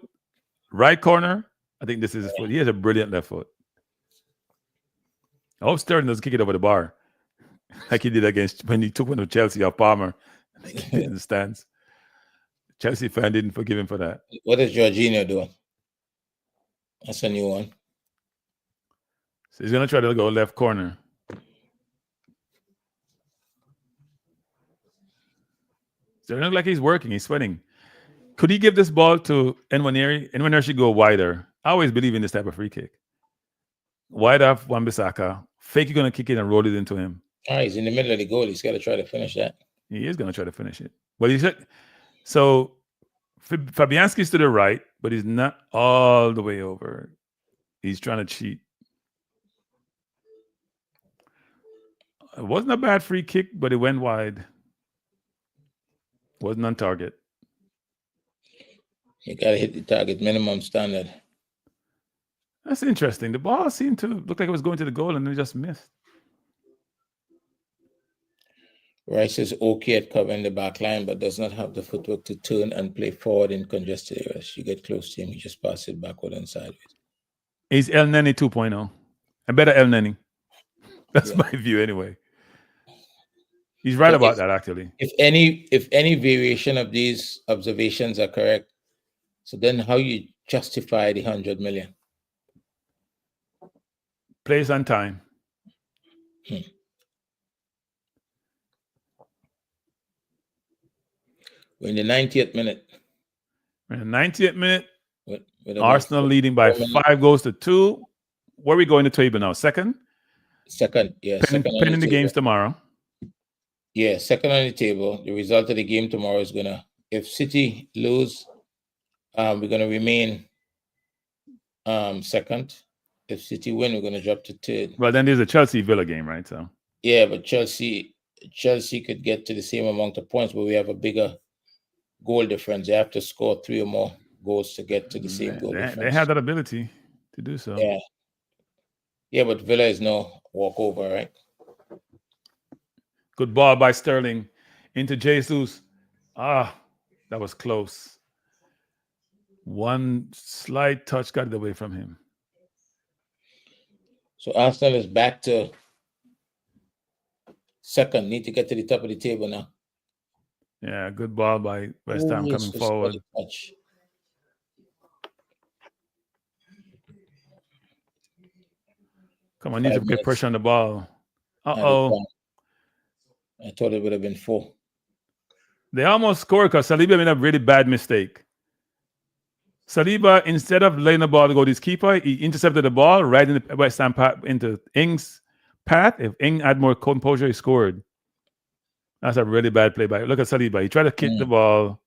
right corner. I think this is his foot. He has a brilliant left foot. I hope Sterling doesn't kick it over the bar like he did when he took one of Chelsea off Palmer in the stands. Chelsea fan didn't forgive him for that. What is Jorginho doing? That's a new one. So he's going to try to go left corner. So it looks like he's working. He's sweating. Could he give this ball to Nwaneri? Nwaneri should go wider. I always believe in this type of free kick. Wide off Wan-Bissaka. Fake, you're going to kick it and roll it into him. He's in the middle of the goal. He's got to try to finish that. He is going to try to finish it. But he said, so Fabianski's to the right, but he's not all the way over. He's trying to cheat. It wasn't a bad free kick, but it went wide. Wasn't on target. You got to hit the target minimum standard. That's interesting. The ball seemed to look like it was going to the goal and it just missed. Rice is okay at covering the back line, but does not have the footwork to turn and play forward in congested areas. You get close to him, you just pass it backward and sideways. He's El Neni 2.0. A better El Neni. That's my view anyway. He's right about that, actually. If any variation of these observations are correct, so then how you justify the 100 million? Place on time. We're in the 90th minute. We're in the 90th minute. With Arsenal leading by 5-2. Where are we going to table now? Second? Second, yeah. Pending the games tomorrow. Yeah, second on the table. The result of the game tomorrow is gonna, if City lose, we're gonna remain second. If City win, we're gonna drop to third. Well, then there's a Chelsea Villa game, right? So yeah, but Chelsea could get to the same amount of points, but we have a bigger goal difference. They have to score 3 or more goals to get to the same goal difference. They have that ability to do so. Yeah, but Villa is no walkover, right? Good ball by Sterling into Jesus. That was close. One slight touch got it away from him. So Arsenal is back to second. Need to get to the top of the table now. Yeah, good ball by West Ham coming forward. Come on, need to get pressure on the ball. Uh-oh. I thought it would have been 4. They almost scored because Saliba made a really bad mistake. Saliba, instead of letting the ball go to his keeper, he intercepted the ball right in the West Ham path into Ing's path. If Ing had more composure, he scored. That's a really bad play by. Look at Saliba. He tried to kick the ball.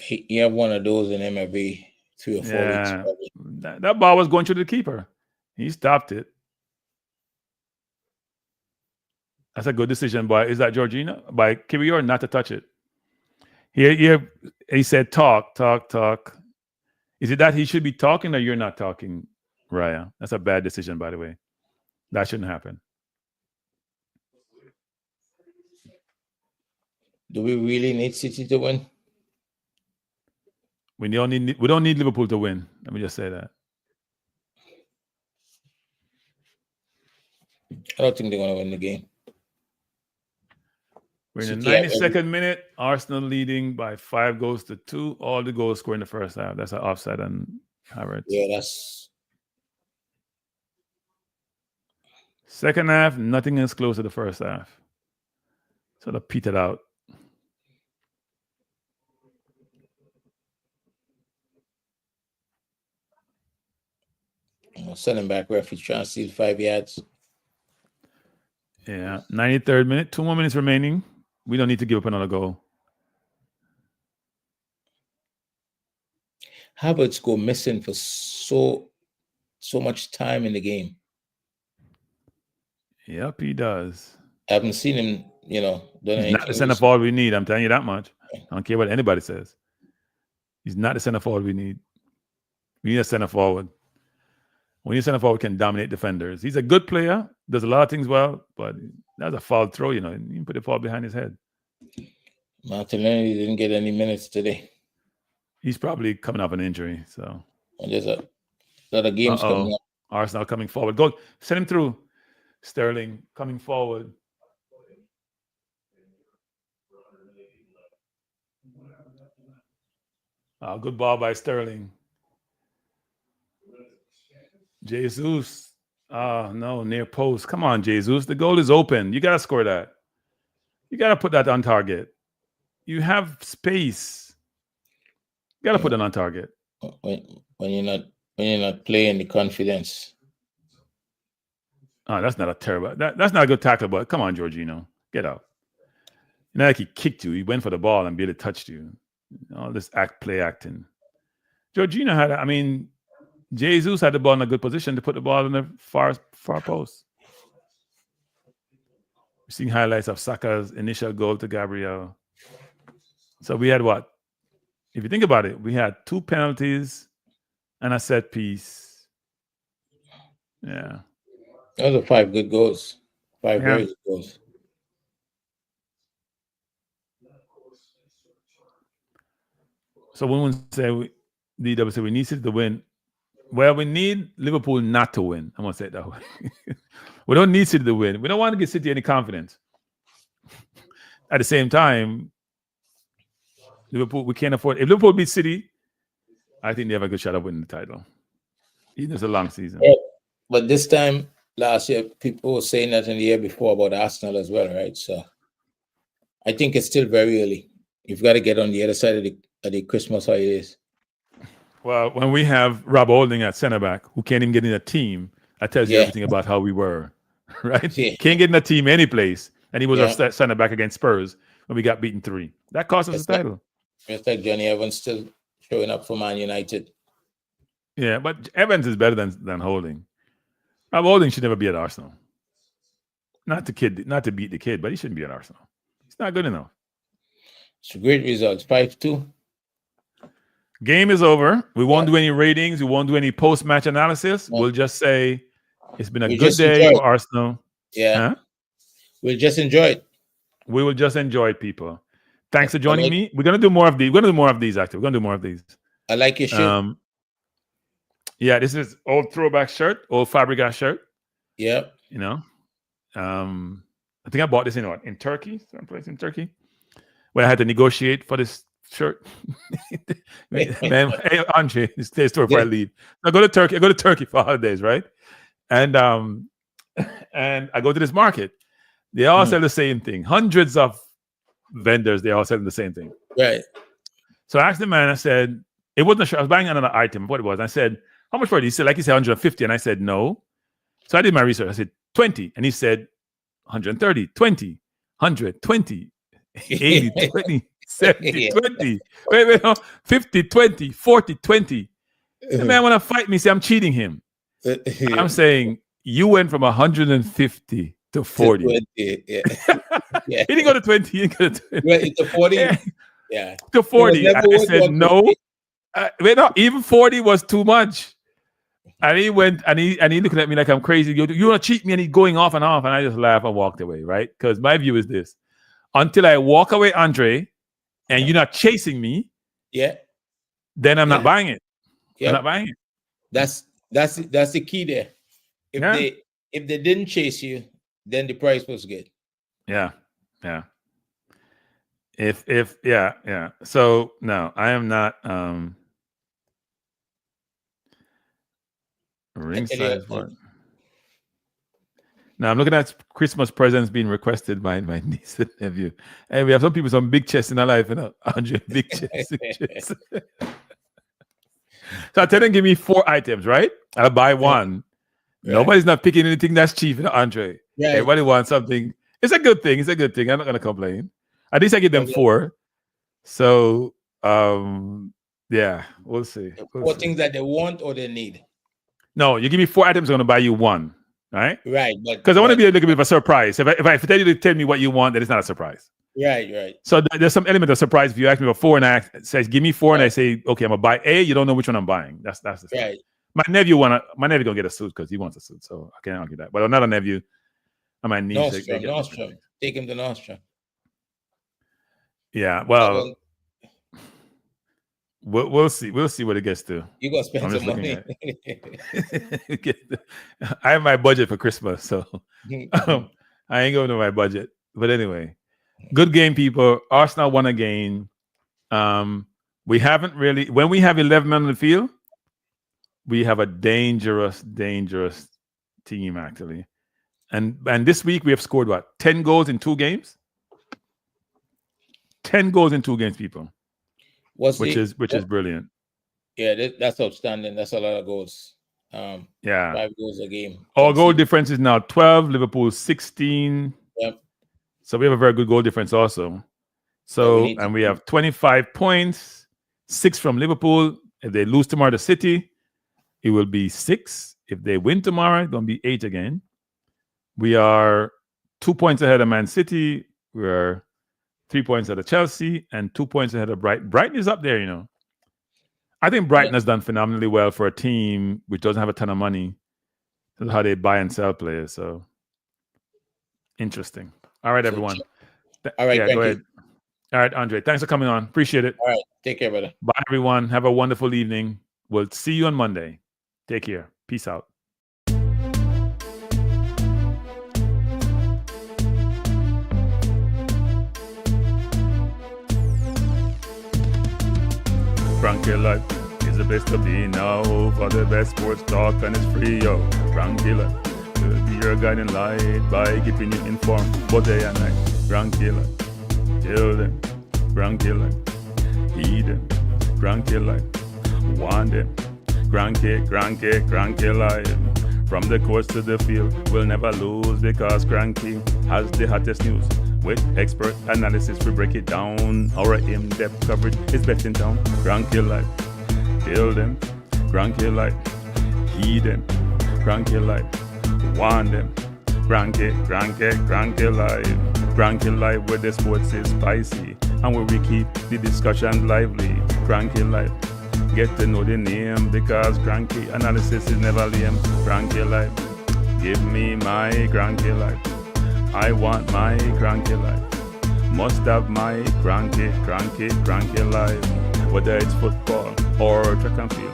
He have one of those in him every 3 or 4 weeks. Probably. That ball was going through the keeper. He stopped it. That's a good decision by, is that Jorginho? By Kiwior not to touch it. Here, he said, talk. Is it that he should be talking or you're not talking, Raya? That's a bad decision, by the way. That shouldn't happen. Do we really need City to win? We don't need Liverpool to win. Let me just say that. I don't think they're going to win the game. We're in the 92nd minute. Arsenal leading by 5-2. All the goals scored in the first half. That's an offside on Havertz. Yeah, that's... Second half, nothing is close to the first half. Sort of petered out. Sending back referee trying to steal 5 yards. Yeah, 93rd minute. 2 more minutes remaining. We don't need to give up another goal. Havertz go missing for so much time in the game. Yep, he does. I haven't seen him, you know. He's not the center forward we need. I'm telling you that much. I don't care what anybody says. He's not the center forward we need. We need a center forward. We need a center forward who can dominate defenders. He's a good player. Does a lot of things well, but that's a foul throw, you know. You can put the ball behind his head. Martinelli didn't get any minutes today. He's probably coming off an injury. So there's a lot of games coming up. Arsenal coming forward. Go send him through. Sterling coming forward. Good ball by Sterling. Jesus. No, near post. Come on, Jesus. The goal is open. You got to score that. You got to put that on target. You have space. You got to put it on target. When you're not playing the confidence. Oh, that's not a terrible. That's not a good tackle, but come on, Jorginho. Get out. You know, like he kicked you. He went for the ball and barely touched you. All this play acting. Jorginho had, Jesus had the ball in a good position to put the ball in the far post. We're seeing highlights of Saka's initial goal to Gabriel. So we had what? If you think about it, we had 2 penalties and a set piece. Yeah. Those are 5 good goals. 5 very good goals. So when we say DW say we need City to win, well, we need Liverpool not to win. I'm gonna say it that way. We don't need City to win. We don't want to give City any confidence. At the same time, Liverpool, we can't afford. If Liverpool beat City, I think they have a good shot of winning the title. Even if it's a long season. Yeah, but this time last year, people were saying that in the year before about Arsenal as well, right? So I think it's still very early. You've got to get on the other side of the Christmas holidays. Well, when we have Rob Holding at center back, who can't even get in a team, that tells you everything about how we were, right? Yeah. Can't get in a team any place, and he was our center back against Spurs when we got beaten 3. That cost us the title. It's like Johnny Evans still showing up for Man United. Yeah, but Evans is better than Holding. Rob Holding should never be at Arsenal. Not to beat the kid, but he shouldn't be at Arsenal. He's not good enough. It's a great result. 5-2. Game is over. We won't do any ratings. We won't do any post-match analysis. No. We'll just say it's been a good day for Arsenal. Yeah. Huh? We'll just enjoy it. We will just enjoy it, people. Thanks for joining me. We're going to do more of these. We're going to do more of these, actually. We're going to do more of these. I like your shirt. Yeah, this is old throwback shirt, old Fabregas shirt. Yeah. You know, I think I bought this in Turkey, someplace in Turkey, where I had to negotiate for this shirt. Man, hey, Andre, this is story before I leave. I go to Turkey for holidays, right? And I go to this market. They all sell the same thing. Hundreds of vendors, they all selling the same thing. Right. So I asked the man, I said, it wasn't a shirt. I was buying another item, what it was. I said, how much for it? He said, 150. And I said, no. So I did my research. I said, 20. And he said, 130, 20, 100, 20, 80, 20, 70, 20. Wait, no, 50, 20, 40, 20. The man want to fight me, say I'm cheating him. I'm saying, you went from 150 to 40. 20, yeah. He didn't go to 20. He didn't go to 20. Wait, to 40? Yeah. To 40. I said, no. Wait, no, even 40 was too much. And he went and he looking at me like I'm crazy. You want to cheat me? And he's going off. And I just laughed and walked away, right? Because my view is this. Until I walk away, Andre, and you're not chasing me, then I'm not buying it. I'm not buying it. That's the key there. if they didn't chase you, then the price was good. Yeah. Yeah. So no, I am not ringside for. Now I'm looking at Christmas presents being requested by my niece and nephew. And we have some people, some big chests in our life, Andre, big chests. So I tell them, give me 4 items, right? I'll buy one. Right. Nobody's not picking anything that's cheap, Andre. Right. Everybody wants something. It's a good thing. I'm not gonna complain. At least I give them 4. So yeah, we'll see. What things that they want or they need? No, you give me 4 items, I'm gonna buy you 1. Right, because I want to be a little bit of a surprise. If I tell you to tell me what you want, then it's not a surprise. Right. So there's some element of surprise. If you ask me for 4 and I says give me 4, and I say okay, I'm gonna buy A. You don't know which one I'm buying. That's the thing. Right. My nephew gonna get a suit because he wants a suit, so I can't argue that. But another nephew, and my niece, Nordstrom. Take him to Nordstrom. Yeah, well. We'll see. We'll see what it gets to. You gonna spend some money. I have my budget for Christmas, so I ain't going to my budget. But anyway, good game, people. Arsenal won again. We haven't really. When we have 11 men on the field, we have a dangerous team actually. And this week we have scored 10 goals in 2 games. 10 goals in 2 games, people. Which is brilliant. Yeah, that's outstanding. That's a lot of goals. 5 goals a game. Our goal difference is now 12. Liverpool 16. Yep. So we have a very good goal difference also. So we have 25 points, 6 from Liverpool. If they lose tomorrow to City, it will be 6. If they win tomorrow, it's gonna be 8 again. We are 2 points ahead of Man City. We are 3 points ahead of Chelsea and 2 points ahead of Brighton. Brighton is up there, I think Brighton has done phenomenally well for a team which doesn't have a ton of money. That's how they buy and sell players. So interesting. All right, everyone. All right, go ahead. All right, Andre. Thanks for coming on. Appreciate it. All right. Take care, brother. Bye, everyone. Have a wonderful evening. We'll see you on Monday. Take care. Peace out. Frankie Life is the best to be now. For the best sports talk and it's free, yo. Frankie Life will be your guiding light by keeping you informed both day and night. Frankie Life, tell them. Frankie Life, heed them. Frankie Life, want them. Frankie Life. From the courts to the field, we'll never lose because Cranky has the hottest news. With expert analysis, we break it down. Our in-depth coverage is best in town. Cranky Life, tell them. Cranky Life, heed them. Cranky Life, want them. Cranky Life. Cranky Life, where the sports is spicy and where we keep the discussion lively. Cranky Life, get to know the name because Cranky analysis is never lame. Cranky Life, give me my Cranky Life. I want my Cranky Life. Must have my Cranky Life. Whether it's football or track and field,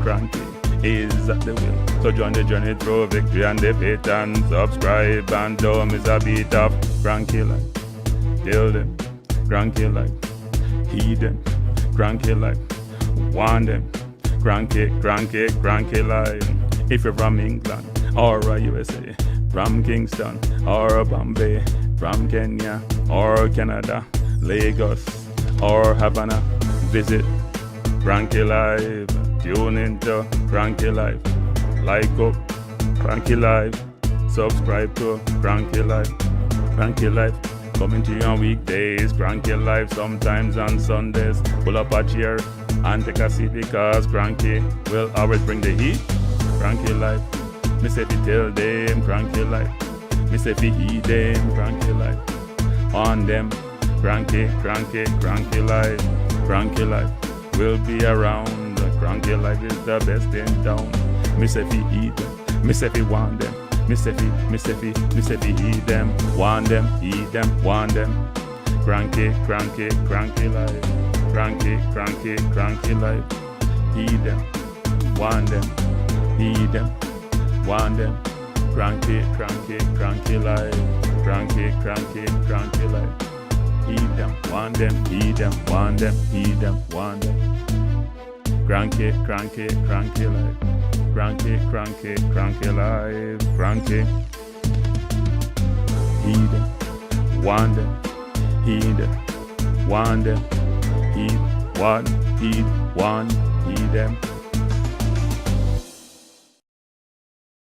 Cranky is at the wheel. So join the journey through victory and defeat and subscribe and don't miss a beat of Cranky Life. Tell them, Cranky Life. Heed them, Cranky Life. Want them, Cranky Life. If you're from England or USA, from Kingston or Bombay, from Kenya or Canada, Lagos or Havana, visit Cranky Life. Tune into Cranky Life. Like up Cranky Life. Subscribe to Cranky Life. Cranky Life coming to you on weekdays. Cranky Life sometimes on Sundays. Pull up a chair and take a seat because Cranky will always bring the heat. Cranky Life. Me say fi tell them Cranky Life. Me say fi heed them Cranky Life. On them Cranky Life. Cranky Life will be around. Cranky Life is the best in town. Me say fi heed them. Me say fi want them. Me say fi heed them. Want them, heed them, want them. Cranky Life. Cranky Life. Heed them. Want them. Heed them. Want them. Cranky life. Cranky life. Heed them, want them, heed them, want them, heed them, want them. Cranky life. Cranky life. Cranky. Heed them, want them, heed them, want them, heed, want, heed them.